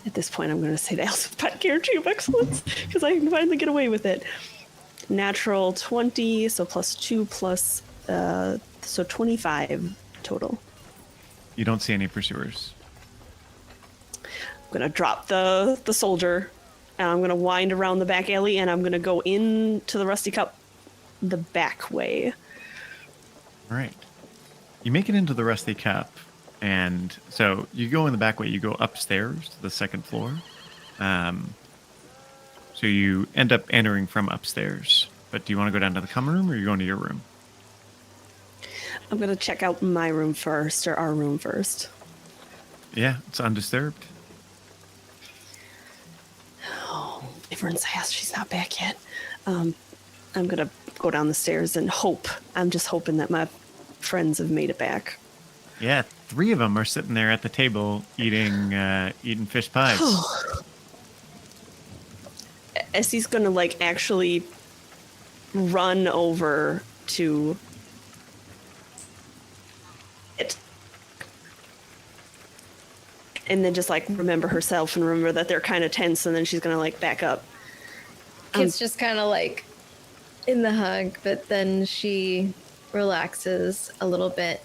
At this point, I'm gonna say the Elspeth Pet Guarantee of Excellence because I can finally get away with it. Natural 20, so plus 2 plus, so 25 total. You don't see any pursuers. I'm gonna drop the soldier, and I'm gonna wind around the back alley, and I'm gonna go into the Rusty Cup the back way. All right. You make it into the Rusty Cup, and so you go in the back way. You go upstairs to the second floor. So you end up entering from upstairs. But do you want to go down to the common room, or are you going to your room? I'm gonna check out my room first, or our room first. Yeah, it's undisturbed. Everyone's asked she's not back yet. I'm gonna go down the stairs and hope. I'm just hoping that my friends have made it back. Yeah, 3 of them are sitting there at the table eating fish pies. Essie's gonna like actually run over to it and then just like remember herself and remember that they're kind of tense and then she's gonna like back up. Kid's just kind of like in the hug, but then she relaxes a little bit.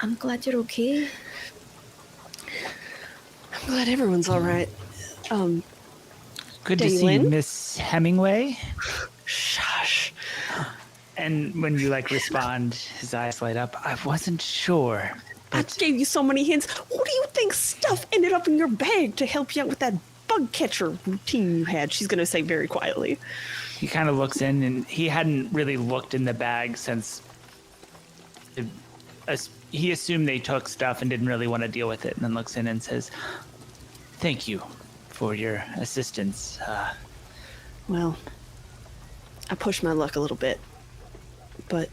I'm glad you're okay. I'm glad everyone's all right. Good to see you, Dalen? Miss Hemingway. Shush. And when you like respond, his eyes light up. I wasn't sure. I gave you so many hints. Who do you think stuff ended up in your bag to help you out with that bug catcher routine you had? She's gonna say very quietly. He kind of looks in, and he hadn't really looked in the bag since he assumed they took stuff and didn't really want to deal with it, and then looks in and says, "Thank you for your assistance." Well, I pushed my luck a little bit, but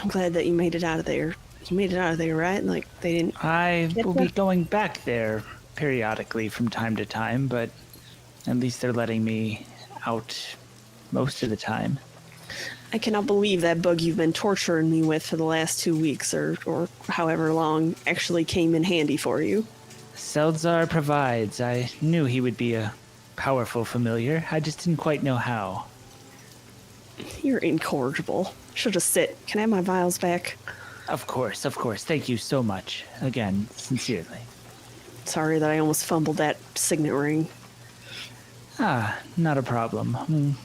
I'm glad that you made it out of there You made it out of there, right? Like they didn't. I Get will the- be going back there periodically from time to time, but at least they're letting me out most of the time. I cannot believe that bug you've been torturing me with for the last 2 weeks or however long actually came in handy for you. Seldzar provides. I knew he would be a powerful familiar. I just didn't quite know how. You're incorrigible. Should just sit. Can I have my vials back? Of course. Thank you so much. Again, sincerely. Sorry that I almost fumbled that signet ring. Ah, not a problem.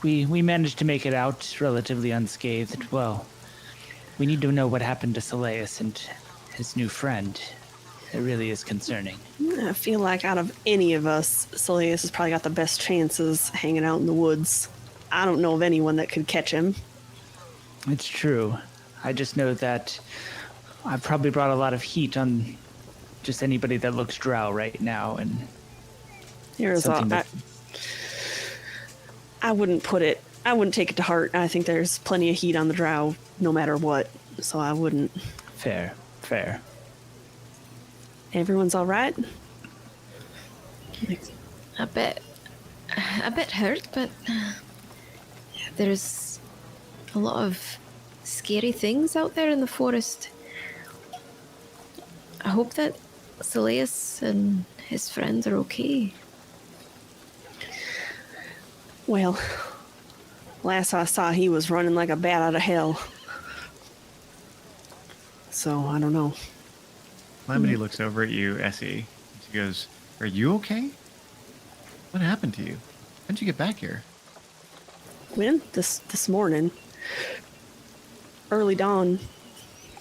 We managed to make it out relatively unscathed. Well, we need to know what happened to Soleus and his new friend. It really is concerning. I feel like out of any of us, Soleus has probably got the best chances hanging out in the woods. I don't know of anyone that could catch him. It's true. I just know that I've probably brought a lot of heat on just anybody that looks drow right now, and Here's all, something that I wouldn't take it to heart. I think there's plenty of heat on the drow no matter what, so I wouldn't. fair. Everyone's all right? A bit hurt, but there's a lot of scary things out there in the forest. I hope that Soleus and his friends are okay. Well, last I saw, he was running like a bat out of hell. So, I don't know. Calamity looks over at you, Essie. She goes, "Are you okay? What happened to you? How'd you get back here?" When? This morning. Early dawn.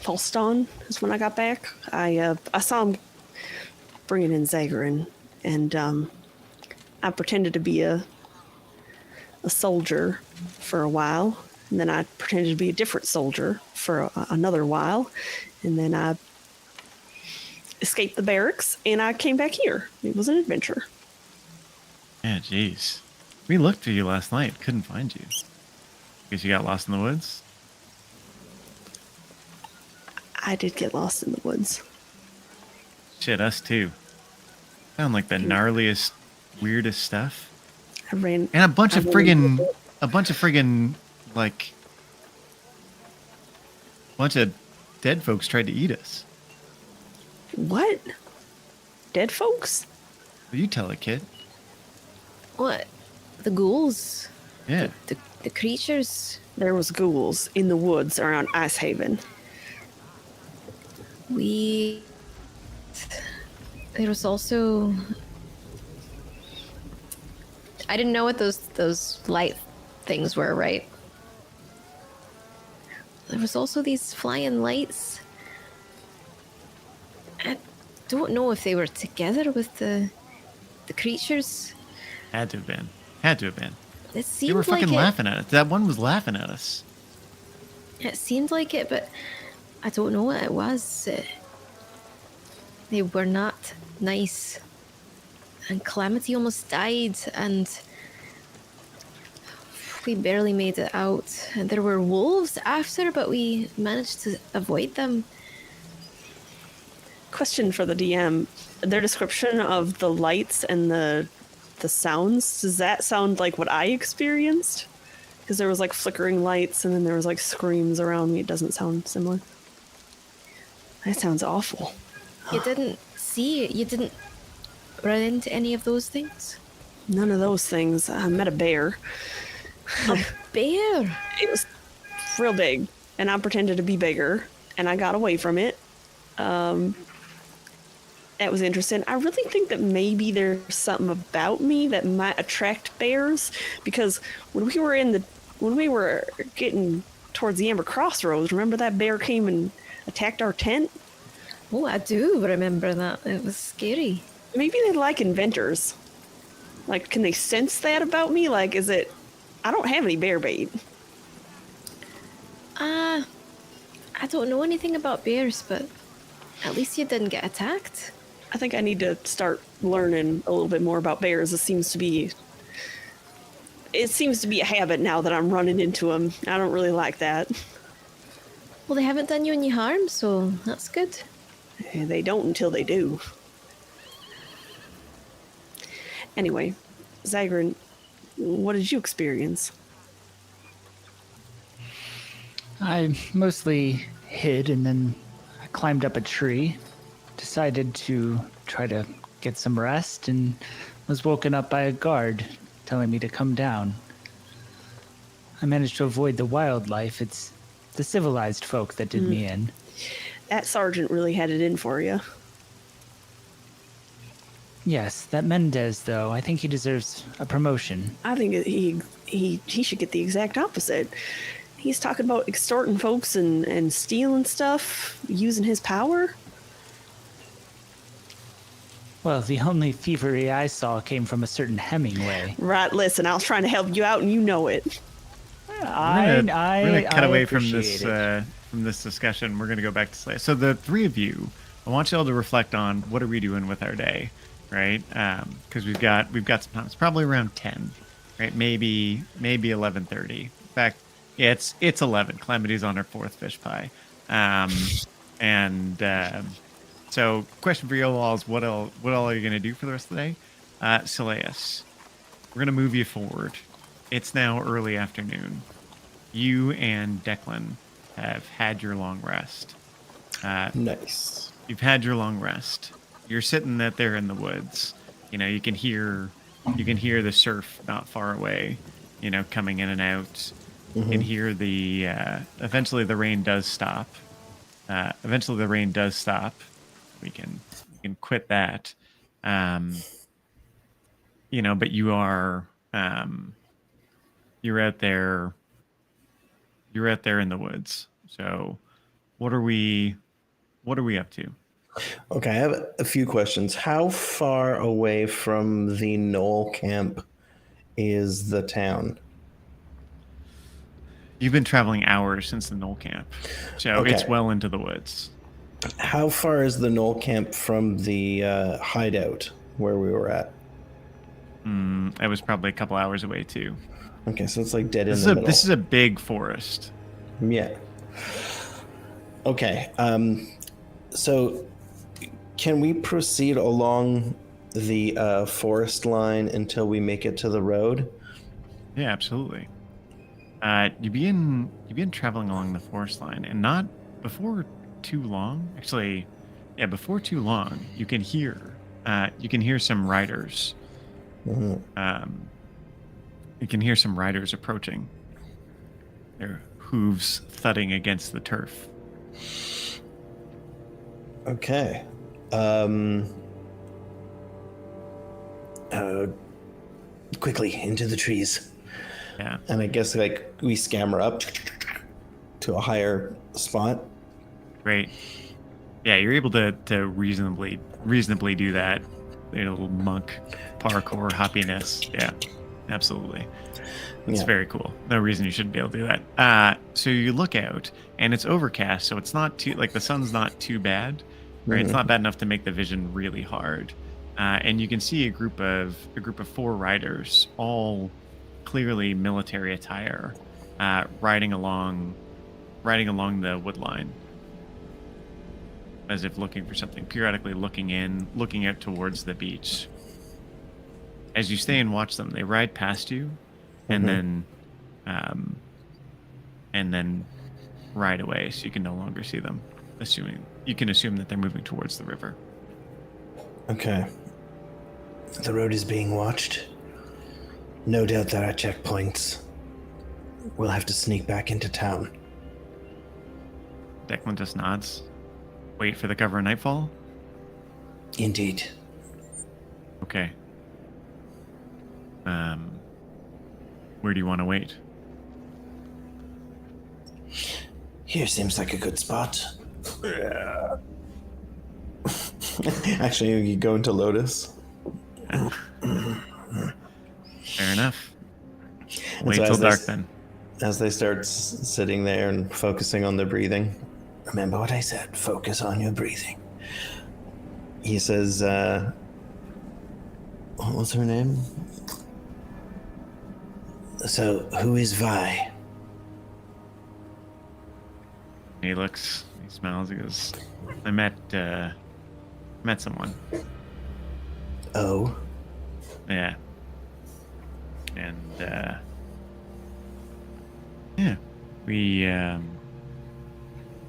False dawn is when I got back. I saw him bringing in Zagrin, and I pretended to be a soldier for a while, and then I pretended to be a different soldier for another while, and then I escaped the barracks, and I came back here. It was an adventure. Yeah, jeez. We looked for you last night. Couldn't find you. Guess you got lost in the woods? I did get lost in the woods. Shit, us too. Found like the gnarliest, weirdest stuff. I ran. And a bunch of I ran- friggin', like, bunch of dead folks tried to eat us. What? Dead folks? Well, you tell it, kid. What? The ghouls? Yeah. The creatures? There was ghouls in the woods around Icehaven. There was also... I didn't know what those light things were, right? There was also these flying lights. I don't know if they were together with the creatures. Had to have been. Had to have been. It They seemed were fucking like laughing at us. That one was laughing at us. it seemed like it, but I don't know what it was. They were not nice. And Calamity almost died, and we barely made it out. And there were wolves after, but we managed to avoid them. Question for the DM. Their description of the lights and the sounds, does that sound like what I experienced? Because there was like flickering lights and then there was like screams around me. It doesn't sound similar. That sounds awful. You didn't you didn't run into any of those things? None of those things. I met a bear. A bear? It was real big, and I pretended to be bigger, and I got away from it. That was interesting. I really think that maybe there's something about me that might attract bears, because when we were getting towards the Amber Crossroads, remember that bear came and attacked our tent? Oh, I do remember that. It was scary. Maybe they like inventors. Like, can they sense that about me? Like, is it... I don't have any bear bait. I don't know anything about bears, but at least you didn't get attacked. I think I need to start learning a little bit more about bears. It seems to be a habit now that I'm running into them. I don't really like that. Well, they haven't done you any harm, so that's good. They don't until they do. Anyway, Zagrin, what did you experience? I mostly hid and then I climbed up a tree, decided to try to get some rest, and was woken up by a guard telling me to come down. I managed to avoid the wildlife. It's the civilized folk that did me in. That sergeant really had it in for you. Yes, that Mendez, though, I think he deserves a promotion. I think he should get the exact opposite. He's talking about extorting folks and stealing stuff, using his power. Well, the only thievery I saw came from a certain Hemingway. Right, listen, I was trying to help you out and you know it. We're gonna cut away from appreciate it. this discussion. We're gonna go back to Slay. So the three of you, I want you all to reflect on what are we doing with our day, right? Because we've got some time. It's probably around 10, right? Maybe 11:30. In fact, yeah, it's 11. Calamity's on her fourth fish pie, so question for you all is what all are you gonna do for the rest of the day? Sileus, we're gonna move you forward. It's now early afternoon. You and Declan have had your long rest. Nice. You've had your long rest. You're sitting out there in the woods. You know, you can hear the surf not far away, you know, coming in and out. You can hear eventually the rain does stop. We can quit that. You know, but you are you're out there in the woods. So what are we up to? Okay, I have a few questions. How far away from the Knoll camp is the town? You've been traveling hours since the Knoll camp. So Okay. it's well into the woods. How far is the Knoll camp from the hideout where we were at? It was probably a couple hours away too. Okay, so it's like dead in This the middle. is a big forest. Yeah. Okay. So can we proceed along the forest line until we make it to the road? Yeah, absolutely. You begin traveling along the forest line, and not before too long. Actually, yeah, before too long, you can hear some riders. You can hear some riders approaching. Their hooves thudding against the turf. Okay. Quickly into the trees. Yeah. And I guess like we scamper up to a higher spot. Great. Yeah, you're able to reasonably do that. You know, little monk parkour hoppiness. Yeah, absolutely. It's Yeah. very cool. No reason you shouldn't be able to do that. So you look out, and it's overcast, so it's not too the sun's not too bad, right? It's not bad enough to make the vision really hard. And you can see a group of 4 riders, all clearly military attire, riding along the wood line, as if looking for something, periodically looking out towards the beach. As you stay and watch them, they ride past you, and then ride away, so you can no longer see them. You can assume that they're moving towards the river. Okay. The road is being watched. No doubt there are checkpoints. We'll have to sneak back into town. Declan just nods. Wait for the cover of nightfall? Indeed. Okay. Where do you want to wait? Here seems like a good spot. Actually, you go into Lotus. Fair enough. And Wait so till as they dark then. As they start sitting there and focusing on their breathing. Remember what I said, focus on your breathing. He says, what was her name? So, who is Vi? He looks, he smiles, he goes, I met someone. Oh, Yeah. And yeah, we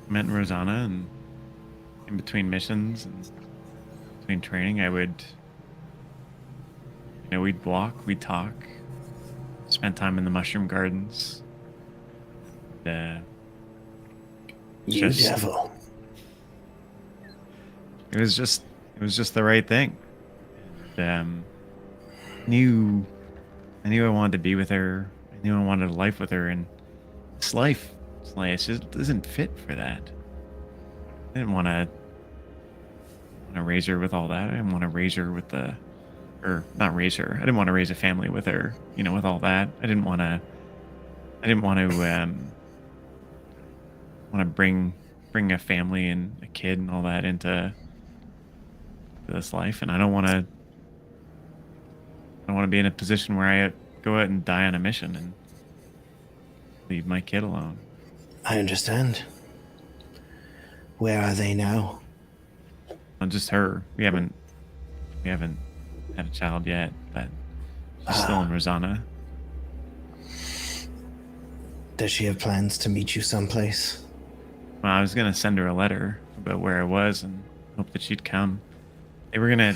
met in Rosanna, and in between missions and between training, I would, we'd walk, we'd talk, spend time in the mushroom gardens. you Just- devil. It was just the right thing. And, I knew I wanted to be with her. I knew I wanted a life with her, and this life, Slayus, just isn't fit for that. I didn't want to raise her with all that. I didn't want to raise her with or not raise her. I didn't want to raise a family with her, with all that. I didn't want to bring a family and a kid and all that into this life, and I don't want to be in a position where I go out and die on a mission and leave my kid alone. I understand. Where are they now? Not just her. We haven't had a child yet, but she's still in Rosanna. Does she have plans to meet you someplace? Well, I was gonna send her a letter about where I was and hope that she'd come. They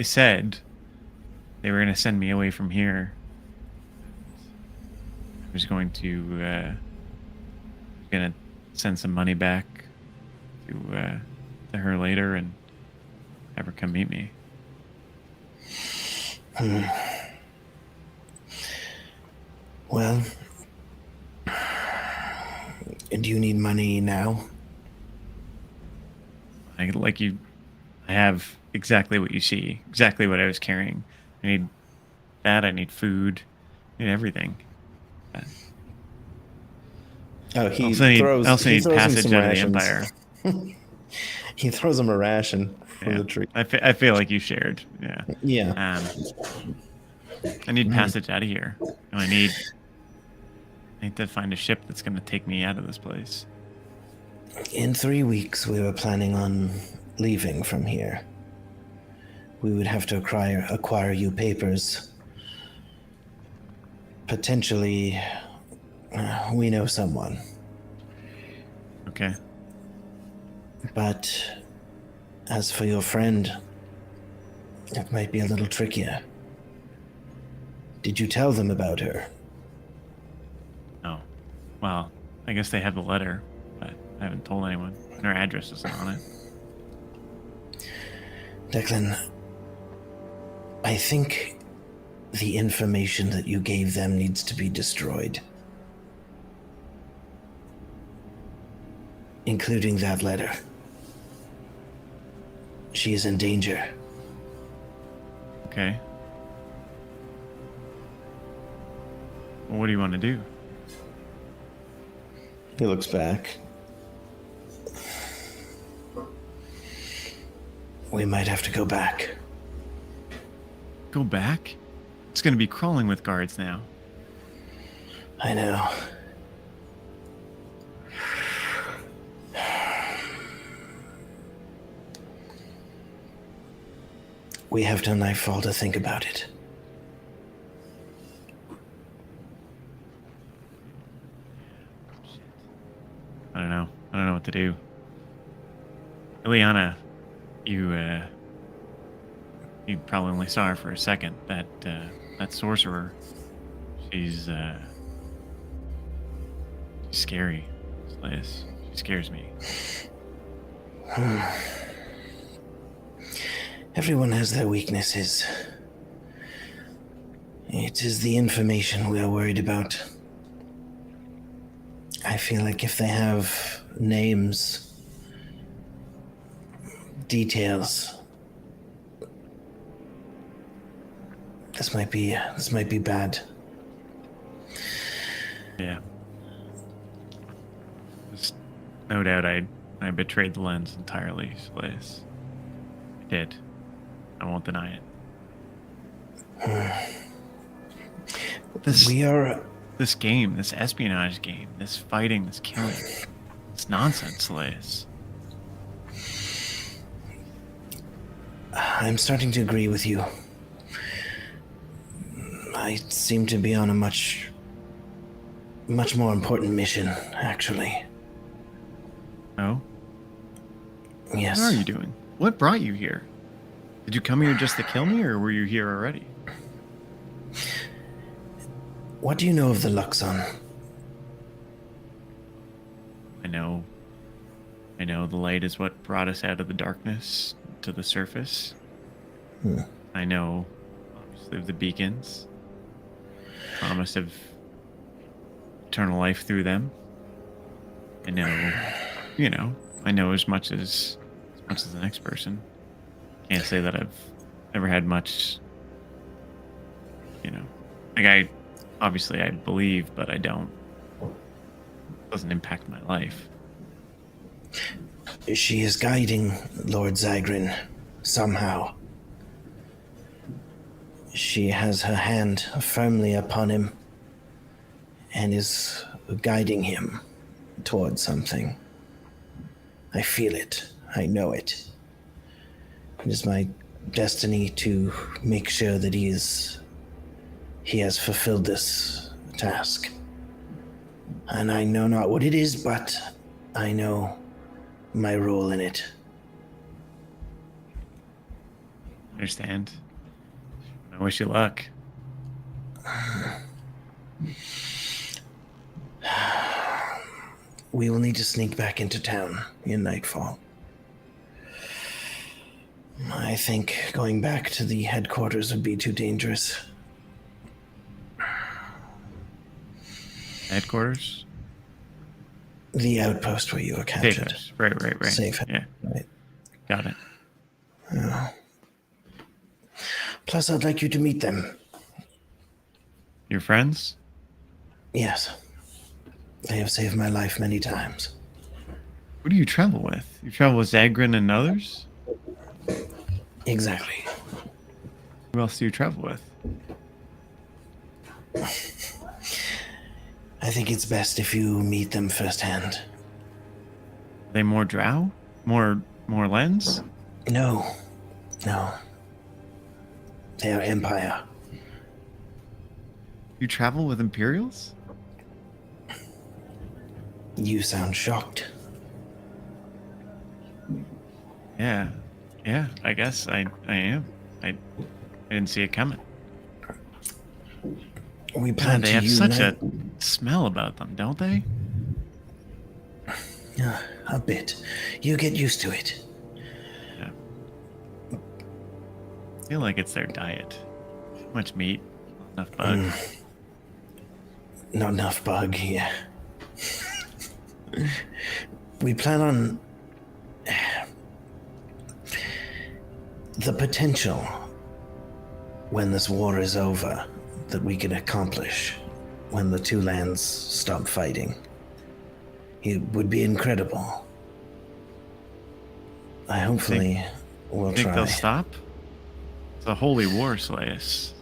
said they were gonna send me away from here. I was going to gonna send some money back to her later and have her come meet me. Well, do you need money now? I have exactly what you see, exactly what I was carrying. I need that. I need food. I need everything. Oh, he I also need, throws. I also he need throws him passage some out of the rations. Empire. He throws him a ration from Yeah. the tree. I feel like you shared. Yeah. Yeah. I need passage out of here. And I need to find a ship that's going to take me out of this place. In 3 weeks, we were planning on leaving from here. We would have to acquire you papers. Potentially, we know someone. Okay. But as for your friend, it might be a little trickier. Did you tell them about her? No. Well, I guess they have the letter, but I haven't told anyone. And her address isn't on it. Declan, I think the information that you gave them needs to be destroyed. Including that letter. She is in danger. Okay. Well, what do you want to do? He looks back. We might have to go back. Go back? It's going to be crawling with guards now. I know. We have till nightfall to think about it. I don't know. I don't know what to do. Ileana, you probably only saw her for a second. That sorcerer, she's scary. Liz. She scares me. Everyone has their weaknesses. It is the information we are worried about. I feel like if they have names, details, this might be bad. Yeah. There's no doubt I betrayed the lens entirely, Liz. I did. I won't deny it. This game, this espionage game, this fighting, this killing, It's nonsense, Lace. I'm starting to agree with you. I seem to be on a much more important mission, actually. Oh? Yes. What are you doing? What brought you here? Did you come here just to kill me, or were you here already? What do you know of the Luxon? I know the light is what brought us out of the darkness to the surface. I know, obviously, of the beacons. Promise of eternal life through them. I know, I know as much as the next person. Can't say that I've ever had much, like obviously I believe, but I don't. It doesn't impact my life. She is guiding Lord Zagrin somehow. She has her hand firmly upon him and is guiding him towards something. I feel it. I know it. It is my destiny to make sure that he has fulfilled this task. And I know not what it is, but I know my role in it. Understand? I wish you luck. We will need to sneak back into town in nightfall. I think going back to the headquarters would be too dangerous. Headquarters? The outpost where you were captured. Safehouse. Right. Safe. Yeah, Right. got it. Plus, I'd like you to meet them. Your friends? Yes. They have saved my life many times. Who do you travel with? You travel with Zagrin and others? Exactly. Who else do you travel with? I think it's best if you meet them firsthand. Are they more drow? More lens? No. They are Empire. You travel with Imperials? You sound shocked. Yeah, I guess I am. I didn't see it coming. We plan God, they to have unite. such a smell about them, don't they? A bit. You get used to it. Yeah. I feel like it's their diet. Too much meat, not enough bug. Not enough bug, yeah. We plan on the potential when this war is over that we can accomplish when the two lands stop fighting. It would be incredible. I hopefully will Think try. they'll stop? It's a holy war, Slayus.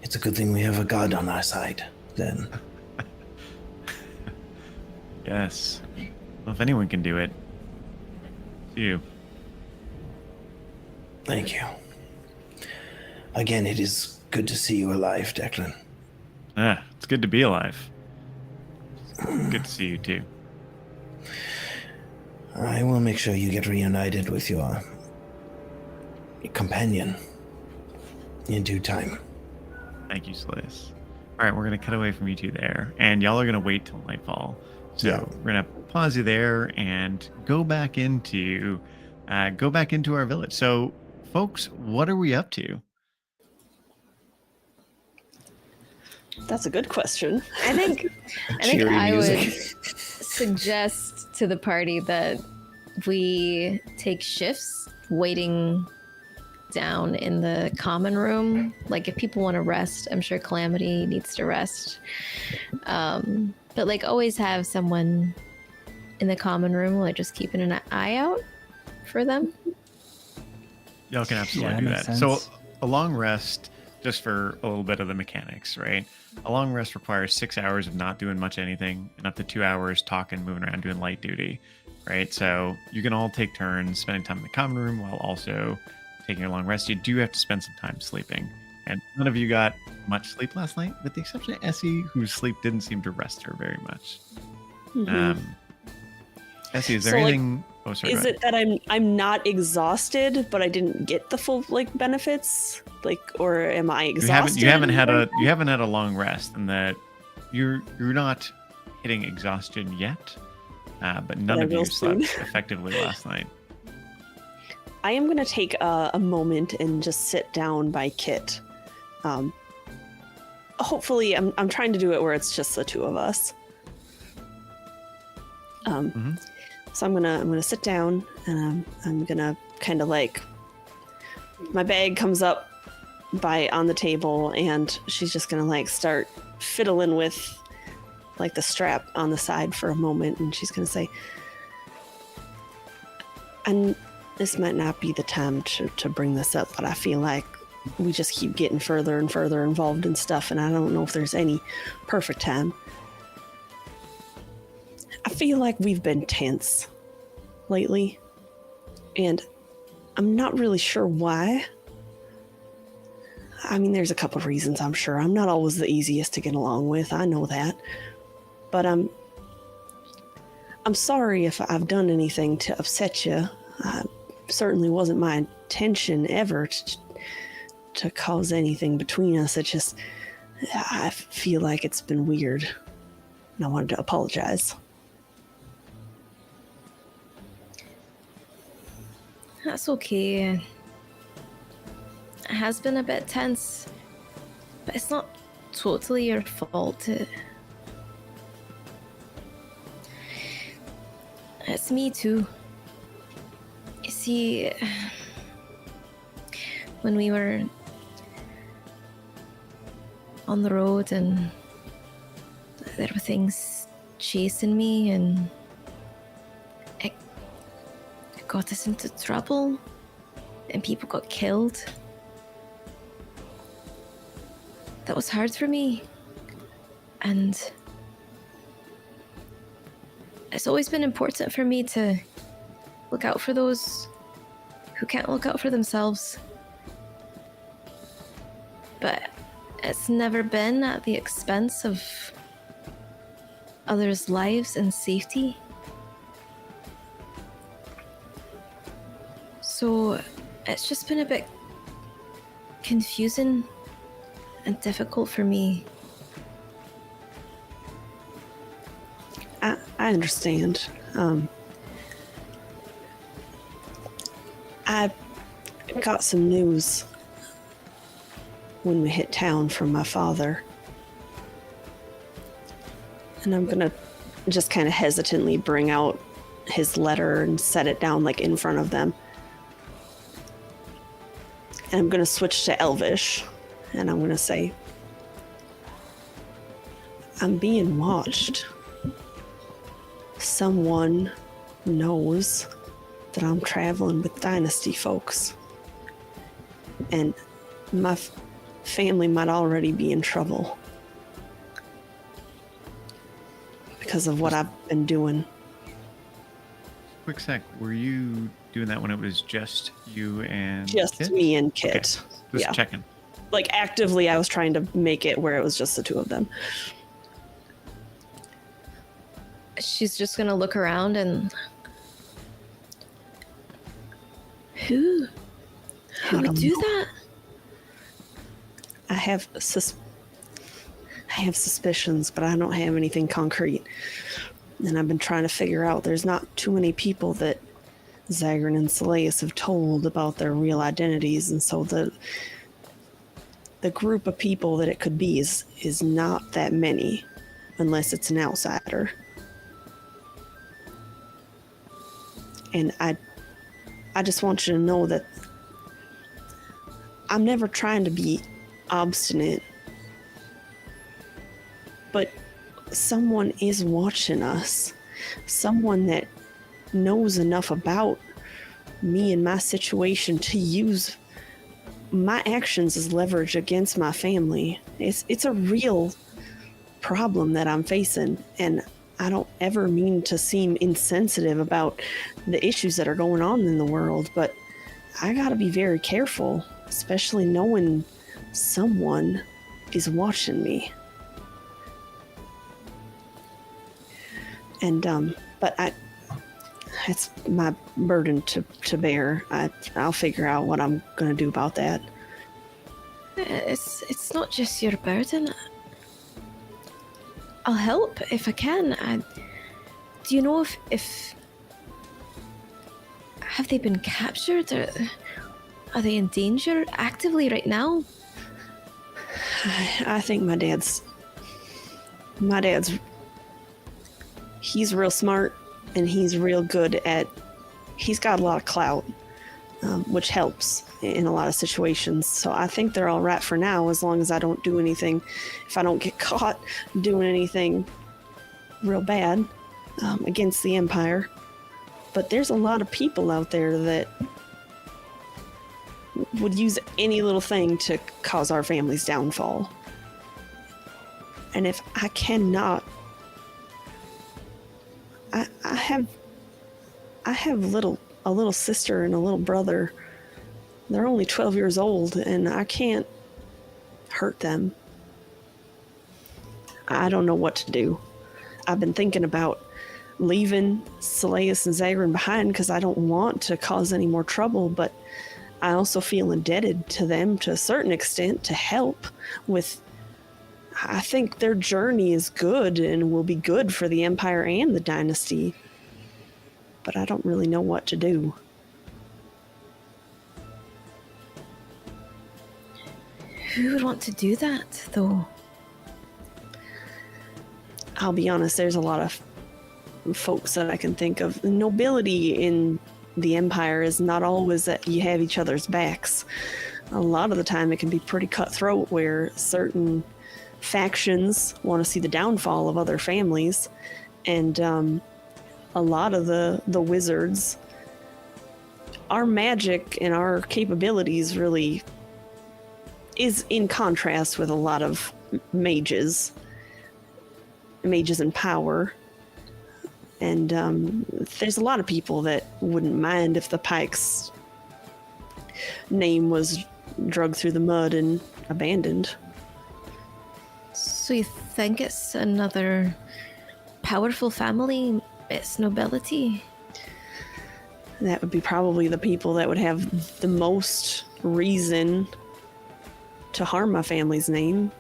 It's a good thing we have a god on our side, then. Yes. Well, if anyone can do it, it's you. Thank you. Again, it is good to see you alive, Declan. Yeah, it's good to be alive. Good to see you too. I will make sure you get reunited with your companion in due time. Thank you, Slayus. All right, we're gonna cut away from you two there, and y'all are gonna wait till nightfall. So Yeah. we're gonna pause you there and go back into our village. So, folks, what are we up to? That's a good question. I think Cheery I music. would suggest to the party that we take shifts waiting down in the common room. Like if people want to rest, I'm sure Calamity needs to rest. But like always have someone in the common room, like just keeping an eye out for them. Y'all can absolutely Yeah, do makes that. So sense. a long rest just for a little bit of the mechanics, right? A long rest requires 6 hours of not doing much anything and up to 2 hours talking, moving around, doing light duty, right? So you can all take turns spending time in the common room while also taking a long rest. You do have to spend some time sleeping. And none of you got much sleep last night, with the exception of Essie, whose sleep didn't seem to rest her very much. Mhm. Essie, is there So, like, anything? Oh, sorry. Is go it that I'm not exhausted, but I didn't get the full like benefits? Like, or am I ahead. exhausted? You haven't had a long rest, and that you're not hitting exhaustion yet. But none I of you will slept soon. effectively last night. I am gonna take a moment and just sit down by Kit. Hopefully, I'm trying to do it where it's just the two of us. Mhm. So I'm gonna sit down and I'm gonna kind of like my bag comes up by on the table and she's just gonna like start fiddling with like the strap on the side for a moment and she's gonna say, and this might not be the time to bring this up, but I feel like we just keep getting further and further involved in stuff and I don't know if there's any perfect time. I feel like we've been tense lately, and I'm not really sure why. I mean, there's a couple of reasons, I'm sure. I'm not always the easiest to get along with, I know that. But I'm sorry if I've done anything to upset you. Certainly wasn't my intention ever to cause anything between us. It just, I feel like it's been weird, and I wanted to apologize. That's okay. It has been a bit tense, but it's not totally your fault. It's me too. You see, when we were on the road and there were things chasing me and it got us into trouble and people got killed. That was hard for me. And it's always been important for me to look out for those who can't look out for themselves. But it's never been at the expense of others' lives and safety. So it's just been a bit confusing and difficult for me. I understand. I got some news when we hit town from my father. And I'm gonna just kind of hesitantly bring out his letter and set it down like in front of them. And I'm gonna switch to Elvish and I'm gonna say, I'm being watched. Someone knows that I'm traveling with Dynasty folks. And my family might already be in trouble because of what I've been doing. Quick sec, were you doing that when it was just you and Just Kit? me and Okay. Kit. Just Yeah. checking. Like actively, I was trying to make it where it was just the two of them. She's just gonna look around and who I would don't do know. that? I have suspicions, but I don't have anything concrete. And I've been trying to figure out there's not too many people that Zagran and Seleus have told about their real identities, and so the group of people that it could be is not that many, unless it's an outsider. And I just want you to know that I'm never trying to be obstinate, but someone is watching us. Someone that knows enough about me and my situation to use my actions is leverage against my family. It's a real problem that I'm facing, and I don't ever mean to seem insensitive about the issues that are going on in the world, but I gotta be very careful, especially knowing someone is watching me. And but it's my burden to bear. I'll figure out what I'm gonna do about that. It's not just your burden. I'll help if I can. Do you know if have they been captured, or are they in danger actively right now? I think my dad's he's real smart, and he's real good at, he's got a lot of clout, which helps in a lot of situations. So I think they're all right for now, as long as I don't do anything, if I don't get caught doing anything real bad against the Empire. But there's a lot of people out there that would use any little thing to cause our family's downfall. And if I cannot, I have a little sister and a little brother. They're only 12 years old, and I can't hurt them. I don't know what to do. I've been thinking about leaving Sylleus and Zagrin behind because I don't want to cause any more trouble, but I also feel indebted to them to a certain extent to help with. I think their journey is good and will be good for the Empire and the Dynasty, but I don't really know what to do. Who would want to do that, though? I'll be honest, there's a lot of folks that I can think of. The nobility in the Empire is not always that you have each other's backs. A lot of the time it can be pretty cutthroat, where certain factions want to see the downfall of other families, and a lot of the wizards, our magic and our capabilities really is in contrast with a lot of mages in power. And there's a lot of people that wouldn't mind if the Pike's name was dragged through the mud and abandoned. So you think it's another powerful family? It's nobility? That would be probably the people that would have the most reason to harm my family's name.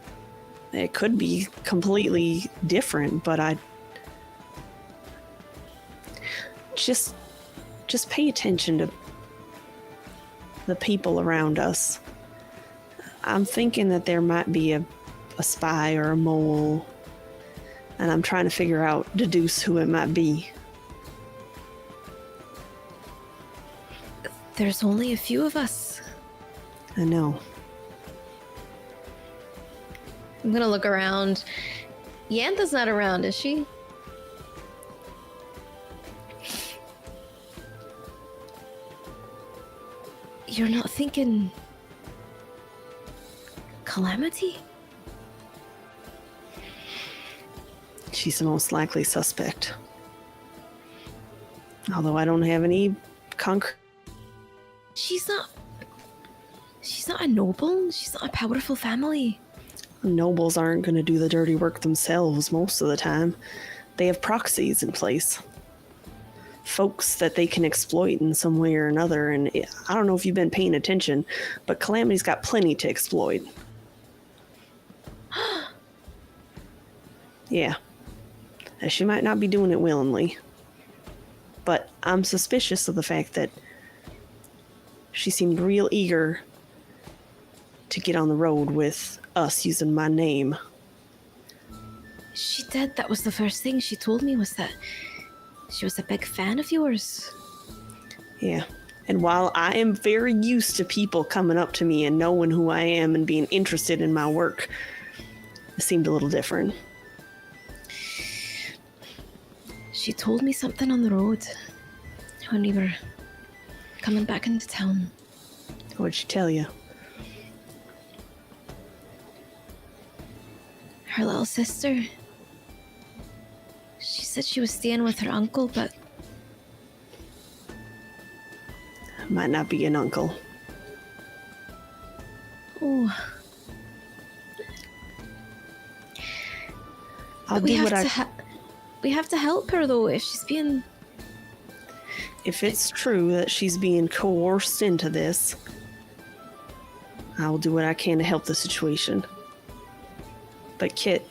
It could be completely different, but I just pay attention to the people around us. I'm thinking that there might be a spy or a mole, and I'm trying to deduce who it might be. There's only a few of us. I know. I'm gonna look around. Yantha's not around, is she? You're not thinking Calamity? She's the most likely suspect. Although I don't have any concrete. She's not a noble. She's not a powerful family. Nobles aren't going to do the dirty work themselves most of the time. They have proxies in place. Folks that they can exploit in some way or another. And I don't know if you've been paying attention, but Calamity's got plenty to exploit. Yeah. She might not be doing it willingly. But I'm suspicious of the fact that she seemed real eager to get on the road with us using my name. She did. That was the first thing she told me, was that she was a big fan of yours. Yeah. And while I am very used to people coming up to me and knowing who I am and being interested in my work, it seemed a little different. She told me something on the road when we were coming back into town. What'd she tell you? her little sister. She said she was staying with her uncle, but Might not be an uncle. oh, I'll we do have what to I. we have to help her though if she's being. If it's true that she's being coerced into this, I will do what I can to help the situation. But Kit,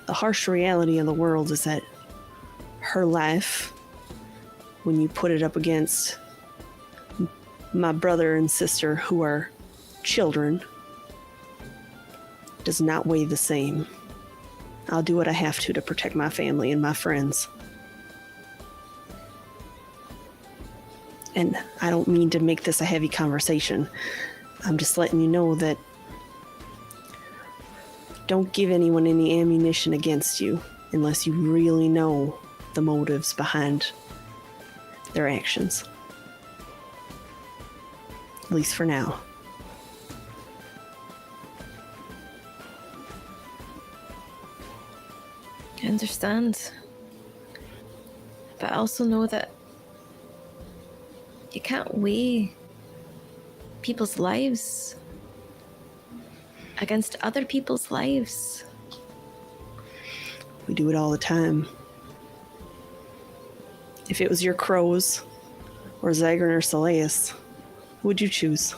the harsh reality of the world is that her life, when you put it up against my brother and sister who are children, does not weigh the same. I'll do what I have to protect my family and my friends. And I don't mean to make this a heavy conversation. I'm just letting you know that don't give anyone any ammunition against you unless you really know the motives behind their actions. At least for now. I understand. But I also know that you can't weigh people's lives against other people's lives. We do it all the time. If it was your crows, or Zagran or Saleus, who would you choose?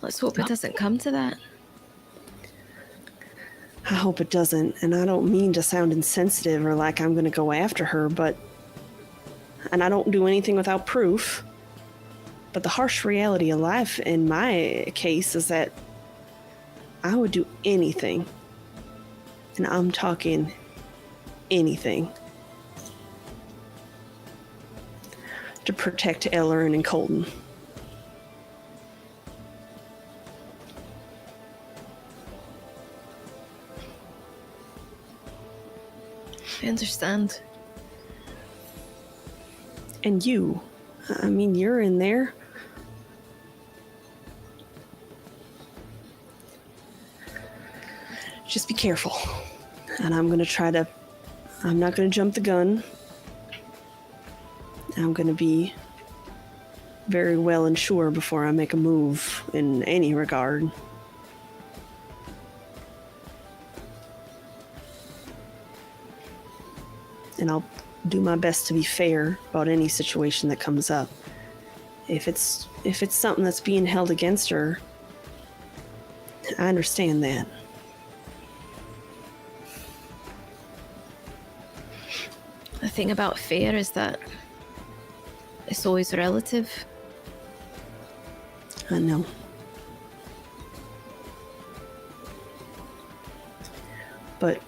Let's hope it doesn't come to that. I hope it doesn't, and I don't mean to sound insensitive or like I'm gonna go after her, but... And I don't do anything without proof. But the harsh reality of life in my case is that I would do anything, and I'm talking anything, to protect Ellerin and Colton. I understand. And you, I mean, you're in there. Just be careful. And I'm not gonna jump the gun. I'm gonna be very well and sure before I make a move in any regard. And I'll do my best to be fair about any situation that comes up. If it's something that's being held against her, I understand that. The thing about fair is that it's always relative. I know. But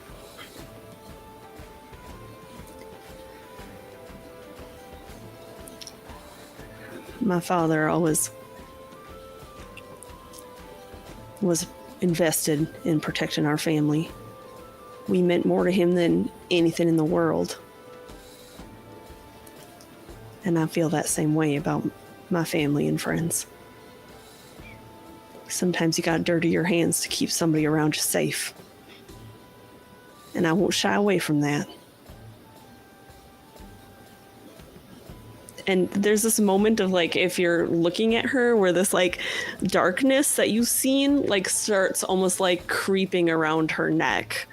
my father always was invested in protecting our family. We meant more to him than anything in the world. And I feel that same way about my family and friends. Sometimes you gotta dirty your hands to keep somebody around you safe. And I won't shy away from that. And there's this moment of like, if you're looking at her, where this like darkness that you've seen like starts almost like creeping around her neck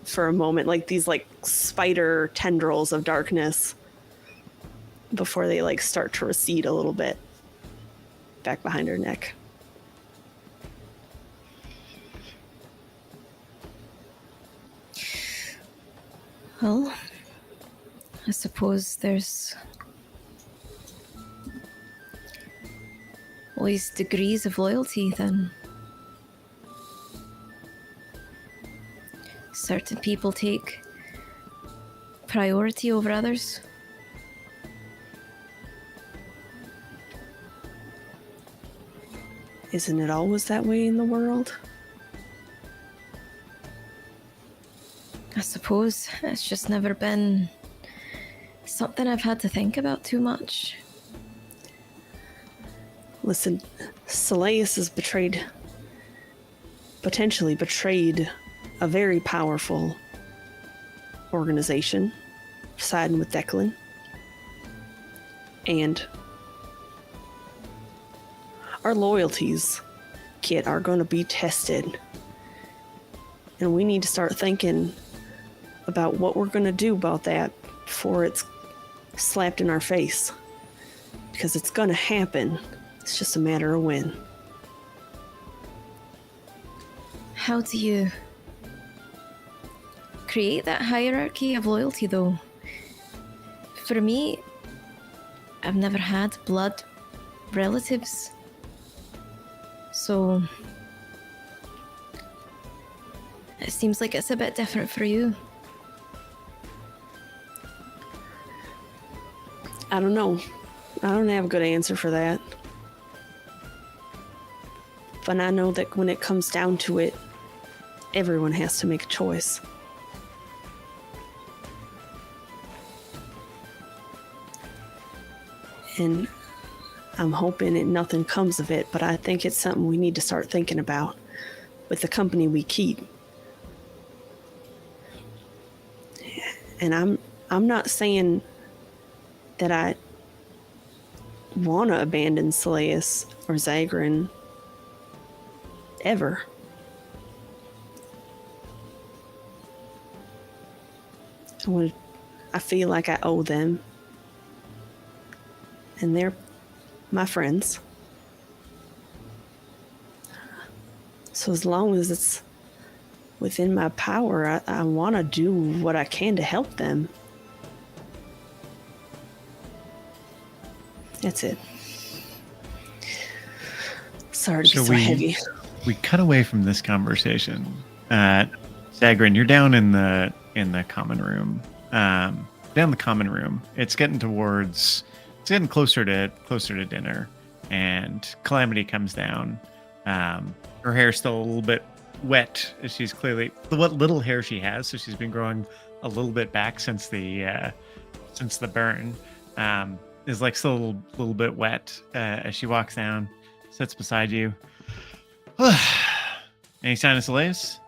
for a moment, like these like spider tendrils of darkness before they like start to recede a little bit back behind her neck. Well, I suppose there's always degrees of loyalty then. Certain people take priority over others. Isn't it always that way in the world? I suppose it's just never been something I've had to think about too much. Listen, Selaeus has potentially betrayed a very powerful organization, siding with Declan. And our loyalties, Kit, are going to be tested. And we need to start thinking about what we're going to do about that before it's slapped in our face. Because it's going to happen. It's just a matter of when. How do you create that hierarchy of loyalty, though? For me, I've never had blood relatives. So it seems like it's a bit different for you. I don't know. I don't have a good answer for that. But I know that when it comes down to it, everyone has to make a choice. And I'm hoping that nothing comes of it, but I think it's something we need to start thinking about with the company we keep. And I'm not saying that I want to abandon Selaeus or Zagrin ever. I feel like I owe them. And they're my friends. So as long as it's within my power, I want to do what I can to help them. That's it. Sorry to be so heavy. We cut away from this conversation. Zagrin, you're down in the common room. Down the common room. It's getting closer to dinner, and Calamity comes down. Her hair's still a little bit wet. She's clearly what little hair she has, so she's been growing a little bit back since the burn. Is like still a little bit wet as she walks down, sits beside you. Any sign of Selaeus?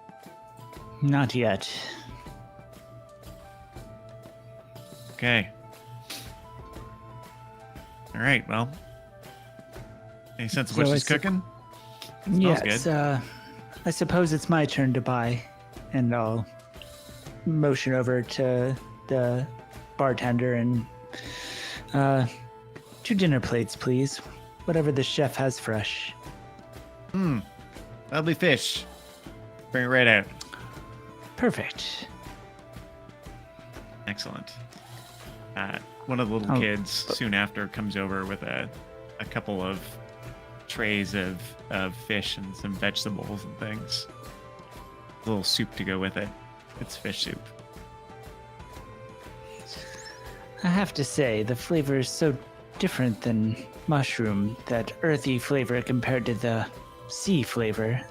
Not yet. Okay. All right. Well, any sense of what she's cooking? Smells Yes. good. I suppose it's my turn to buy, and I'll motion over to the bartender and 2 dinner plates, please. Whatever the chef has fresh. That'll be fish. Bring it right out. Perfect. Excellent. One of the little kids soon after comes over with a couple of trays of fish and some vegetables and things. A little soup to go with it. It's fish soup. I have to say, the flavor is so different than mushroom, that earthy flavor compared to the sea flavor.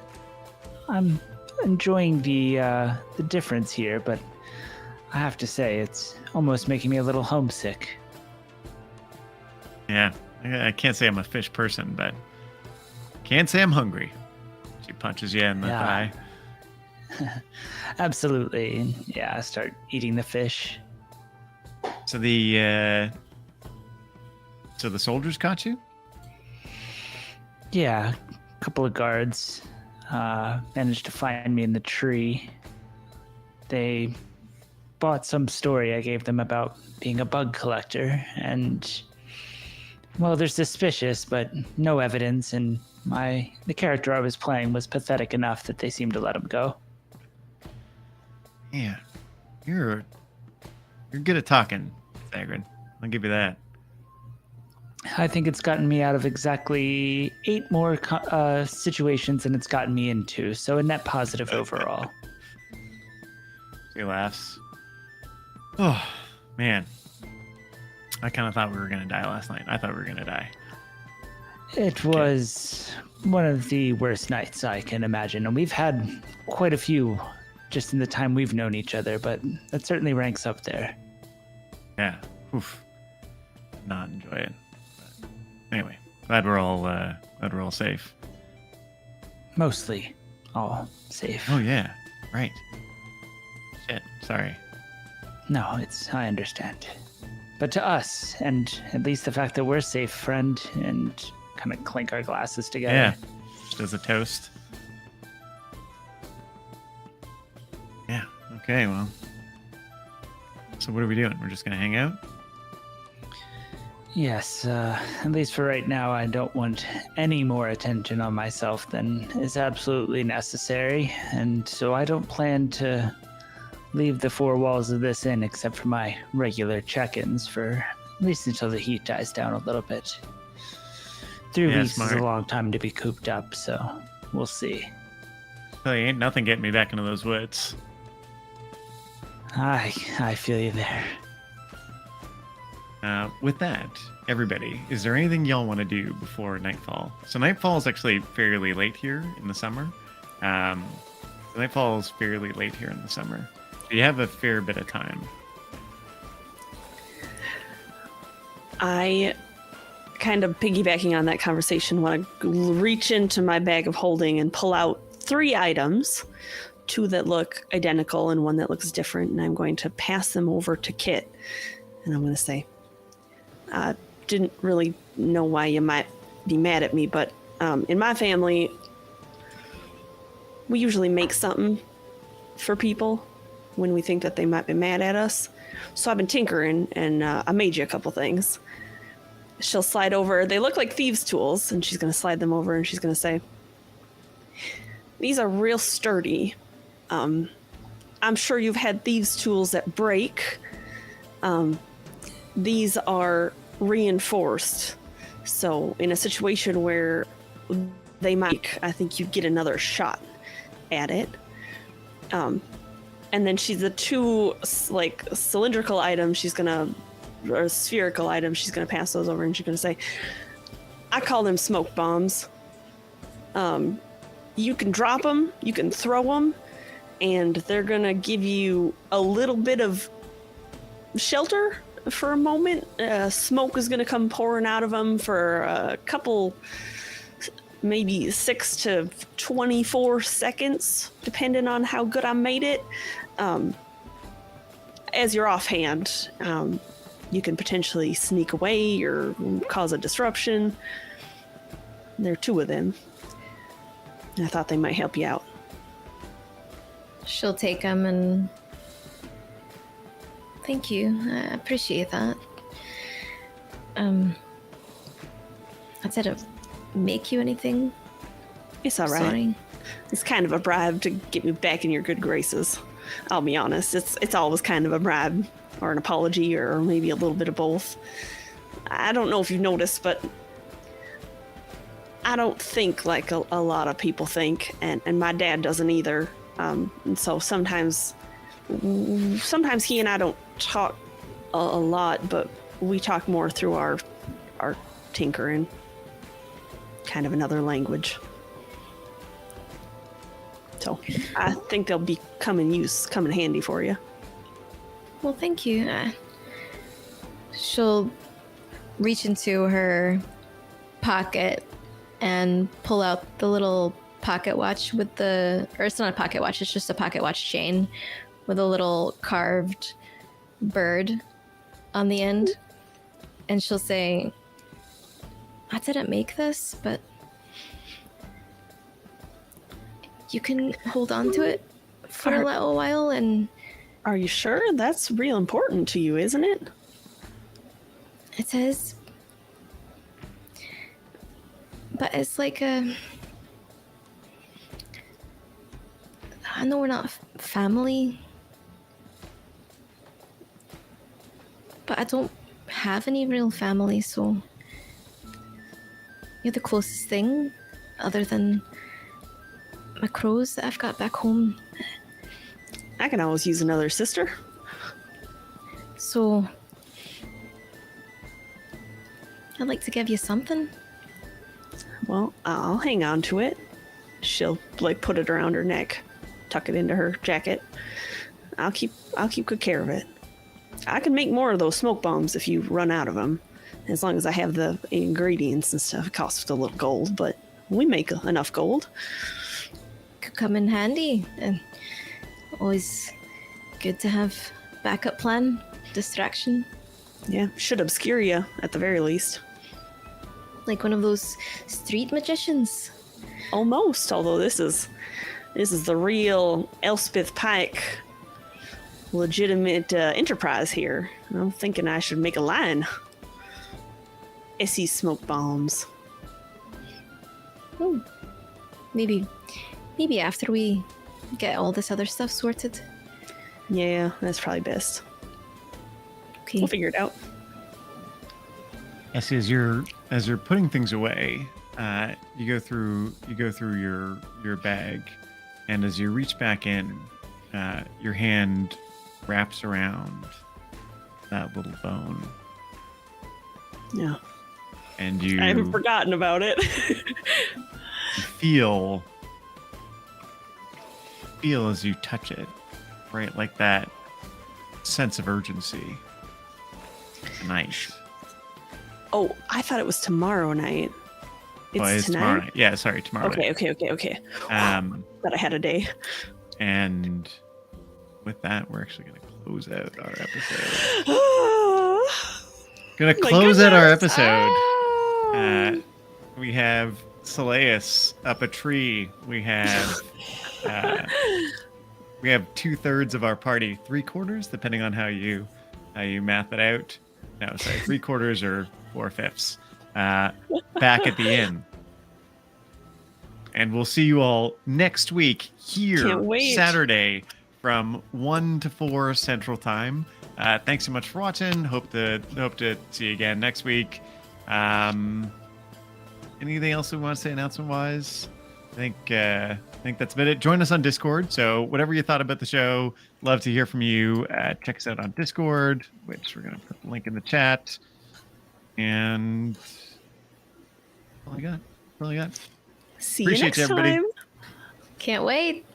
I'm enjoying the difference here, but I have to say, it's almost making me a little homesick. Yeah, I can't say I'm a fish person, but can't say I'm hungry. She punches you in the thigh. Absolutely. Yeah, I start eating the fish. So the soldiers caught you? Yeah, a couple of guards managed to find me in the tree. They bought some story I gave them about being a bug collector, and well, they're suspicious, but no evidence, and the character I was playing was pathetic enough that they seemed to let him go. Yeah, you're good at talking, Zagrin. I'll give you that. I think it's gotten me out of exactly 8 more situations than it's gotten me into, so a net positive overall. She laughs. Oh, man. I kind of thought we were going to die last night. I thought we were going to die. It was one of the worst nights I can imagine, and we've had quite a few just in the time we've known each other, but that certainly ranks up there. Yeah. oof, not enjoy it. But anyway, glad we're all safe. Mostly all safe. Oh yeah, right. Shit, sorry. No, I understand. But to us, and at least the fact that we're safe, friend, and kind of clink our glasses together. Yeah, just as a toast. Yeah. Okay. Well. So what are we doing? We're just gonna hang out. Yes, at least for right now, I don't want any more attention on myself than is absolutely necessary, and so I don't plan to leave the four walls of this inn except for my regular check-ins for at least until the heat dies down a little bit. 3 Yeah, weeks is smart. a long time to be cooped up, so we'll see. Tell you, ain't nothing getting me back into those woods. I feel you there. With that, everybody, is there anything y'all want to do before nightfall? So nightfall is actually fairly late here in the summer. Nightfall is fairly late here in the summer. So you have a fair bit of time. I, kind of piggybacking on that conversation, want to reach into my bag of holding and pull out 3 items, 2 that look identical and 1 that looks different, and I'm going to pass them over to Kit. And I'm going to say, I didn't really know why you might be mad at me, but in my family, we usually make something for people when we think that they might be mad at us. So I've been tinkering, and I made you a couple things. She'll slide over. They look like thieves' tools, and she's going to slide them over, and she's going to say, these are real sturdy. I'm sure you've had thieves' tools that break. These are reinforced. So in a situation where they might, I think you'd get another shot at it. And then she's the 2 like cylindrical items or spherical items, she's gonna pass those over, and she's gonna say, I call them smoke bombs. You can drop them, you can throw them, and they're gonna give you a little bit of shelter for a moment. Smoke is gonna come pouring out of them for a couple, maybe 6 to 24 seconds, depending on how good I made it. As you're offhand, you can potentially sneak away or cause a disruption. There are 2 of them. I thought they might help you out. She'll take them and thank you. I appreciate that. I said to make you anything. It's all right. Sorry. It's kind of a bribe to get me back in your good graces. I'll be honest. It's always kind of a bribe or an apology or maybe a little bit of both. I don't know if you've noticed, but I don't think like a lot of people think, and my dad doesn't either. And so sometimes he and I don't talk a lot, but we talk more through our tinkering, kind of another language. So I think they'll come in handy for you. Well, thank you. She'll reach into her pocket and pull out the little pocket watch or it's not a pocket watch, it's just a pocket watch chain with a little carved bird on the end. And she'll say, I didn't make this, but you can hold on to it for a little while. And Are you sure? That's real important to you, isn't it? it is. But it's like I know we're not family, but I don't have any real family, so you're the closest thing other than my crows that I've got back home. I can always use another sister. So I'd like to give you something. Well, I'll hang on to it. She'll put it around her neck, tuck it into her jacket. I'll keep good care of it. I can make more of those smoke bombs if you run out of them. As long as I have the ingredients and stuff. It costs a little gold, but we make enough gold. Could come in handy, and always good to have backup plan, distraction, Yeah, should obscure you at the very least. like one of those street magicians. Almost, although this is the real Elspeth Pike legitimate enterprise here. I'm thinking I should make a line. Essie smoke bombs. Maybe after we get all this other stuff sorted. Yeah, that's probably best. Okay. We'll figure it out. Yes, as you're putting things away, you go through your bag, and as you reach back in, your hand wraps around that little bone, Yeah. and you I haven't forgotten about it. feel as you touch it, right? Like that sense of urgency. Tonight. Oh, I thought it was tomorrow night. It's tonight? tomorrow night. Yeah, sorry, tomorrow night. Okay. Um, But I had a day. and with that, we're actually going to close out our episode. Going to My close out our goodness. episode. We have Saleus up a tree. We have 2/3 of our party, 3/4, depending on how you math it out. No, sorry, 3/4 or 4/5. Back at the inn. And we'll see you all next week here, Can't wait. Saturday from 1 to 4 Central Time. Thanks so much for watching. Hope to see you again next week. Anything else we want to say announcement wise? I think that's about it. Join us on Discord. So whatever you thought about the show, love to hear from you. Check us out on Discord, which we're going to put the link in the chat. And that's all I got. See Appreciate you you, next everybody. time. Can't wait.